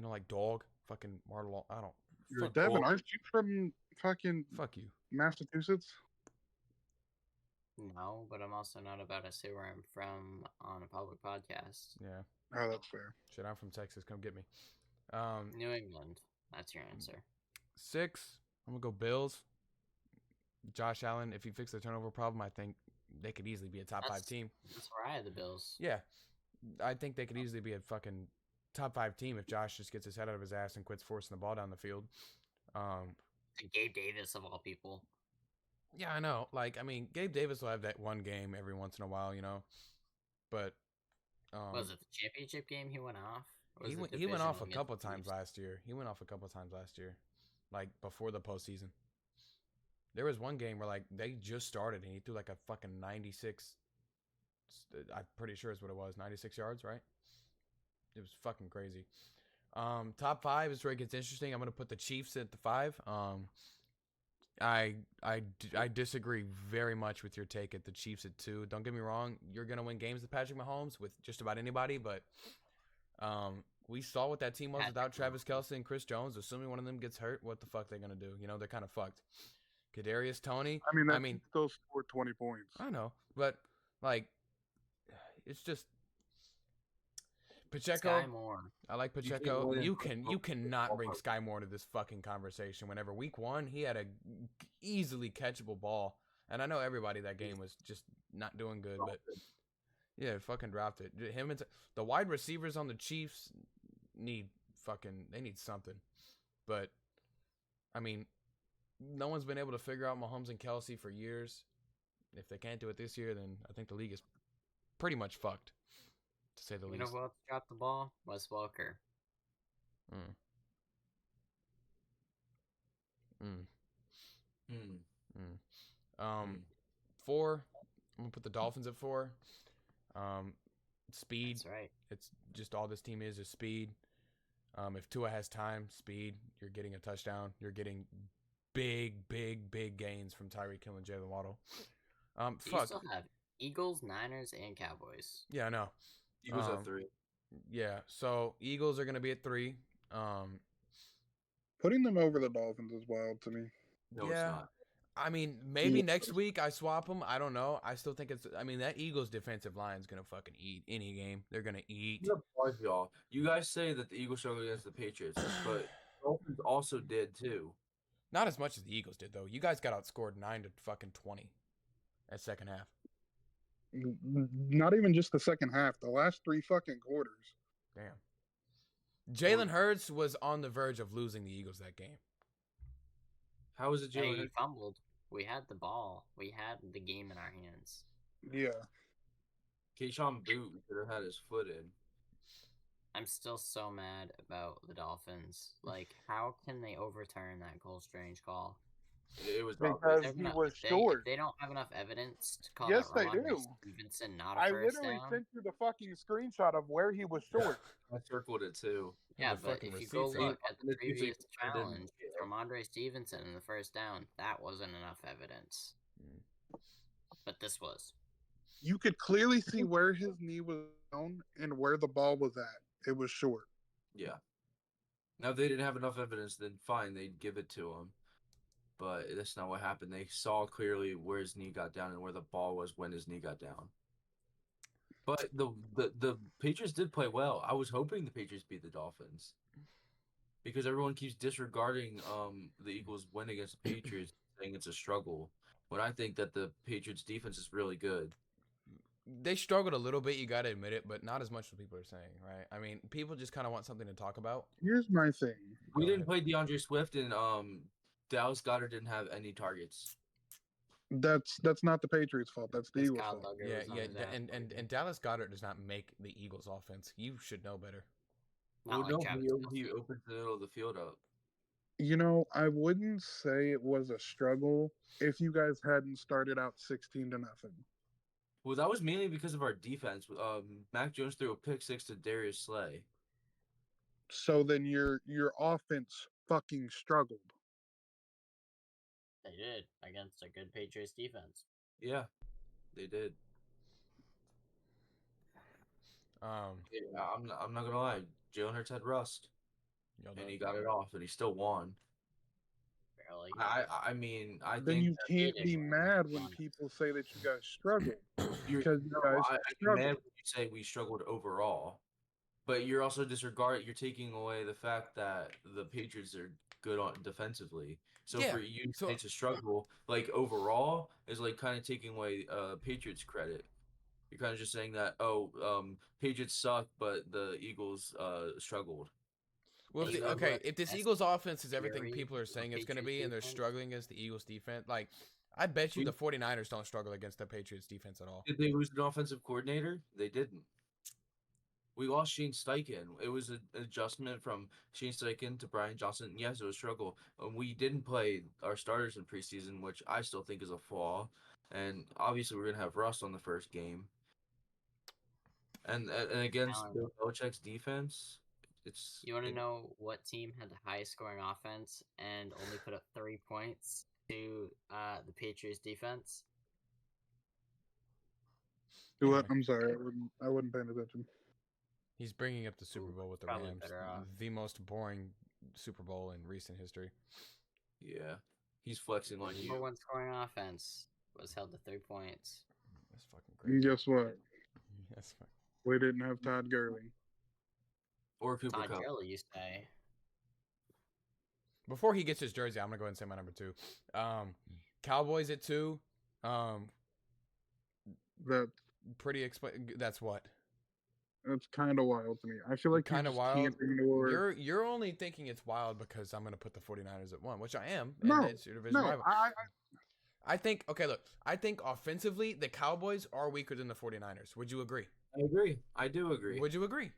Like dog, fucking Marlon. I don't. You're Devon, aren't you from fucking Fuck you, Massachusetts? No, but I'm also not about to say where I'm from on a public podcast. Yeah. Oh, that's fair. Shit, I'm from Texas. Come get me. New England. That's your answer. 6. I'm gonna go Bills. Josh Allen. If he fixed the turnover problem, I think they could easily be a top 5 team. That's where I had the Bills. Yeah, I think they could easily be a fucking top 5 team if Josh just gets his head out of his ass and quits forcing the ball down the field. Gabe Davis of all people. Yeah, I know. Like, I mean, Gabe Davis will have that one game every once in a while, But was it the championship game he went off? He went off a couple times last year. Like before the postseason. There was one game where like they just started and he threw like a fucking 96. I'm pretty sure is what it was. 96 yards, right? It was fucking crazy. Top 5 is where it gets interesting. I'm gonna put the Chiefs at the 5. I disagree very much with your take at the Chiefs at 2. Don't get me wrong, you're gonna win games with Patrick Mahomes with just about anybody, but we saw what that team was without Travis Kelce and Chris Jones. Assuming one of them gets hurt, what the fuck they're gonna do? They're kind of fucked. Kadarius Toney. I mean, still scored 20 points. I know, but like, it's just Pacheco. Sky Moore. I like Pacheco. You cannot bring Sky Moore to this fucking conversation. Whenever week 1, he had a easily catchable ball, and I know everybody that game was just not doing good, but yeah, fucking dropped it. Him and the wide receivers on the Chiefs need something, but I mean, no one's been able to figure out Mahomes and Kelce for years. If they can't do it this year, then I think the league is pretty much fucked, to say the least. You know who else dropped the ball? Wes Welker. 4. I'm gonna put the Dolphins at 4. Speed. That's right. It's just all this team is speed. If Tua has time, speed. You're getting a touchdown. You're getting big gains from Tyreek Hill and Jalen Waddle. You Fuck. still have Eagles, Niners, and Cowboys. Yeah, I know. Eagles have 3. Yeah, so Eagles are gonna be at 3. Putting them over the Dolphins is wild to me. No, it's not. I mean, maybe Yeah. next week I swap them. I don't know. I still think it's. I mean, that Eagles defensive line is gonna fucking eat any game. They're gonna eat. I'm gonna pause y'all. You guys say that the Eagles struggled against the Patriots, but the Dolphins also did too. Not as much as the Eagles did though. You guys got outscored 9-20 at second half. Not even just the second half. The last 3 fucking quarters. Damn. Jalen Hurts was on the verge of losing the Eagles that game. How was it, Hey, Jalen? you fumbled. We had the ball. We had the game in our hands. Yeah. Keyshawn Boot could have had his foot in. I'm still so mad about the Dolphins. Like, how can they overturn that Cole Strange call? It was Because obvious. he was If short. they don't have enough evidence to call Yes, that they Ramondre do. Stevenson not a I first literally down. sent you the fucking screenshot of where he was short. I circled it too. Yeah, the but fucking if you go receipts, look at And the it's usually previous turned in- challenge, Ramondre Stevenson in the first down, that wasn't enough evidence. But this was. You could clearly see where his knee was down and where the ball was at. It was short. Yeah. Now, if they didn't have enough evidence, then fine, they'd give it to him. But that's not what happened. They saw clearly where his knee got down and where the ball was when his knee got down. But the Patriots did play well. I was hoping the Patriots beat the Dolphins because everyone keeps disregarding the Eagles' win against the Patriots, saying it's a struggle. When I think that the Patriots' defense is really good. They struggled a little bit, you got to admit it, but not as much as people are saying, right? I mean, people just kind of want something to talk about. Here's my thing. We Go didn't ahead. play DeAndre Swift, and Dallas Goedert didn't have any targets. That's not the Patriots' fault. That's the Because Eagles' Kyle fault. Duggar Yeah, was on yeah, his ass. and Dallas Goedert does not make the Eagles' offense. You should know better. Not like no, Travis he Kelce. opened the middle of the field up. You know, I wouldn't say it was a struggle if you guys hadn't started out 16-0. Well, that was mainly because of our defense. Mac Jones threw a pick 6 to Darius Slay. So then your offense fucking struggled. They did against a good Patriots defense. Yeah, they did. Yeah, I'm not gonna lie. Jalen Hurts had rust, and he got it off, and he still won. Barely. I mean, I Then think you can't be Aiden mad when won. people say that you guys struggled. you're because you no, guys I'm struggled. mad when you say we struggled overall, but you're also you're taking away the fact that the Patriots are good on defensively. So Yeah, for you so- to say to struggle like overall is like kind of taking away Patriots credit. You're kind of just saying that Patriots suck, but the Eagles struggled. Well, Eagles okay, were if this best Eagles offense is everything theory people are of saying it's going to Patriots be, and they're defense. struggling against the Eagles defense, like, I bet you We- the 49ers don't struggle against the Patriots defense at all. Did they lose an offensive coordinator? They didn't. We lost Shane Steichen. It was an adjustment from Shane Steichen to Brian Johnson. Yes, it was a struggle. We didn't play our starters in preseason, which I still think is a flaw. And obviously, we're going to have rust on the first game. And against Allen. Bill Belichick's defense, it's... You want to know what team had the highest scoring offense and only put up 3 points to the Patriots defense? What? I'm sorry, I wasn't paying attention. He's bringing up the Super Ooh, Bowl with the probably Rams, better off. the most boring Super Bowl in recent history. Yeah. He's flexing on Number you. one scoring offense was held to 3 points. That's fucking And great. guess what? That's fine. We didn't have Todd Gurley. Or Cooper Todd Cup. Gurley, you say. Before he gets his jersey, I'm gonna go ahead and say my number 2. Cowboys at 2. That That's what. That's kind of wild to me. I feel like you Kind of just wild. can't ignore. You're only thinking it's wild because I'm gonna put the 49ers at 1, which I am. No, and it's your division No, rival. I think I think offensively the Cowboys are weaker than the 49ers. Would you agree? I agree. I do agree. Would you agree?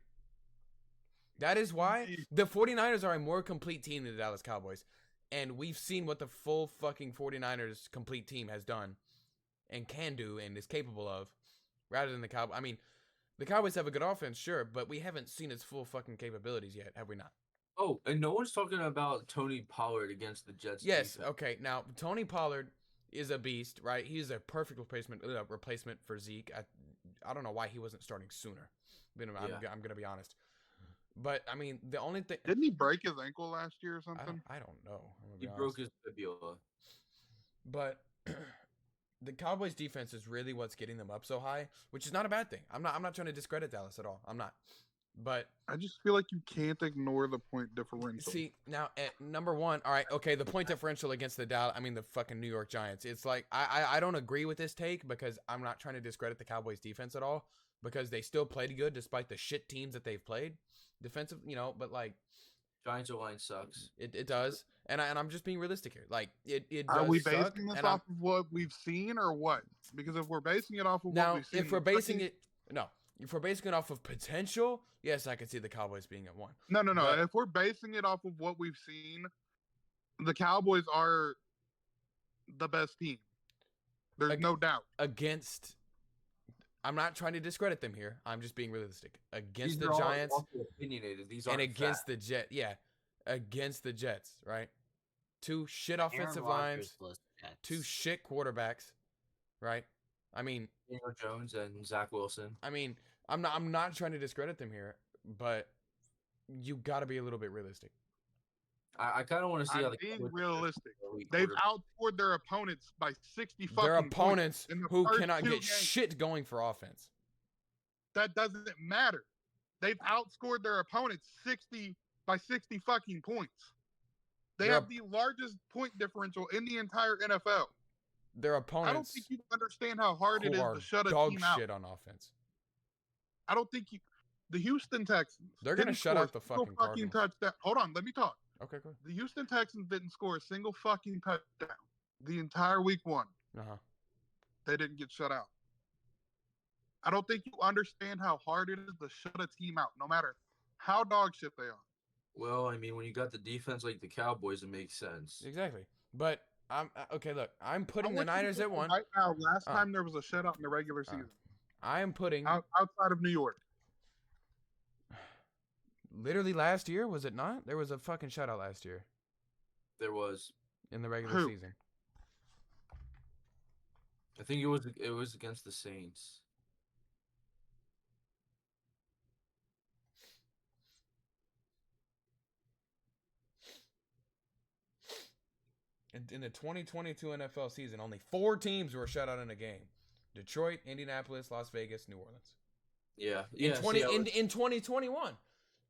That is why the 49ers are a more complete team than the Dallas Cowboys. And we've seen what the full fucking 49ers complete team has done and can do and is capable of rather than the Cowboys. I mean, the Cowboys have a good offense, sure, but we haven't seen its full fucking capabilities yet, have we not? Oh, and no one's talking about Tony Pollard against the Jets. Yes, defense. okay. Now Tony Pollard is a beast, right? He's a perfect replacement for Zeke. I don't know why he wasn't starting sooner. I'm gonna be honest. But I mean, the only thing Didn't he break his ankle last year or something? I don't know. I'm gonna He be broke honest. his fibula. But the Cowboys defense is really what's getting them up so high, which is not a bad thing. I'm not trying to discredit Dallas at all. I'm not. But I just feel like you can't ignore the point differential. see, now at number 1, all right, okay, the point differential against the fucking New York Giants. It's like I don't agree with this take because I'm not trying to discredit the Cowboys defense at all because they still played good despite the shit teams that they've played. Defensive, but like Giants line sucks. it does. And I'm just being realistic here. Like it does Are we suck, basing this and off of what we've seen or what? Because if we're basing it off of now, what we've seen, if we're basing it off of potential, yes, I can see the Cowboys being at 1. No. But- If we're basing it off of what we've seen, the Cowboys are the best team. There's no doubt. Against, I'm not trying to discredit them here. I'm just being realistic. Against These the are all Giants also opinionated. These and aren't against fact. against the Jets, right? 2 shit Aaron offensive Rodgers lines, was Jets. 2 shit quarterbacks, right? I mean, Daniel Jones and Zach Wilson. I'm not trying to discredit them here, but you got to be a little bit realistic. I kind of want to see how I'm the being Cowboys realistic. are elite They've quarterback. outscored their opponents by 60 fucking Their points opponents in the who first cannot 2 get games. shit going for offense. That doesn't matter. They've outscored their opponents 60 fucking points. They Their have the largest point differential in the entire NFL. Their I don't opponents think you understand how hard it who is are to shut a dog team out. shit on offense. I don't think you. The Houston Texans. They're gonna didn't shut score out the a single fucking Cardinals. touchdown. Hold on, let me talk. Okay, go The Houston Texans didn't score a single fucking touchdown the entire week 1. ahead. They didn't get shut out. I don't think you understand how hard it is to shut a team out, no matter how dog shit they are. Well, I mean, when you got the defense like the Cowboys, it makes sense. Exactly. But I'm okay. Look, I'm putting the I want you to Niners tell at me 1. Right now, last Uh, time there was a shutout in the regular uh, season, I am putting outside of New York. literally last year. Was it not? There was a fucking shutout last year There was, in the regular Who? season. I think it was against the Saints. In the 2022 NFL season, only 4 teams were shut out in a game: Detroit, Indianapolis, Las Vegas, New Orleans. Yeah, In yeah. 2021,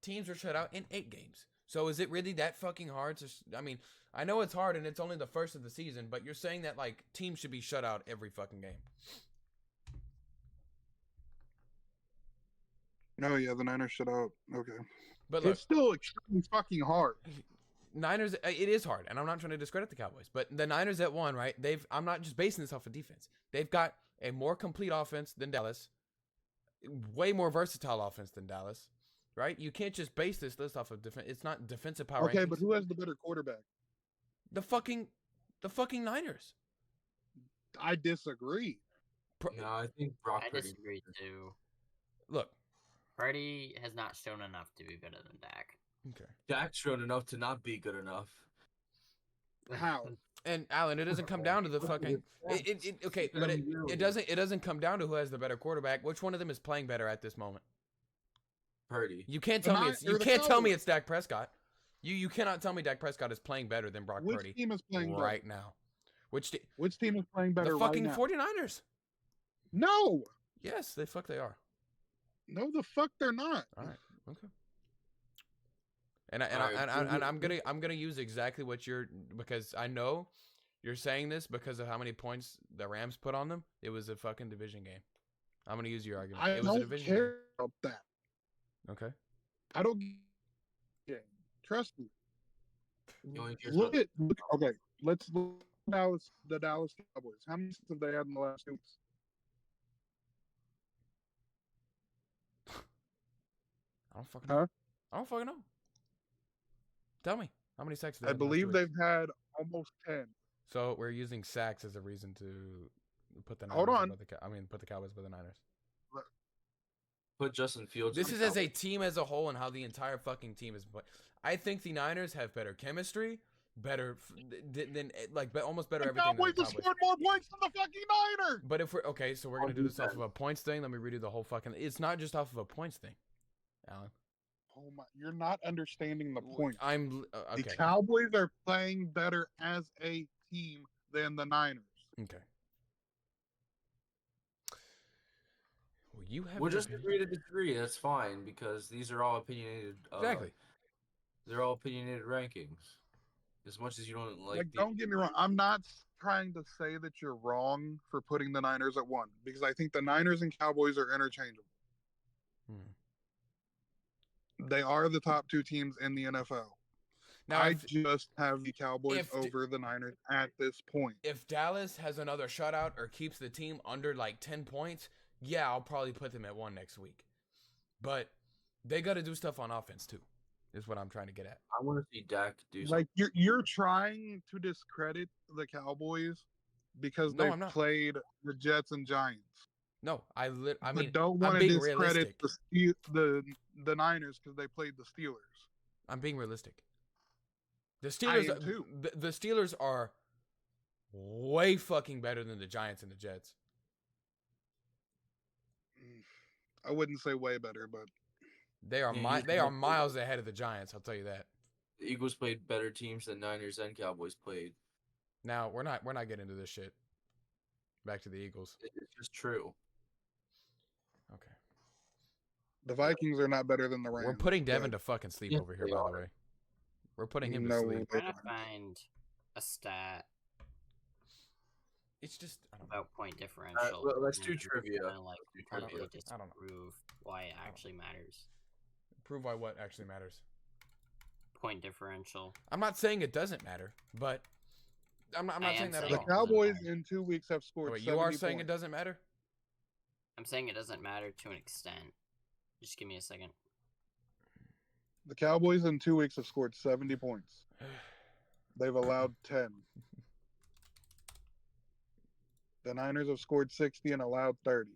teams were shut out in 8 games. So is it really that fucking hard to? I mean, I know it's hard and it's only the first of the season, but you're saying that like teams should be shut out every fucking game. No, yeah, the Niners shut out. Okay, But look, it's still extremely fucking hard. Niners, it is hard, and I'm not trying to discredit the Cowboys, but the Niners at 1, right? I'm not just basing this off of defense. They've got a more complete offense than Dallas, way more versatile offense than Dallas, right? You can't just base this list off of defense. It's not defensive power. Okay, rankings. but who has the better quarterback? The fucking Niners. I disagree. No, I think Brock I Purdy. disagree too. Look, Purdy has not shown enough to be better than Dak. okay, Dak's shown enough to not be good enough. How? and Alan, it doesn't come down to the fucking. Okay, but it doesn't come down to who has the better quarterback. Which one of them is playing better at this moment? Purdy. You can't tell me The it's Cowboys. Dak Prescott. You cannot tell me Dak Prescott is playing better than Brock Which Purdy team is playing right better? now. Which Which team is playing better the fucking right now? 49ers. No, Yes, they are. no, the fuck they're not. All right. Okay. I'm gonna use exactly what because I know you're saying this because of how many points the Rams put on them. It was a fucking division game. I'm gonna use your argument. I It was a don't division care about that. game. Okay. I don't. Yeah, trust me. You only cares Look about- at okay. Let's look at the Dallas Cowboys. How many have they had in the last 2 weeks? I don't fucking know. Huh? I don't fucking know. Tell me how many sacks. I believe they've had almost 10. So we're using sacks as a reason to put the Niners Hold on. put the Cowboys with the Niners. put Justin Fields. This on is the as a Cowboys. team as a whole and how the entire fucking team is. I think the Niners have better chemistry, better than like almost better The everything than Cowboys the have Cowboys. scored more points than the fucking Niners. But if we're okay, so we're gonna On do this off of defense. a points thing. Let me redo the whole fucking. It's not just off of a points thing, Alan. Oh my! You're not understanding the point. I'm The okay. Cowboys are playing better as a team than the Niners. Okay. Well, you have. We'll your just agree to disagree. That's fine because these are all opinionated. Exactly. They're all opinionated rankings. As much as you don't like, Don't get me wrong. I'm not trying to say that you're wrong for putting the Niners at 1 because I think the Niners and Cowboys are interchangeable. They are the top 2 teams in the NFL. Now, I just have the Cowboys if over the Niners at this point. if Dallas has another shutout or keeps the team under like 10 points, yeah, I'll probably put them at 1 next week. But they got to do stuff on offense too. Is what I'm trying to get at. I want to see Dak do something. Like you're trying to discredit the Cowboys because No, they I'm not. played the Jets and Giants. No, I mean, but don't want I'm to being discredit realistic. the Niners because they played the Steelers. I'm being realistic. The Steelers, I am too. The Steelers are way fucking better than the Giants and the Jets. I wouldn't say way better, but They are they are miles ahead of the Giants. I'll tell you that. The Eagles played better teams than Niners and Cowboys played. Now we're not getting into this shit. Back to the Eagles. It's just true. Okay. the Vikings are not better than the Rams. We're putting Devin to fucking sleep over here, by the way. We're putting him to sleep. I'm trying to find a stat It's just I don't know. about point differential. Let's do trivia. Like do completely trivia. I don't know. disprove why it actually matters. Prove why what actually matters. Point differential. I'm not saying it doesn't matter, but I'm not saying that at The all. Cowboys in 2 weeks have scored. Oh, wait, you are 70 saying points. it doesn't matter? I'm saying it doesn't matter to an extent. Just give me a second. The Cowboys in 2 weeks have scored 70 points. They've allowed 10. The Niners have scored 60 and allowed 30.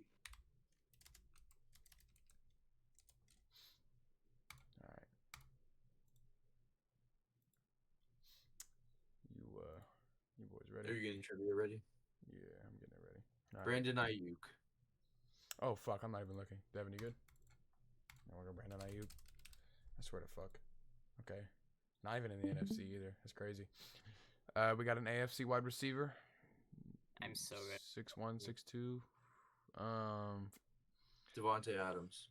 All right. You boys ready? Are you getting trivia ready? Yeah, I'm getting it ready. All right. Brandon Ayuk. Oh fuck, I'm not even looking. Devin, you good? I want to go Brandon Ayuk. I swear to fuck. Okay. Not even in the NFC either. That's crazy. We got an AFC wide receiver. I'm so good. 6'1", 6'2". Devontae Adams.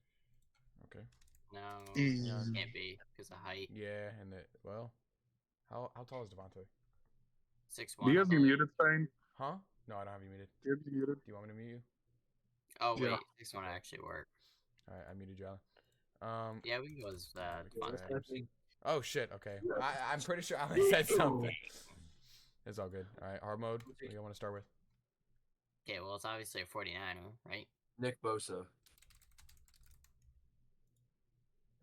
Okay. No, Mm. can't be because of height. Yeah, and how tall is Devontae? 6'1". Do you I have me believe. muted, Spain? Huh? No, I don't have you muted. Do you have me muted? Do you want me to mute you? Oh wait, Yeah. 6'1" actually work. All right, I muted you. Yeah, we can go as Devontae Devontae. Adams. Oh shit. Okay. I'm pretty sure Alan said something. It's all good. All right, hard mode. What do you want to start with? Okay, well it's obviously a 49er, right? Nick Bosa.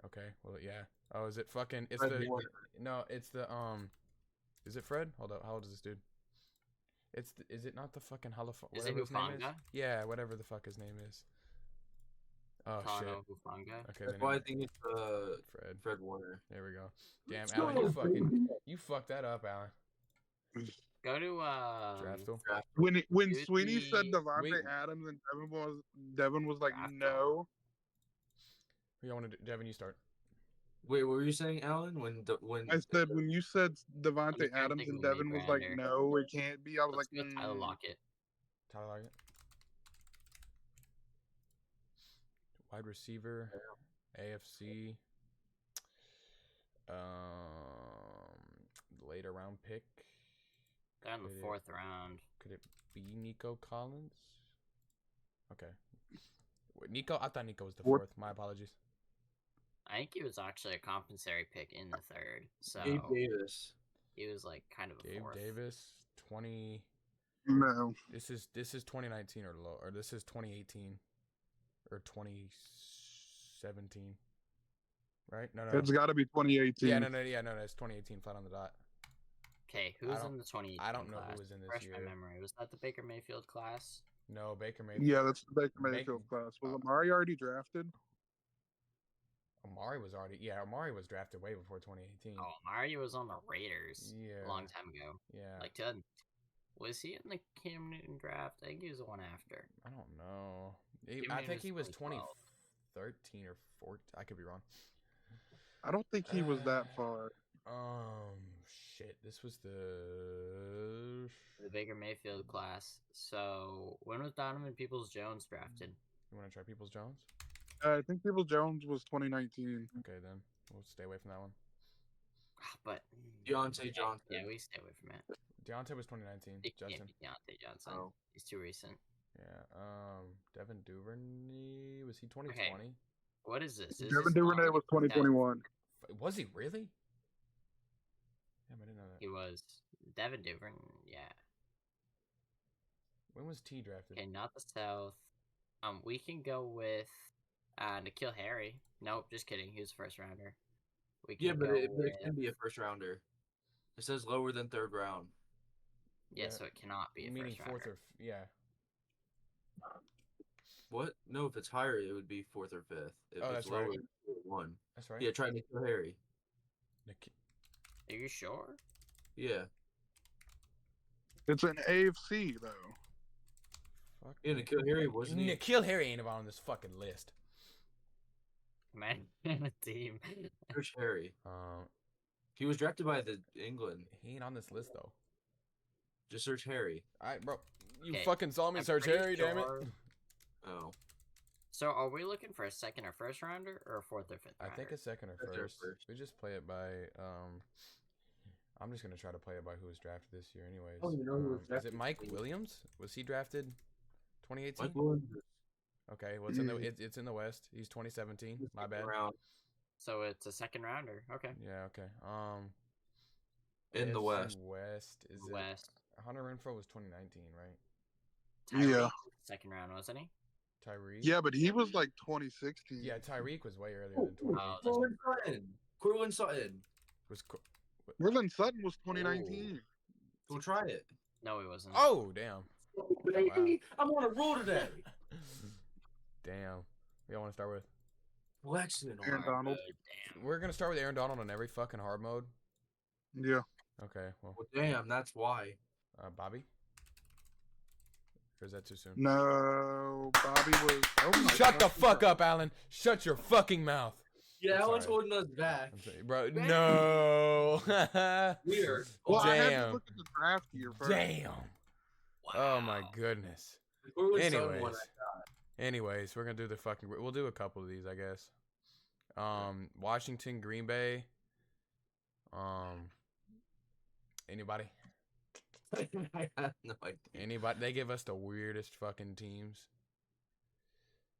Okay. Well, yeah. Oh, is it fucking? It's Fred the Warner. no. It's the Is it Fred? Hold up. How old is this dude? Is it not the fucking Is it whatever his name is? Hufanga? Yeah, whatever the fuck his name is. Oh shit. Tano Hufanga. Okay. That's then why I it- think it's Fred Warner. There we go. Damn, Let's Alan, go. you fucked that up, Alan. Go to Draftville. When Dude, Sweeney said we- Devontae Adams and Devin was like, Draft no. You want to do, Devin? You start. Wait, what were you saying, Alan? When I said when you said Devontae trying to Adams think and of a Devin was like, rebrander. no, it can't be. I was Let's like, go Tyler Lockett. Tyler Lockett. Wide receiver, AFC. Later round pick. They're in the Could it- 4th round. Could it be Nico Collins? Okay. Wait, Nico? I thought Nico was the What? 4th. My apologies. I think he was actually a compensatory pick in the 3rd. So Gabe Davis. he was like kind of a Gabe 4th. Davis, 20. no. This is 2019 or low, or this is 2018 or 2017. Right? No. It's got to be 2018. Yeah, no. It's 2018 flat on the dot. Okay, who I was don't- in the 2018 I don't know class? who was in this Refresh year. my memory. Was that the Baker Mayfield class? No, Baker Mayfield. Yeah, that's the Baker Make- Mayfield class. Was Amari already drafted? Amari was already. Yeah, Amari was drafted way before 2018. Oh, Mario was on the Raiders Yeah. a long time ago. Yeah. Like, was he in the Cam Newton draft? I think he was the one after. I don't know. Cam I Newton think he was 2012. 2013 or 14. I could be wrong. I don't think he was that far. Shit. This was the Baker Mayfield class. So, when was Donovan Peoples-Jones drafted? You want to try Peoples Jones? I think People Jones was 2019. Okay, then we'll stay away from that one. But Deontay Johnson. Yeah, we stay away from it. Deontay was 2019. It can't Justin. be Deontay Johnson. Oh. He's too recent. Yeah. Devin Duvernay, was he 2020? What is this? Is Devin this Duvernay on? was 2021. Was he really? Damn, I didn't know that. He was. Devin Duvernay, yeah. When was T drafted? Okay, not the South. We can go with N'Keal Harry. Nope, just kidding. He was a first rounder. We can Yeah, but go it with... can be a first rounder. It says lower than third round. Yeah, Yeah, so it cannot be a Meaning first fourth rounder. yeah. What? No, if it's higher, it would be fourth or fifth. If Oh, it's that's lower, right. it's one. That's right. Yeah, try N'Keal Harry. Are you sure? Yeah. It's an AFC though. Fuck. Yeah, N'Keal Harry wasn't he? N'Keal Harry ain't on this fucking list. Man, a team. Search Harry. Um, He was drafted by the England. he ain't on this list though. Just search Harry. Alright, bro. You Okay, fucking saw me I'm search pretty Harry, damn it. sure- Oh. So, are we looking for a second or first rounder, or a fourth or fifth I rounder? think a second or Second or first. first. We just play it by I'm just gonna try to play it by who was drafted this year anyways. Oh, you know who was Is it drafted Mike this year? Williams? Was he drafted 2018? Mike Williams Okay, well it's in the it's in the West. He's 2017. is My bad. around So, it's a second rounder. Okay. Yeah, okay. in the AFC West. West is it West. Hunter Renfro was 2019, right? Tyreek Yeah. was second round, wasn't he? Tyreek? Yeah, but he was like 2016. Yeah, Tyreek was way earlier than Oh, 2018. Cortland Sutton. Cortland Sutton. Was Merlin Sutton was 2019. Go try it. No, he wasn't. Oh, damn. Baby, I'm on a roll today. Damn. We all want to start with Flexing. Aaron Donald. Damn. We're gonna start with Aaron Donald on every fucking hard mode. Yeah. Okay, well, Well, damn, that's why. Bobby? Or is that too soon? No, Bobby was. Oh my Shut the God. fuck up, Alan. Shut your fucking mouth. Yeah, I'm Alan's sorry. holding us back. I'm sorry, bro. No. Weird. Well, I had to Damn. look at the draft year first. Damn. Oh my Wow. goodness. Cortland Sutton won Anyways, we're gonna do the fucking. We'll do a couple of these, I guess. Washington, Green Bay. Anybody? I have no idea. Anybody? They give us the weirdest fucking teams.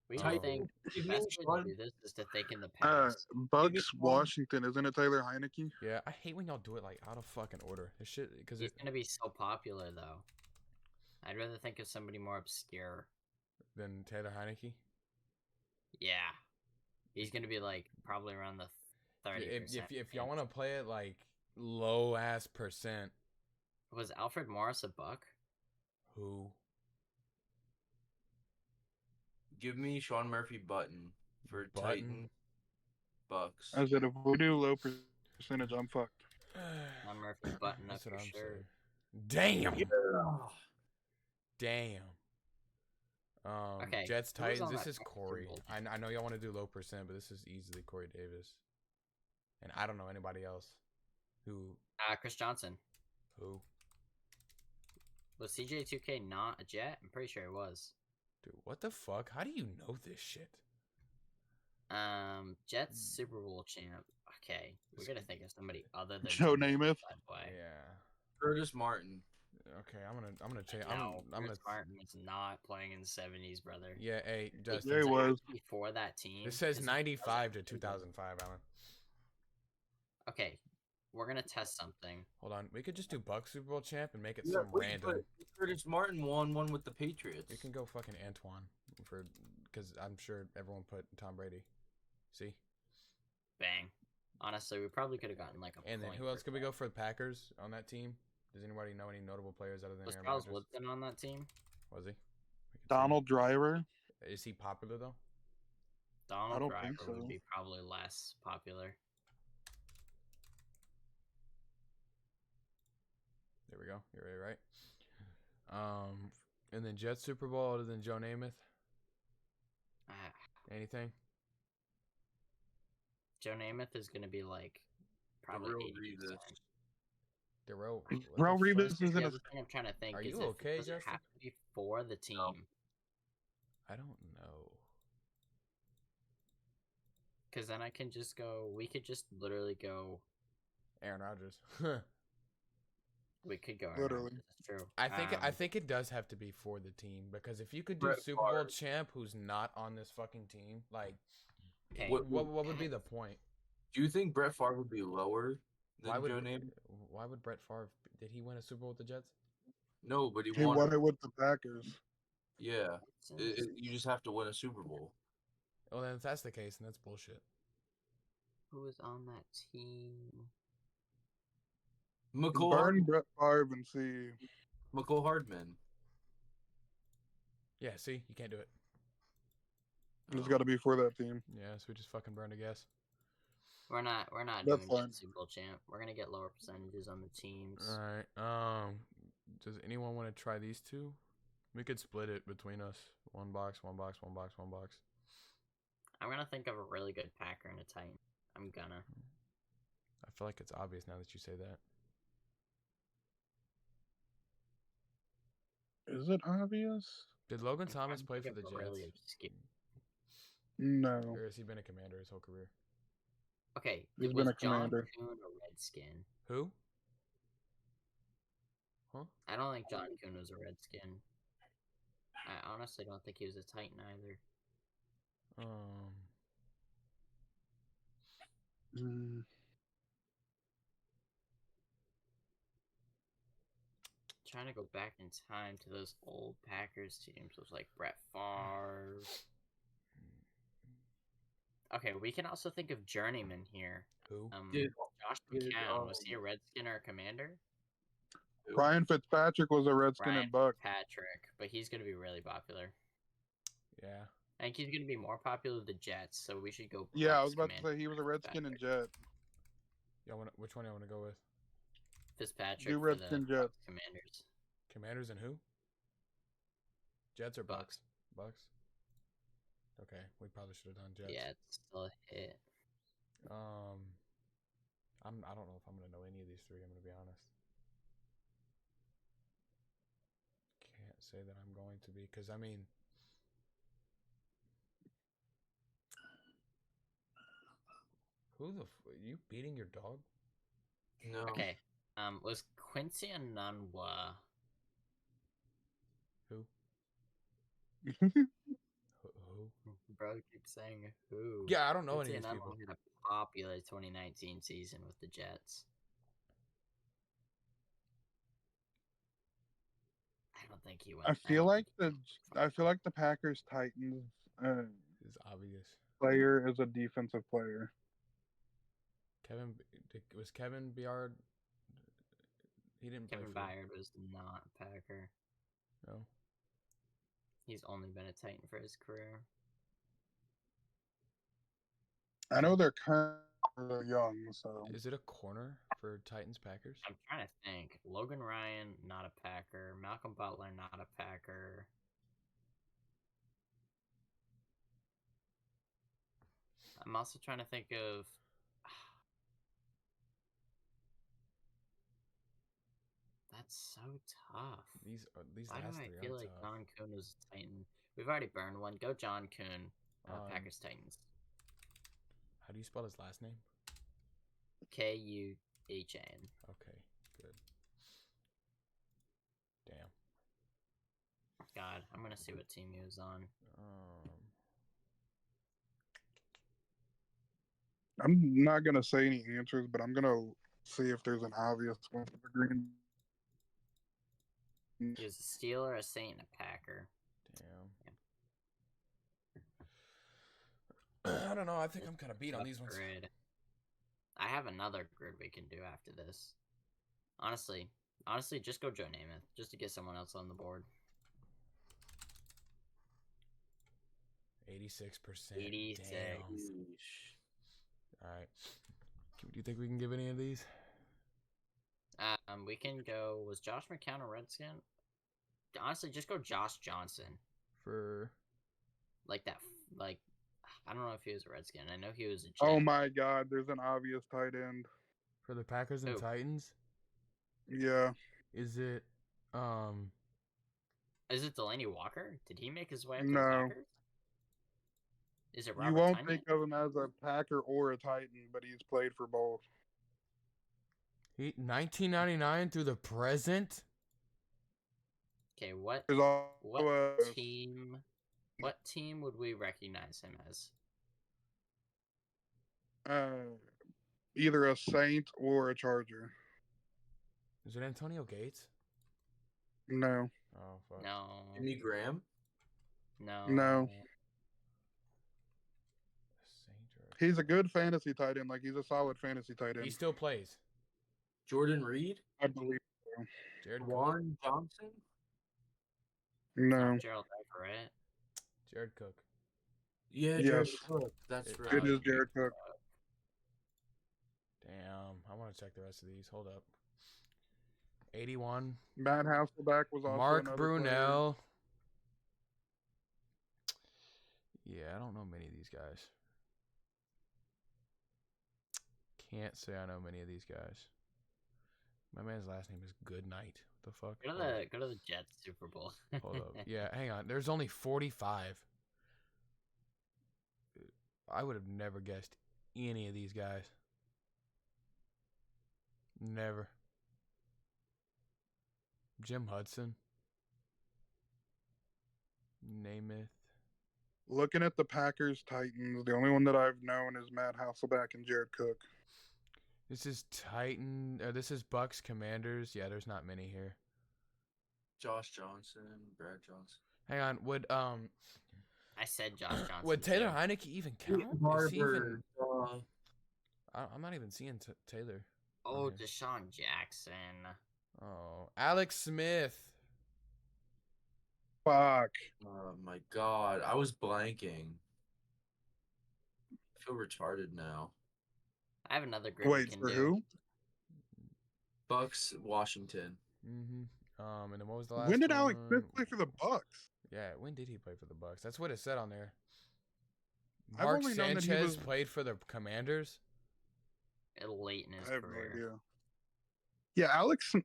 We Oh. think the Give me best way one. to do this is to think in the Uh, past. Bucks, Washington, isn't it Taylor Heineke? Yeah, I hate when y'all do it like out of fucking order. This shit, because He's gonna be so popular, though. I'd rather think of somebody more obscure. then Taylor Heineke. Yeah, he's gonna be like probably around the 30%. If y'all want to play it like low ass percent, Was Alfred Morris a Buck? who? Give me Sean Murphy Button for Button? Titan Bucks. I said if we do low percentage, I'm fucked. I'm Murphy button up That's what for I'm sure. saying. Damn. Yeah. Damn. Okay, Jets who was Titans. on This that is Super Corey. Bowl I know y'all want to do low percent, but this is easily Corey Davis. And I don't know anybody else. Who? Chris Johnson. Who? Was CJ2K not a Jet? I'm pretty sure it was. Dude, what the fuck? How do you know this shit? Jets Super Bowl champ. Okay, we gotta think of somebody other than Joe Namath. That way. Yeah. Curtis Martin. Okay, I'm gonna change. No, I'm gonna. Chris Martin was not playing in the 70s, brother. Yeah, hey, Justin. Yeah, he was. Before that team. It says is 95 to 2000. 2005, Alan. Okay, we're gonna test something. Hold on. We could just do Buck Super Bowl champ and make it Yeah, some we can random. put Curtis Martin won one with the Patriots. We can go fucking Antoine for because I'm sure everyone put Tom Brady. See? Bang. Honestly, we probably could have gotten like a And then point who else for could we that. go for the Packers on that team? Does anybody know any notable players other than Was Aaron Charles Rodgers? Woodson on that team? Was he? We could see. Donald Driver. Is he popular though? I Donald don't Driver think so. would be probably less popular. There we go. You're right. And then Jets Super Bowl other than Joe Namath. Ah, Anything? Joe Namath is going to be like probably Darrelle 80%. Revis. Darrell. Bro, What the fuck? Revis is The in other his. thing I'm trying to think Are is you if okay, does it Justin? have to be for the team? I don't know. Because then I can just go. We could just literally go. Aaron Rodgers. We could go. Literally. That's true. I think it does have to be for the team because if you could do Brett Super Bowl Favre. champ who's not on this fucking team, like, Okay. what would be the point? Do you think Brett Favre would be lower than Why would Joe Namath? Why would Brett Favre? Did he win a Super Bowl with the Jets? No, but he He won. won it with the Packers. Yeah, you just have to win a Super Bowl. Well, then if that's the case, then that's bullshit. Who was on that team? Burn Brett Favre and see. McCole Hardman. Yeah, see, you can't do it. It's got to be for that team. Yeah, so we just fucking burned a guess. We're not That's doing fine. Super Bowl champ. We're gonna get lower percentages on the teams. All right. Does anyone want to try these two? We could split it between us. One box, one box, one box, one box. I'm gonna think of a really good Packer and a Titan. I'm gonna. I feel like it's obvious now that you say that. Is it obvious? Did Logan I'm Thomas trying to play for think the of a really Jets? obscure- No. Or has he been a Commander his whole career? Okay, He's it been was a John Commander. Kuhn a Redskin. Who? Huh? I don't think John Kuhn was a Redskin. I honestly don't think he was a Titan either. Mm. Trying to go back in time to those old Packers teams with like Brett Favre. Okay, we can also think of journeyman here. Who? Josh McCown, was he a Redskin or a Commander? Ryan Fitzpatrick was a Redskin Ryan at Buck. Patrick, but he's gonna be really popular. Yeah. I think he's gonna be more popular with the Jets, so we should go. Yeah, I Bucks was about to Commander say he was a Redskin and Fitzpatrick. Jet. Which one do you want to go with? Fitzpatrick Do for Redskin the Jets. Bucks Commanders. Commanders and who? Jets or Bucks? Bucks. Bucks. Okay, we probably should have done Jets. Yeah, it's still a hit. I don't know if I'm gonna know any of these three. I'm gonna be honest. Can't say that I'm going to be because I mean, who the you beating your dog? No. Okay. Was Quincy Anunwa? Who? Bro keeps saying who. Yeah, I don't know Quincy any of these Enunwa people. had a popular 2019 season with the Jets. I don't think he went. I feel like the Packers Titans It's obvious. player is a defensive player. Was Kevin Byard? He didn't play Kevin for. Byard was not a Packer. No. He's only been a Titan for his career. I know they're kind of young, so Is it a corner for Titans Packers? I'm trying to think. Logan Ryan, not a Packer. Malcolm Butler, not a Packer. I'm also trying to think of. That's so tough. These Why last do I three feel are like tough. John Kuhn was a Titan? We've already burned one. Go John Kuhn. Packers Titans. How do you spell his last name? Kuhn. Okay, good. Damn. God, I'm gonna see what team he was on. I'm not gonna say any answers, but I'm gonna see if there's an obvious one for the Green. He was a Steeler, a Saint, and a Packer. Damn. I don't know. I think I'm kind of beat on these ones. Grid. I have another grid we can do after this. Honestly, just go Joe Namath, just to get someone else on the board. 87 86%. 86. Damn. Sheesh. All right. Do you think we can give any of these? We can go. Was Josh McCown a Redskin? Honestly, just go Josh Johnson. For Like that. Like, I don't know if he was a Redskin. I know he was a Jet. Oh my God, there's an obvious tight end. the Packers and Who? Titans? Yeah. Is it Is it Delaney Walker? Did he make his way up to the No. Packers? Is it You Robert won't Tonyan? think of him as a Packer or a Titan, but he's played for both. 1999 through the present? Okay, what There's also a, team? What team would we recognize him as? either a Saint or a Charger. Is it Antonio Gates? No. Oh fuck. No. Jimmy Graham? No. No. Saint George. He's a good fantasy tight end. Like, he's a solid fantasy tight end. He still plays. Jordan Reed? I believe. Jared Cook. Juan Johnson? No. Gerald Everett. Jared Cook. Yeah, Yes. Jared Cook. That's It- right. It is Jared Cook. Damn. I want to check the rest of these. Hold up. 81. Matt Hasselbeck was also Mark another Brunell. Yeah, I don't know many of these guys. Can't say I know many of these guys. My man's last name is Goodnight. What the fuck? Go to Hold the up. go to the Jets Super Bowl. Hold up. Yeah, hang on. There's only 45. I would have never guessed any of these guys. Never. Jim Hudson. Namath. Looking at the Packers Titans, the only one that I've known is Matt Hasselbeck and Jared Cook. This is this is Bucks Commanders. Yeah, there's not many here. Josh Johnson, Brad Johnson. Hang on. Would I said Josh Johnson. would Taylor too. Heineke even count? Is he even, I'm not even seeing Taylor. Oh, on here. Deshaun Jackson. Oh, Alex Smith. Fuck. Oh my god, I was blanking. I feel retarded now. I have another group we Wait, can for do. who? Bucks, Washington. Mm-hmm. And then what was the last When did Alex one? Smith play for the Bucks? Yeah, when did he play for the Bucks? That's what it said on there. I've Mark only known that he Sanchez was- played for the Commanders. Late in his I have no career. idea. Yeah,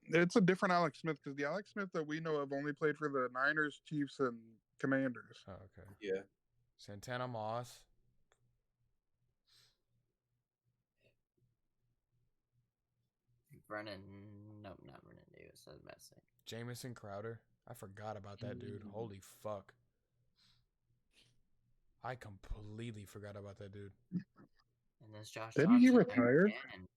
it's a different Alex Smith because the Alex Smith that we know of only played for the Niners, Chiefs, and Commanders. Oh, okay. Yeah. Santana Moss. Brennan. Nope, not Brennan Davis. I was about to say. Jamison Crowder. I forgot about that dude. Holy fuck. I completely forgot about that dude. And there's Josh Didn't he Johnson retire? again.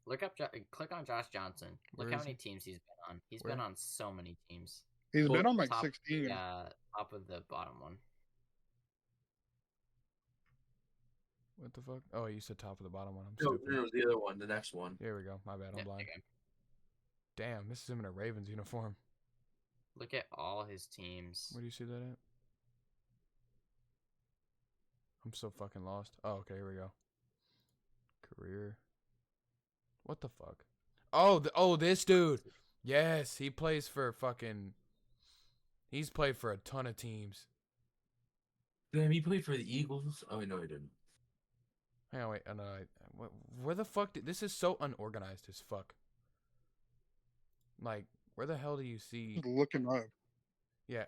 Look up, click on Josh Johnson. Look Where how is many teams he's been on. He's Where? been on so many teams. He's Well, been on like top, 16. top of the bottom one. What the fuck? Oh, you said top of the bottom one. I'm No, stupid. no, the other one, the next one. Here we go. My bad. I'm Yeah, blind. okay. Damn, this is him in a Ravens uniform. Look at all his teams. Where do you see that at? I'm so fucking lost. Oh, okay, here we go. Career. What the fuck? Oh, this dude. Yes, he plays for fucking. He's played for a ton of teams. Damn, he played for the Eagles. Oh, no, he didn't. Hang on, wait. No, where the fuck did this is so unorganized as fuck. Like, where the hell do you see? Just looking up. Yeah,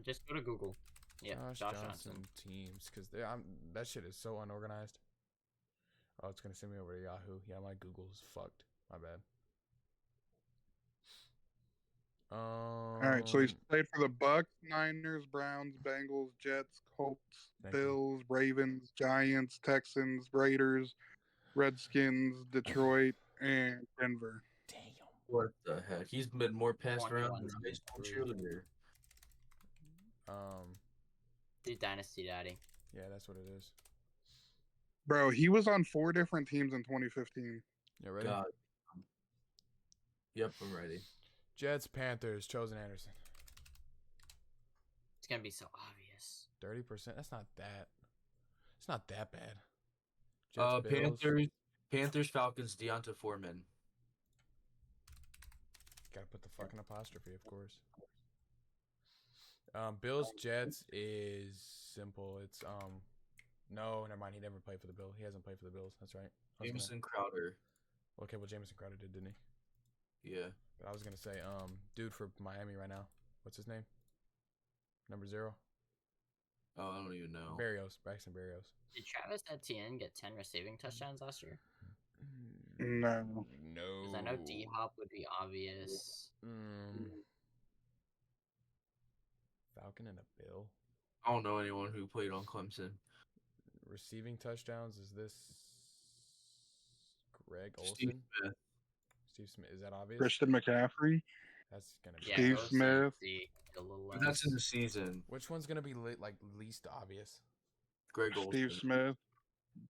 Just go to Google. Yeah, Josh Johnson. teams, because that shit is so unorganized. Oh, it's gonna send me over to Yahoo. Yeah, my Google's fucked. My bad. All right, so he's played for the Bucks, Niners, Browns, Bengals, Jets, Colts, Thank you. Bills, Ravens, Giants, Texans, Raiders, Redskins, Detroit, and Denver. Damn. What the heck? He's been more passed around 21 than a high school cheerleader. Dude, Dynasty Daddy. Yeah, that's what it is. Bro, he was on 4 different teams in 2015. You ready? God. Yep, I'm ready. Jets, Panthers, Chosen Anderson. It's gonna be so obvious. 30%. That's not that. It's not that bad. Jets, Bills. Panthers, Falcons, Deonta Foreman. Gotta put the fucking apostrophe, of course. Bills, Jets is simple. It's no, never mind. He never played for the Bills. He hasn't played for the Bills. That's right. Jameson Crowder. Okay, well Jameson Crowder didn't he? Yeah. But I was gonna say, dude for Miami right now. What's his name? Number 0. Oh, I don't even know. Barrios, Braxton Barrios. Did Travis Etienne get 10 receiving touchdowns last year? No. No. Because I know D Hop would be obvious. Falcon and a Bill. I don't know anyone who played on Clemson. Receiving touchdowns, is this Greg Olson? Steve Smith. Steve Smith, is that obvious? Christian McCaffrey. That's gonna be Steve Smith. A little But that's in the season. Which one's gonna be least obvious? Greg Olson. Steve Smith.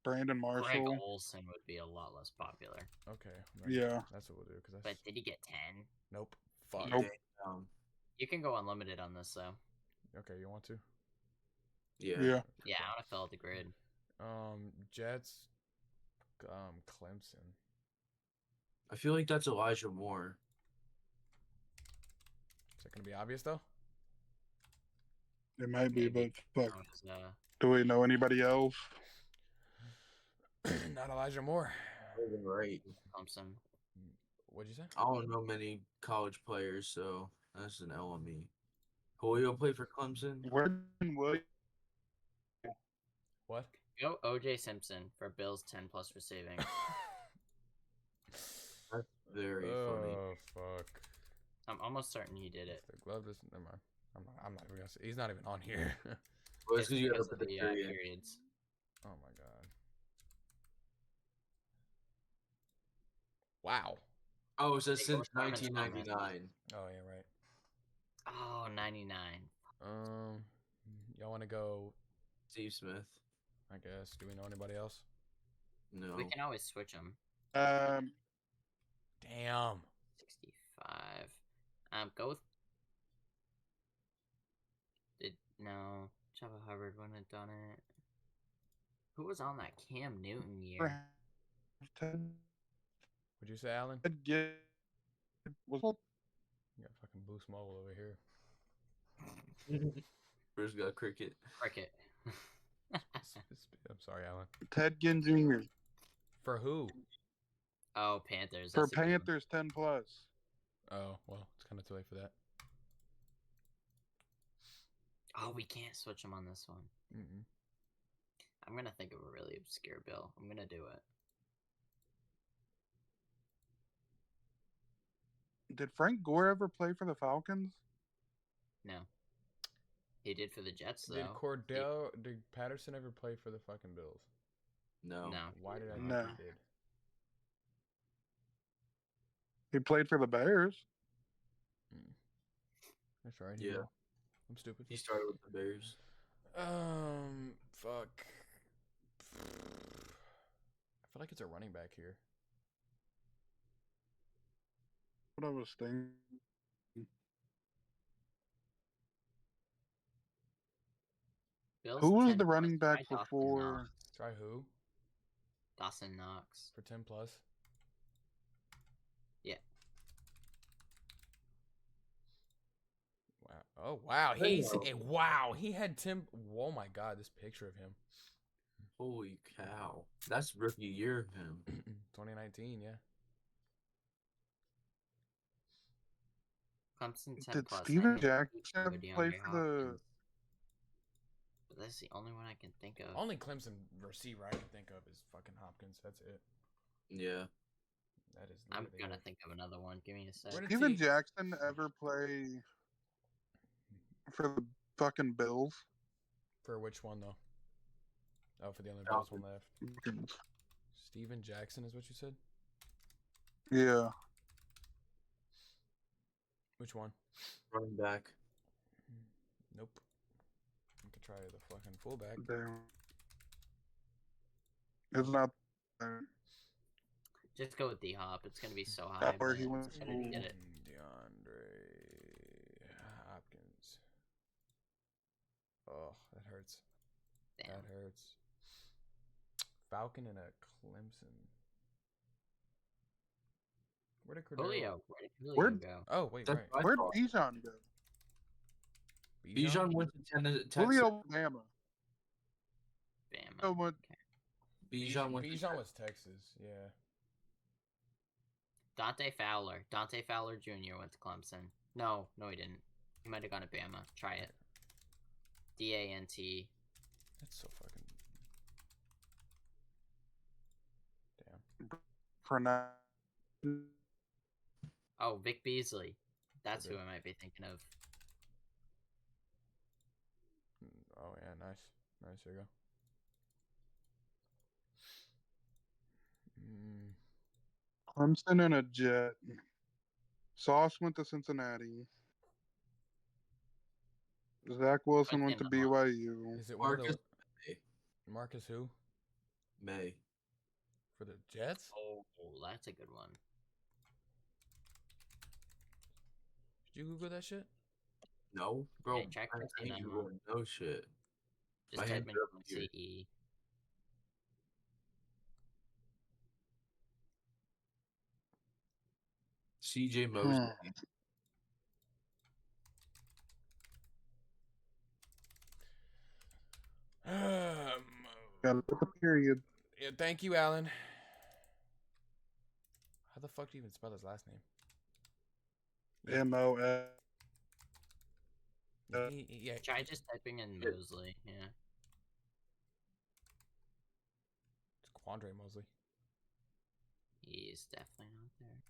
Brandon Greg Marshall. Olson would be a lot less popular. Okay. Yeah. That's what we'll do. Cause But did he get 10? Nope. Fuck. Nope. You can go unlimited on this, though. Okay, you want to? Yeah. Yeah. Yeah, I want to fill out the grid. Jets, Clemson. I feel like that's Elijah Moore. Is that gonna be obvious though? It might be, but fuck. That was, Do we know anybody else? Not Elijah Moore. Right. Thompson. What'd you say? I don't know many college players, so that's an L on me. Julio played for Clemson. Where Williams? What? Go OJ Simpson for Bills 10 plus receiving. That's very funny. Oh fuck! I'm almost certain he did it. The glove doesn't. Never mind. I'm not even gonna say. He's not even on here. Well, it's because you got to because put of the the period. periods. Oh my god! Wow. Oh, it says Hey, since what's Thomas 1999. Oh yeah, right. Oh, 99. Y'all want to go? Steve Smith. I guess. Do we know anybody else? No. We can always switch them. Um, Damn. 65. Go with. No. Chava Hubbard wouldn't have done it. Who was on that Cam Newton year? Ted Would you say Alan? Ginn was You got fucking Boost Mobile over here. Bruce got cricket. Cricket. I'm sorry, Alan. Ted Ginn Jr. For who? Oh, Panthers. For that's a good one. Panthers 10 plus. Oh, well, it's kind of too late for that. Oh, we can't switch them on this one. Mm-mm. I'm gonna think of a really obscure bill. I'm gonna do it. Did Frank Gore ever play for the Falcons? No. He did for the Jets, though. Did Patterson ever play for the fucking Bills? No. No. Why did I think No. he did? He played for the Bears. That's right. Yeah. I'm stupid. He started with the Bears. Fuck. I feel like it's a running back here. What I was thinking. Bills Who was 10 the plus, running back try Dawson before? Knox. Try who? Dawson Knox. For 10 plus? Yeah. Wow. Oh, wow. Wow. He had Tim. Oh, my God. This picture of him. Holy cow. That's rookie year of him. 2019, yeah. Clemson 10 Did plus. Steven I Jackson know ever play DeAndre for the? Hopkins. But that's the only one I can think of. Only Clemson receiver I can think of is fucking Hopkins. That's it. Yeah. That is. I'm literally gonna it. think of another one. Give me a sec. Where did Steven he- Jackson ever play for the fucking Bills? For which one, though? Oh, for the only Bills one left. Falcons. Steven Jackson is what you said? Yeah. Which one? Running back. Nope. I could try the fucking fullback. Damn. It's not. Just go with D Hop. It's gonna be so high. Where but he went it's gonna get it. DeAndre Hopkins. that hurts. Damn. That hurts. Falcon and a Clemson. Where did Cordero? Julio. Where did Julio Where'd- go? Oh, wait, That's right. what I Where'd thought. Bijan go? Bijan went to Texas. Julio Bama. Bama. No, but Bijan went to Bijan was Texas, yeah. Dante Fowler. Dante Fowler Jr. went to Clemson. No, he didn't. He might have gone to Bama. Try it. DANT. That's so fucking. Damn. for now. Oh, Vic Beasley. That's who Okay. I might be thinking of. Oh, yeah, nice. Nice, there you go. Clemson and a Jet. Sauce went to Cincinnati. Zach Wilson went to BYU. Is it one of Marcus the Marcus who? May. For the Jets? Oh, that's a good one. Did you Google that shit? No, bro. Hey, check I for ain't Tina, Googling no shit. Just My type hands in are up here. CE. CJ Mosley. Gotta put the period. Yeah, thank you, Alan. How the fuck do you even spell his last name? MOS. Yeah, Try just typing in Mosley. Yeah. it's Quandre Mosley. He's definitely not there.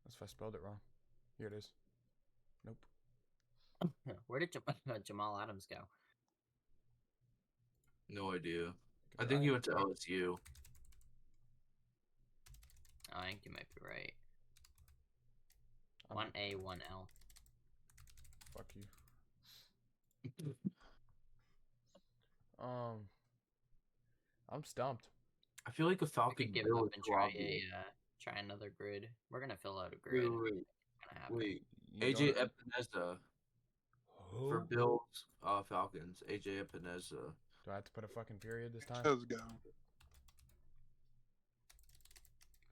That's if I spelled it wrong. Here it is. Nope. Where did Jamal Adams go? No idea. I think he went to LSU. Oh, I think you might be right. I'm- 1A, 1L. Fuck you. I'm stumped. I feel like a We Falcon could give bill up is and try probably- try another grid. We're gonna fill out a Wait, grid. wait, It's gonna happen. wait. You AJ don't- Epineza Who? for Bills Falcons. AJ Epineza. Do I have to put a fucking period this time? Let's go.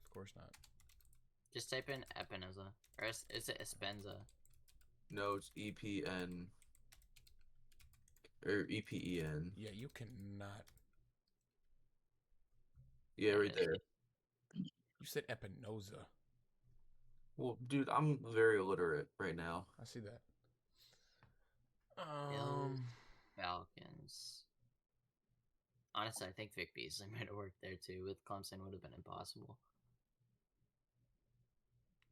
Of course not. Just type in Epineza. Or is it Espenza? No, it's EPN. Or EPEN. Yeah, you cannot. Yeah, right there. You said Epinoza. Well, dude, I'm very illiterate right now. I see that. Bills, Falcons. Honestly, I think Vic Beasley might have worked there too. With Clemson, would have been impossible.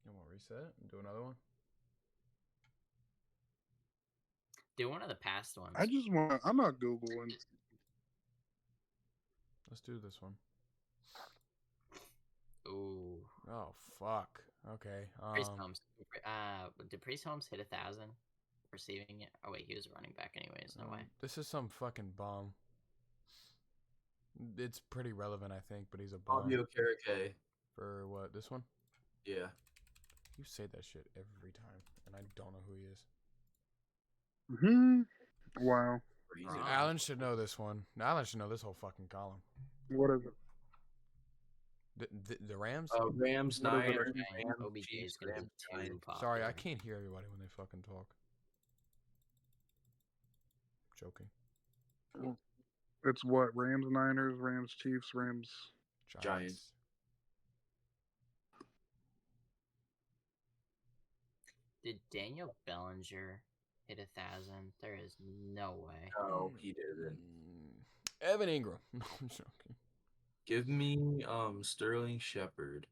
You want to reset and do another one? Do one of the past ones. I just want. I'm not Googling. Let's do this one. Ooh. Oh fuck. Okay. Priest Holmes. Did Priest Holmes hit 1,000 receiving it? Oh wait, he was a running back anyways. No way. This is some fucking bum. It's pretty relevant, I think, but he's a bum. Fabio Carrique. For what? This one? Yeah. You say that shit every time, and I don't know who he is. Wow. Crazy. Alan should know this one. Alan should know this whole fucking column. What is it? The Rams? Rams, What is it? Niners, Giants, Rams, OBJ is Chiefs, gonna be Rams, too Giants. popular. Sorry, I can't hear everybody when they fucking talk. Joking. It's what? Rams, Niners, Rams, Chiefs, Rams. Giants. Did Daniel Bellinger hit 1,000? There is no way. No, he didn't. Evan Ingram. No, I'm joking. Give me Sterling Shepard.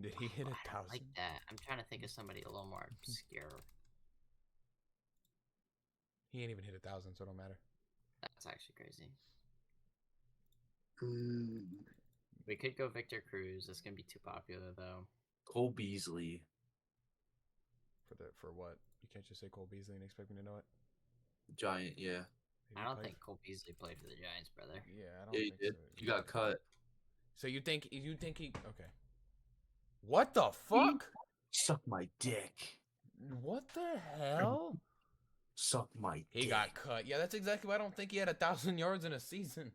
Did he hit I 1,000? like that. I'm trying to think of somebody a little more obscure. He ain't even hit 1,000, so it don't matter. That's actually crazy. Mm. We could go Victor Cruz. That's gonna be too popular though. Cole Beasley. For what? You can't just say Cole Beasley and expect me to know it. Giant, yeah. Did he I don't play think Cole Beasley played for the Giants, brother. Yeah, I don't Yeah, he think did. so. He got cut. So you think he? Okay. What the fuck? Suck my dick. What the hell? Suck my He dick. got cut. Yeah, that's exactly why I don't think he had 1,000 yards in a season.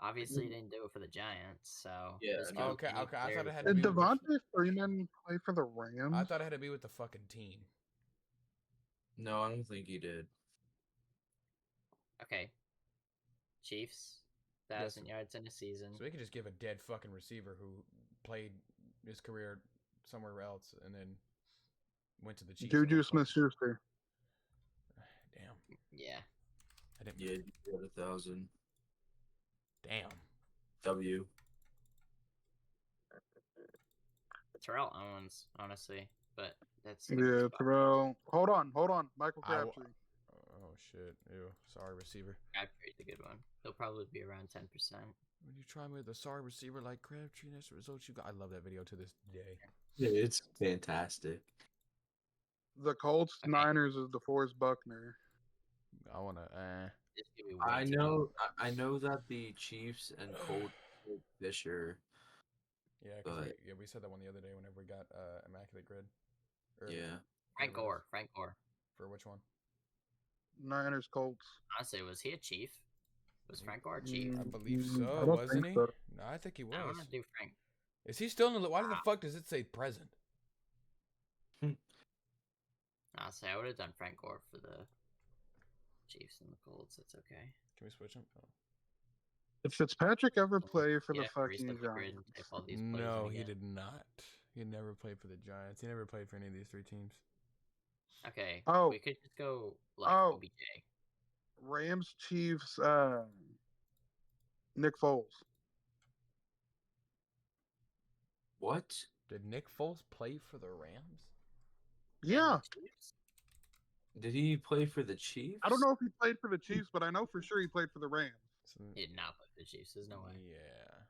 Obviously, he didn't do it for the Giants, so Yeah, this could no. be any Okay, I player thought it had to Did be with the. Devontae Freeman play for the Rams? I thought it had to be with the fucking team. No, I don't think he did. Okay. Chiefs, Yes. 1,000 yards in a season. So we could just give a dead fucking receiver who played his career somewhere else and then went to the Chiefs. Juju Smith-Schuster. Damn. Yeah. I didn't. Yeah, he had 1,000. Damn. W. Terrell Owens, honestly, but that's Yeah, Terrell. Hold on. Michael I w- Crabtree. Oh shit. Ew. Sorry, receiver. Crabtree's a good one. He'll probably be around 10%. When you try me with a sorry receiver like Crabtree, that's the results you got. I love that video to this day. Yeah, it's fantastic. The Colts Okay. Niners is DeForest Buckner. I wanna. It's gonna be way I too know. I know that the Chiefs and Colts picked Fisher. Yeah, because But- we said that one the other day whenever we got immaculate grid. Or Yeah. Frank whatever it is. Gore. Frank Gore. For which one? Niners Colts. Honestly, was he a Chief? Was Frank Gore a Chief? I believe I so, don't wasn't think he? so. No, I think he I was. want to do Frank. Is he still in the? Why the fuck does it say present? Honestly, I would have done Frank Gore for the Chiefs and the Colts. That's okay. Can we switch him? Oh. Did Fitzpatrick ever play for the Yeah, fucking reset the grid and Giants? type all these players No, in he again. did not. He never played for the Giants. He never played for any of these three teams. Okay. Oh. We could just go like Oh. OBJ. Rams, Chiefs, Nick Foles. What? Did Nick Foles play for the Rams? Yeah. Chiefs? Did he play for the Chiefs? I don't know if he played for the Chiefs, but I know for sure he played for the Rams. So, He did not play for the Chiefs. There's no way. yeah.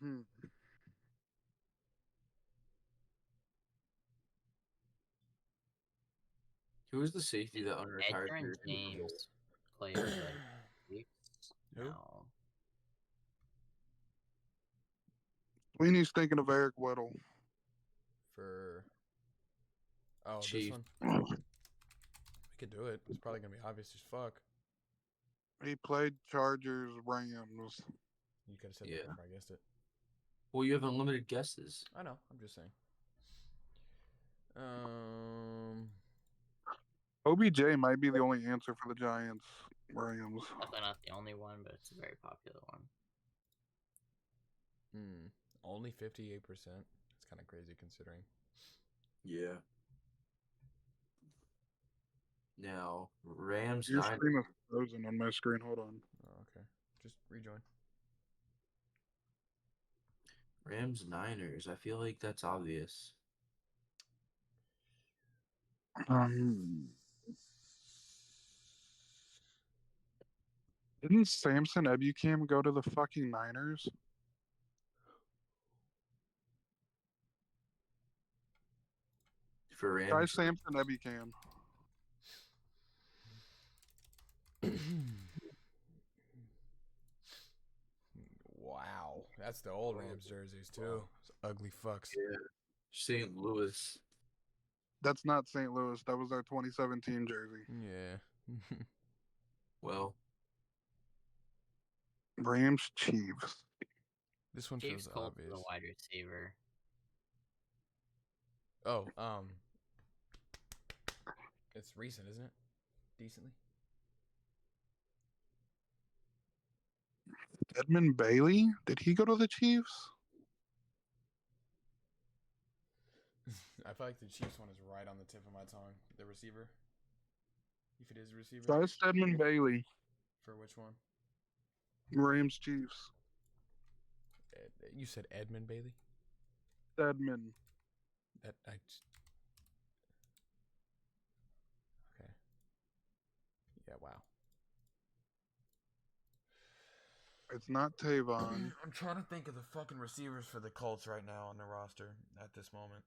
Hmm. Who was the safety that unretired? Edgar and for- James played for the Chiefs. Who? No. Sweeney's thinking of Eric Weddle. For this Chief. one. We could do it. It's probably gonna be obvious as fuck. He played Chargers, Rams. You could have said Yeah. that before I guessed it. Well, you have unlimited guesses. I know. I'm just saying. OBJ might be the only answer for the Giants, Rams. Definitely not the only one, but it's a very popular one. Only 58%. It's kind of crazy considering. Yeah. Now, Rams Your 9. screen is frozen on my screen. Hold on. Oh, okay. Just rejoin. Rams Niners. I feel like that's obvious. Didn't Samson Ebukam go to the fucking Niners? For Try Rams. Samson Ebukam. Wow, that's the old Rams jerseys too. It's ugly fucks. Yeah. St. Louis. That's not St. Louis. That was our 2017 jersey. Yeah. Well, Rams, Chiefs. This one Chiefs feels Colts obvious. the wide receiver. Oh, it's recent, isn't it? Decently. Edmund Bailey? Did he go to the Chiefs? I feel like the Chiefs one is right on the tip of my tongue. The receiver. If it is a receiver. Try Edmund Bailey. For which one? Rams, Chiefs. You said Edmund Bailey? Edmund. Okay. Yeah, wow. It's not Tavon. I'm trying to think of the fucking receivers for the Colts right now on the roster at this moment.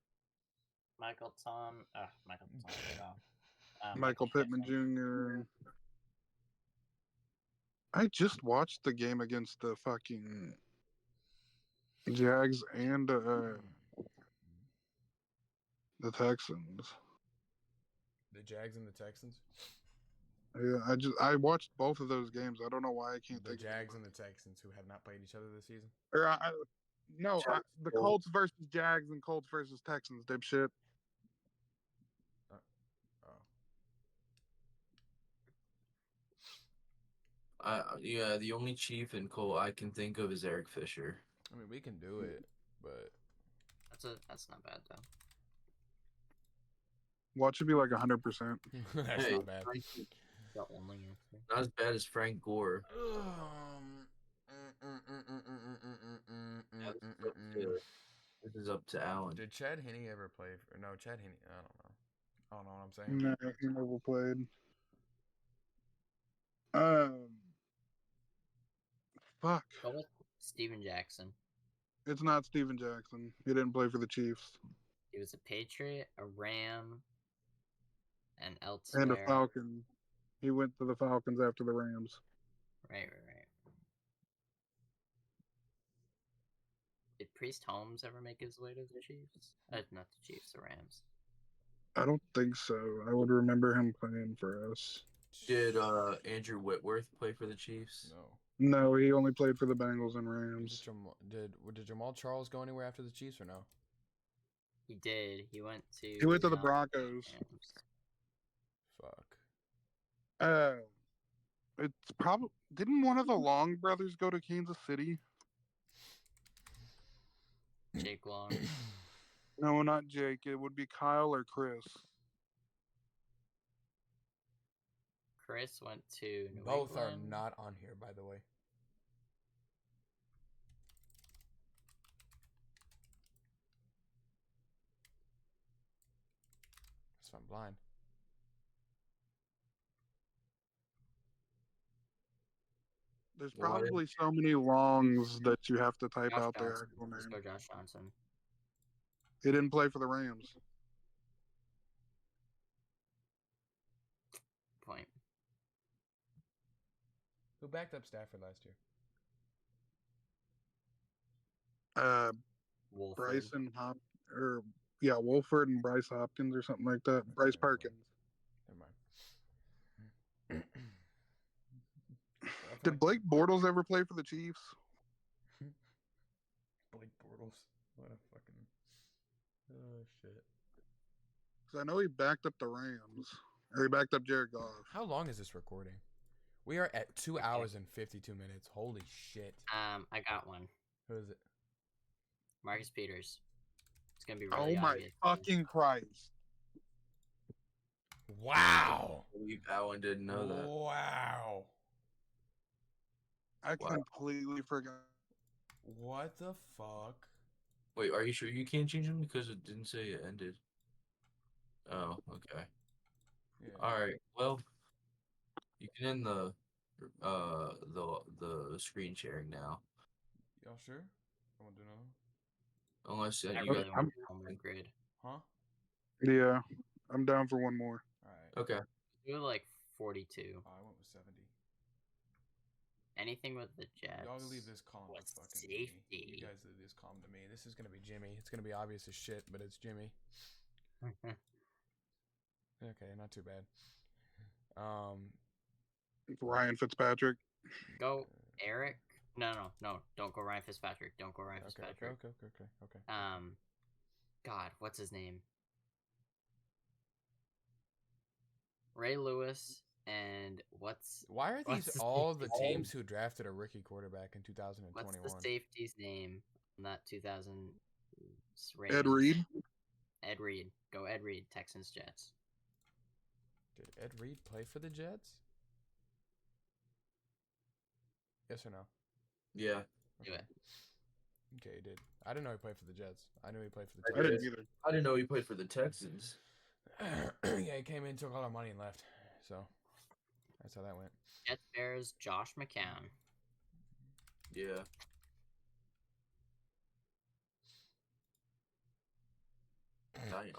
Michael Michael Pittman Jr. I just watched the game against the fucking Jags and The Texans. The Jags and the Texans. Yeah, I watched both of those games. I don't know why I can't The think Jags of and the Texans, who have not played each other this season. the Colts versus Jags and Colts versus Texans, dipshit. Oh, Yeah, the only Chief and Cole I can think of is Eric Fisher. I mean, we can do it, but That's not bad though. Watch it be like 100%. that's Hey, not bad. The only answer. Not as bad as Frank Gore. This is up to Allen. Did Chad Henne ever play? No, Chad Henne. I don't know. I don't know what I'm saying. No, he never played. Fuck. Go with Steven Jackson. It's not Steven Jackson. He didn't play for the Chiefs. He was a Patriot, a Ram, and elsewhere. And a Falcon. He went to the Falcons after the Rams. Right. Did Priest Holmes ever make his way to the Chiefs? Not the Chiefs, the Rams. I don't think so. I would remember him playing for us. Did Andrew Whitworth play for the Chiefs? No. No, he only played for the Bengals and Rams. Did Jamal Charles go anywhere after the Chiefs or no? He did. He went to. He went to the Broncos. Rams. Fuck. It's probably didn't one of the Long brothers go to Kansas City? Jake Long. No, not Jake. It would be Kyle or Chris. Chris went to New Both are England. not on here, by the way. So I'm blind. There's probably so many Longs that you have to type Josh out their Johnson. actual Let's go name. Josh Johnson. He didn't play for the Rams. Point. Who backed up Stafford last year? Wolford. Bryson Wolford and Bryce Hopkins or something like that. Bryce Perkins. Never mind. Did Blake Bortles ever play for the Chiefs? Blake Bortles? What a fucking... Oh, shit. Because I know he backed up the Rams. Or he backed up Jared Goff. How long is this recording? We are at 2 hours and 52 minutes. Holy shit. I got one. Who is it? Marcus Peters. It's gonna be really Oh my obvious. fucking Christ. Wow. I believe Allen didn't know that. Wow. I Wow. completely forgot. What the fuck? Wait, are you sure you can't change them because it didn't say it ended? Oh, okay. Yeah. All right. Well, you can end the screen sharing now, Y'all sure? I want to know. unless I you really guys. want one more grid. Huh? Yeah, I'm down for one more. Alright. Okay. Do like 42. Oh, I went with 70. Anything with the Jets. Y'all leave this calm to with fucking me. safety. You guys leave this calm to me. This is gonna be Jimmy. It's gonna be obvious as shit, but it's Jimmy. Okay, not too bad. Ryan Fitzpatrick. Go Eric. No. Don't go Ryan Fitzpatrick. Don't go Ryan Fitzpatrick. Okay. God, what's his name? Ray Lewis and Why are what's these his all name? the teams who drafted a rookie quarterback in What's 2021? the safety's name on that 2000 Ed Reed. Ed Reed. Go Ed Reed. Texans Jets. Did Ed Reed play for the Jets? Yes or no? Yeah. Do it. Okay, he did. I didn't know he played for the Jets. I knew he played for the I Texans. didn't either. I didn't know he played for the Texans. Yeah, he came in, took all our money, and left. So that's how that went. Jets Bears Josh McCown. Yeah. Damn.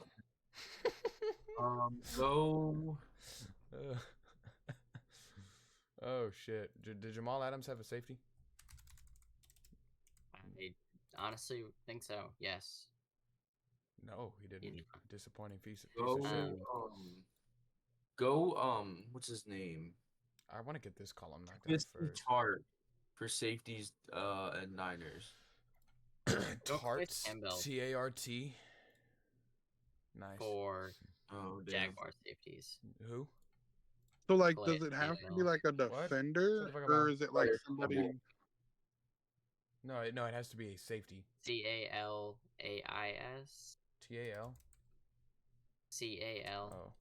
Go. Oh shit! Did Jamal Adams have a safety? I honestly think so. Yes. No, he didn't. didn't. Disappointing piece of Go, shit. what's his name? I want to get this column knocked out first. Tart for safeties and Niners. Tarts. Campbell T-A-R-T. Nice. for Oh, damn. Jaguar safeties. Who? So, like, Calais does it have to be Campbell. like a What? defender, Shut the fuck up, or Al. is it like Calais somebody? Campbell. No, it has to be a safety. C-A-L-A-I-S. T-A-L? C-A-L.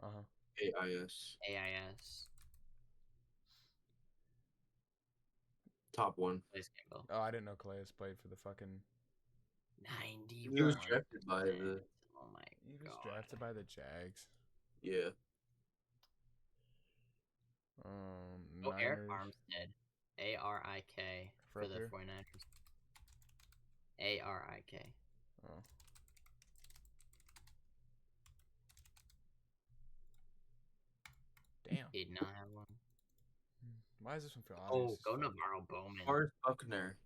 Oh. Uh-huh. AIS. A-I-S. Top one. Calais Campbell. Oh, I didn't know Calais played for the fucking... 91. He was drafted by the. Oh my He was god. drafted by the Jags. Yeah. Oh, Eric Niners. Armstead. A-R-I-K for the Fropier? 49ers. A-R-I-K. Oh. Damn. He did not have one. Why is this one feel Oh, obvious? go as fuck? Navarro Bowman. Forrest Buckner.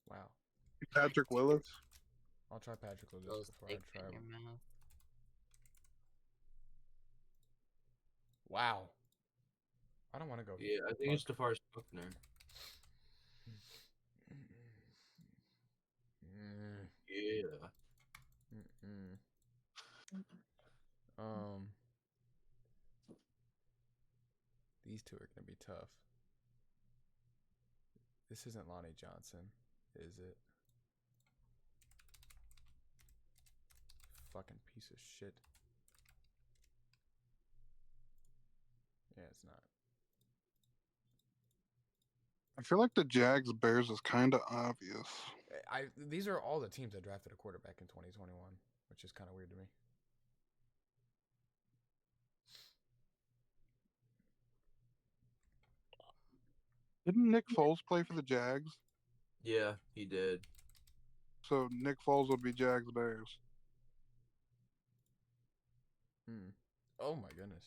Wow. Patrick Willis. I'll try Patrick Willis Those before thick I try. in your mouth. Wow. I don't want to go. Yeah, I think it's DeForest Buckner. Mm, Yeah. mm-mm. These two are gonna be tough. This isn't Lonnie Johnson, is it? Fucking piece of shit. Yeah, it's not. I feel like the Jags Bears is kind of obvious. These are all the teams that drafted a quarterback in 2021, which is kind of weird to me. Didn't Nick Foles play for the Jags? Yeah, he did. So Nick Foles would be Jags Bears. Oh my goodness.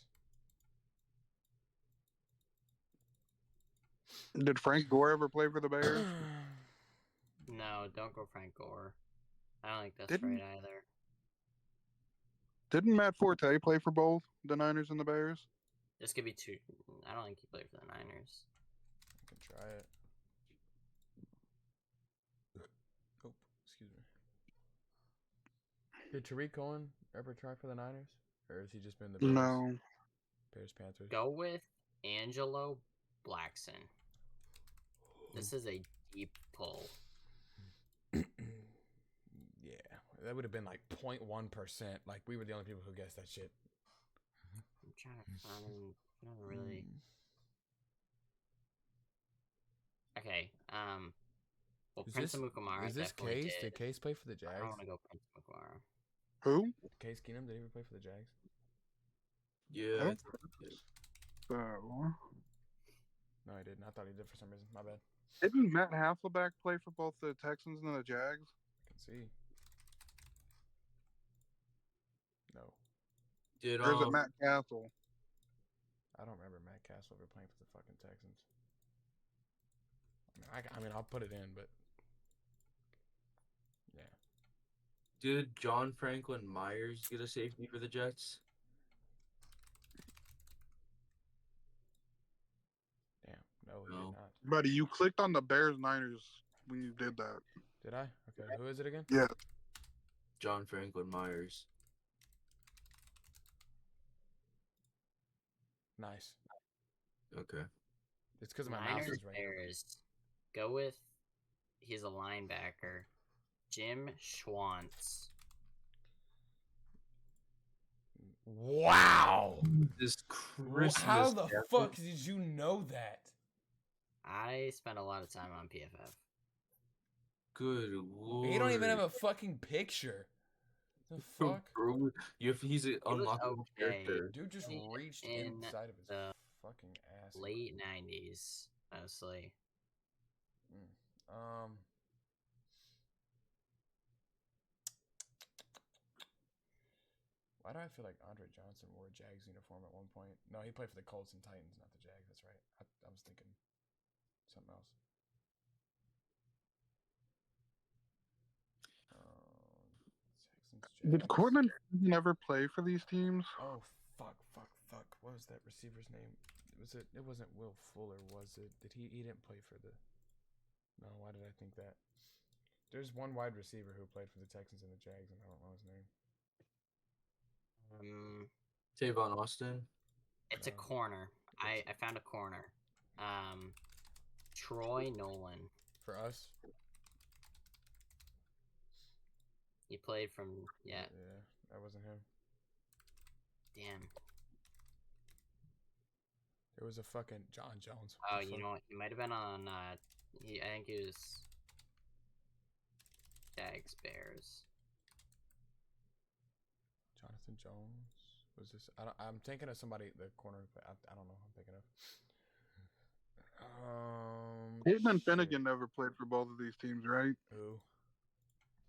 Did Frank Gore ever play for the Bears? No, don't go Frank Gore. I don't think that's Didn't- right either. Didn't Matt Forte play for both the Niners and the Bears? This could be two. I don't think he played for the Niners. I can try it. Oh, excuse me. Did Tariq Cohen ever try for the Niners? Or has he just been the Bears? No. Bears, Panthers. Go with Angelo Blackson. This is a deep pull. Yeah, that would have been like 0.1%. Like, we were the only people who guessed that shit. I'm trying to find. I don't really. Okay. Well, Is Prince this- Amukamara Is this definitely Case? did. Did Case play for the I Jags? don't want to go Prince Amukamara. Who? Case Keenum, did he ever play for the Jags? Yeah. Oh. I think he did. So, No, he didn't. I thought he did for some reason. My bad. didn't Matt Hasselbeck play for both the Texans and the Jags? I can see. No. Did Or is it Matt Castle? I don't remember Matt Castle ever playing for the fucking Texans. I mean, I'll put it in, but yeah. Did John Franklin Myers get a safety for the Jets? Damn. No, he No. did not. Buddy, you clicked on the Bears Niners when you did that. Did I? Okay. Who is it again? Yeah. John Franklin Myers. Nice. Okay. It's because my mouse Niners is right here. Bears. Go with. He's a linebacker. Jim Schwantz. Wow. This Christmas. How the Devon- fuck did you know that? I spent a lot of time on PFF. Good lord. You don't even have a fucking picture. The fuck? Bro, he's an was unlockable okay. character. Dude just reached In inside of his the fucking ass. Late 90s, mostly. Why do I feel like Andre Johnson wore a Jags uniform at one point? No, he played for the Colts and Titans, not the Jags. That's right. I was thinking something else. Did Cortland never play for these teams? Oh fuck! What was that receiver's name? It wasn't Will Fuller, was it? Did he? He didn't play for the. No, why did I think that? There's one wide receiver who played for the Texans and the Jags, and I don't know his name. Tavon Austin. It's a corner. I found a corner. Troy Nolan. For us? He played from Yeah, that wasn't him. Damn. There was a fucking John Jones. Oh, you know what? He might have been on. I think he was Jags Bears. Jonathan Jones. Was this? I'm thinking of somebody. The corner. I don't know. Who I'm thinking of. Peyton and shit. Finnegan never played for both of these teams, right? Who?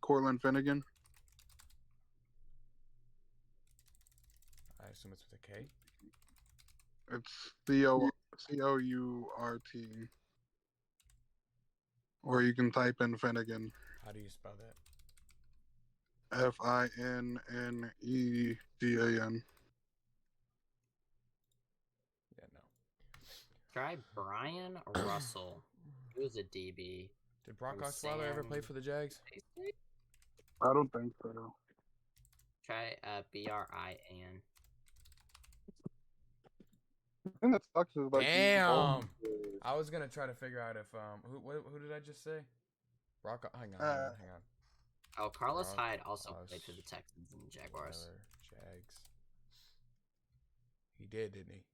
Cortland Finnegan. I assume it's with a K. It's Court. Or you can type in Finnegan. How do you spell that? Finnegan. Yeah, no. Try Brian Russell. He was a DB. Did Brock Osweiler ever play for the Jags? I don't think so. Try Brian. The thing that sucks is like Damn. I was gonna try to figure out if who did I just say? Brock. Hang on. Oh, Carlos Brock Hyde also played for the Texans and the Jaguars. Osweiler, Jags. He did, didn't he?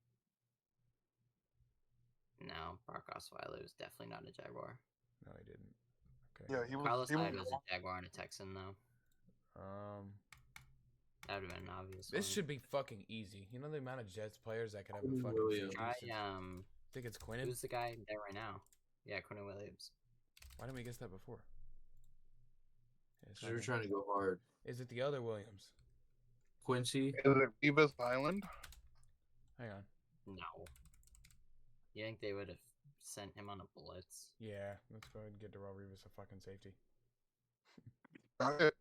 No, Brock Osweiler was definitely not a Jaguar. No, he didn't. Okay. Yeah, he was. Carlos Hyde was a Jaguar and a Texan, though. That would have been an obvious. This one. should be fucking easy. You know the amount of Jets players that could have a fucking Williams. Try think it's Quinnen? who's the guy there right now? Yeah, Quinnen Williams. Why didn't we guess that before? Because you're trying to go hard. Is it the other Williams? Quincy. Is it Revis Island? Hang on. No. You think they would have sent him on a blitz? Yeah, let's go ahead and get Darrell Revis a fucking safety. Got it.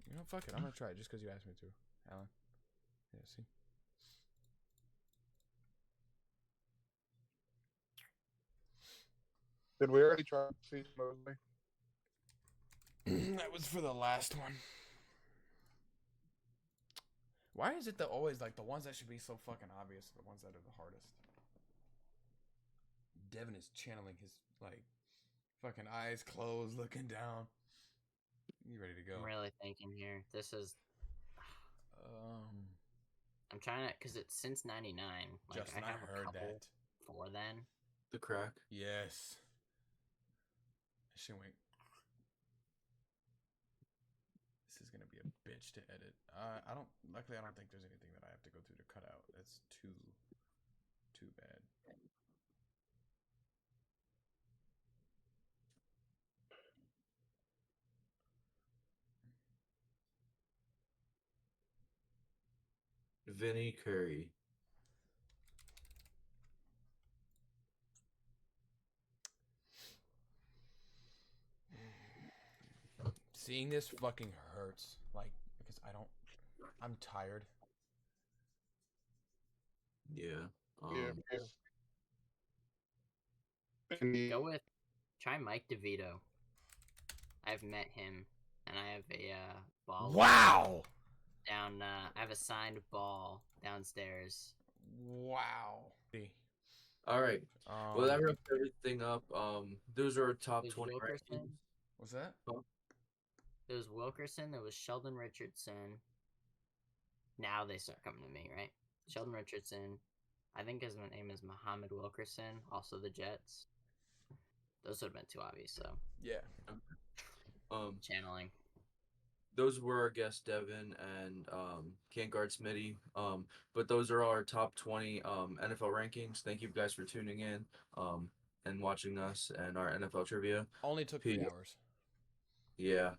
You know, fuck it. I'm gonna try it just because you asked me to, Alan. Yeah, see. Did we already try to see Mosley? That was for the last one. Why is it that always like the ones that should be so fucking obvious are the ones that are the hardest? Devon is channeling his like fucking eyes closed, looking down. You ready to go? I'm really thinking here. This is. I'm trying to, because it's since '99. Like, Justin, I have heard a couple that. before then. The crack. Yes. She went. This is gonna be a bitch to edit. Luckily, I don't think there's anything that I have to go through to cut out. That's too bad. Vinny Curry. Seeing this fucking hurts. Like, because I'm tired. Yeah. Go with. Try Mike DeVito. I've met him, and I have a ball. Wow! Down. I have a signed ball downstairs. Wow. All right. Well, that wraps everything up. Those are our top There's 20 Wilkerson. rankings. What's that? There was Wilkerson. There was Sheldon Richardson. Now they start coming to me, right? Sheldon Richardson. I think his name is Muhammad Wilkerson. Also the Jets. Those would have been too obvious, so. Yeah. Channeling. Those were our guests, Devon and CantGuardSmitty. But those are our top 20 NFL rankings. Thank you guys for tuning in and watching us and our NFL trivia. Only took 3 hours. Yeah.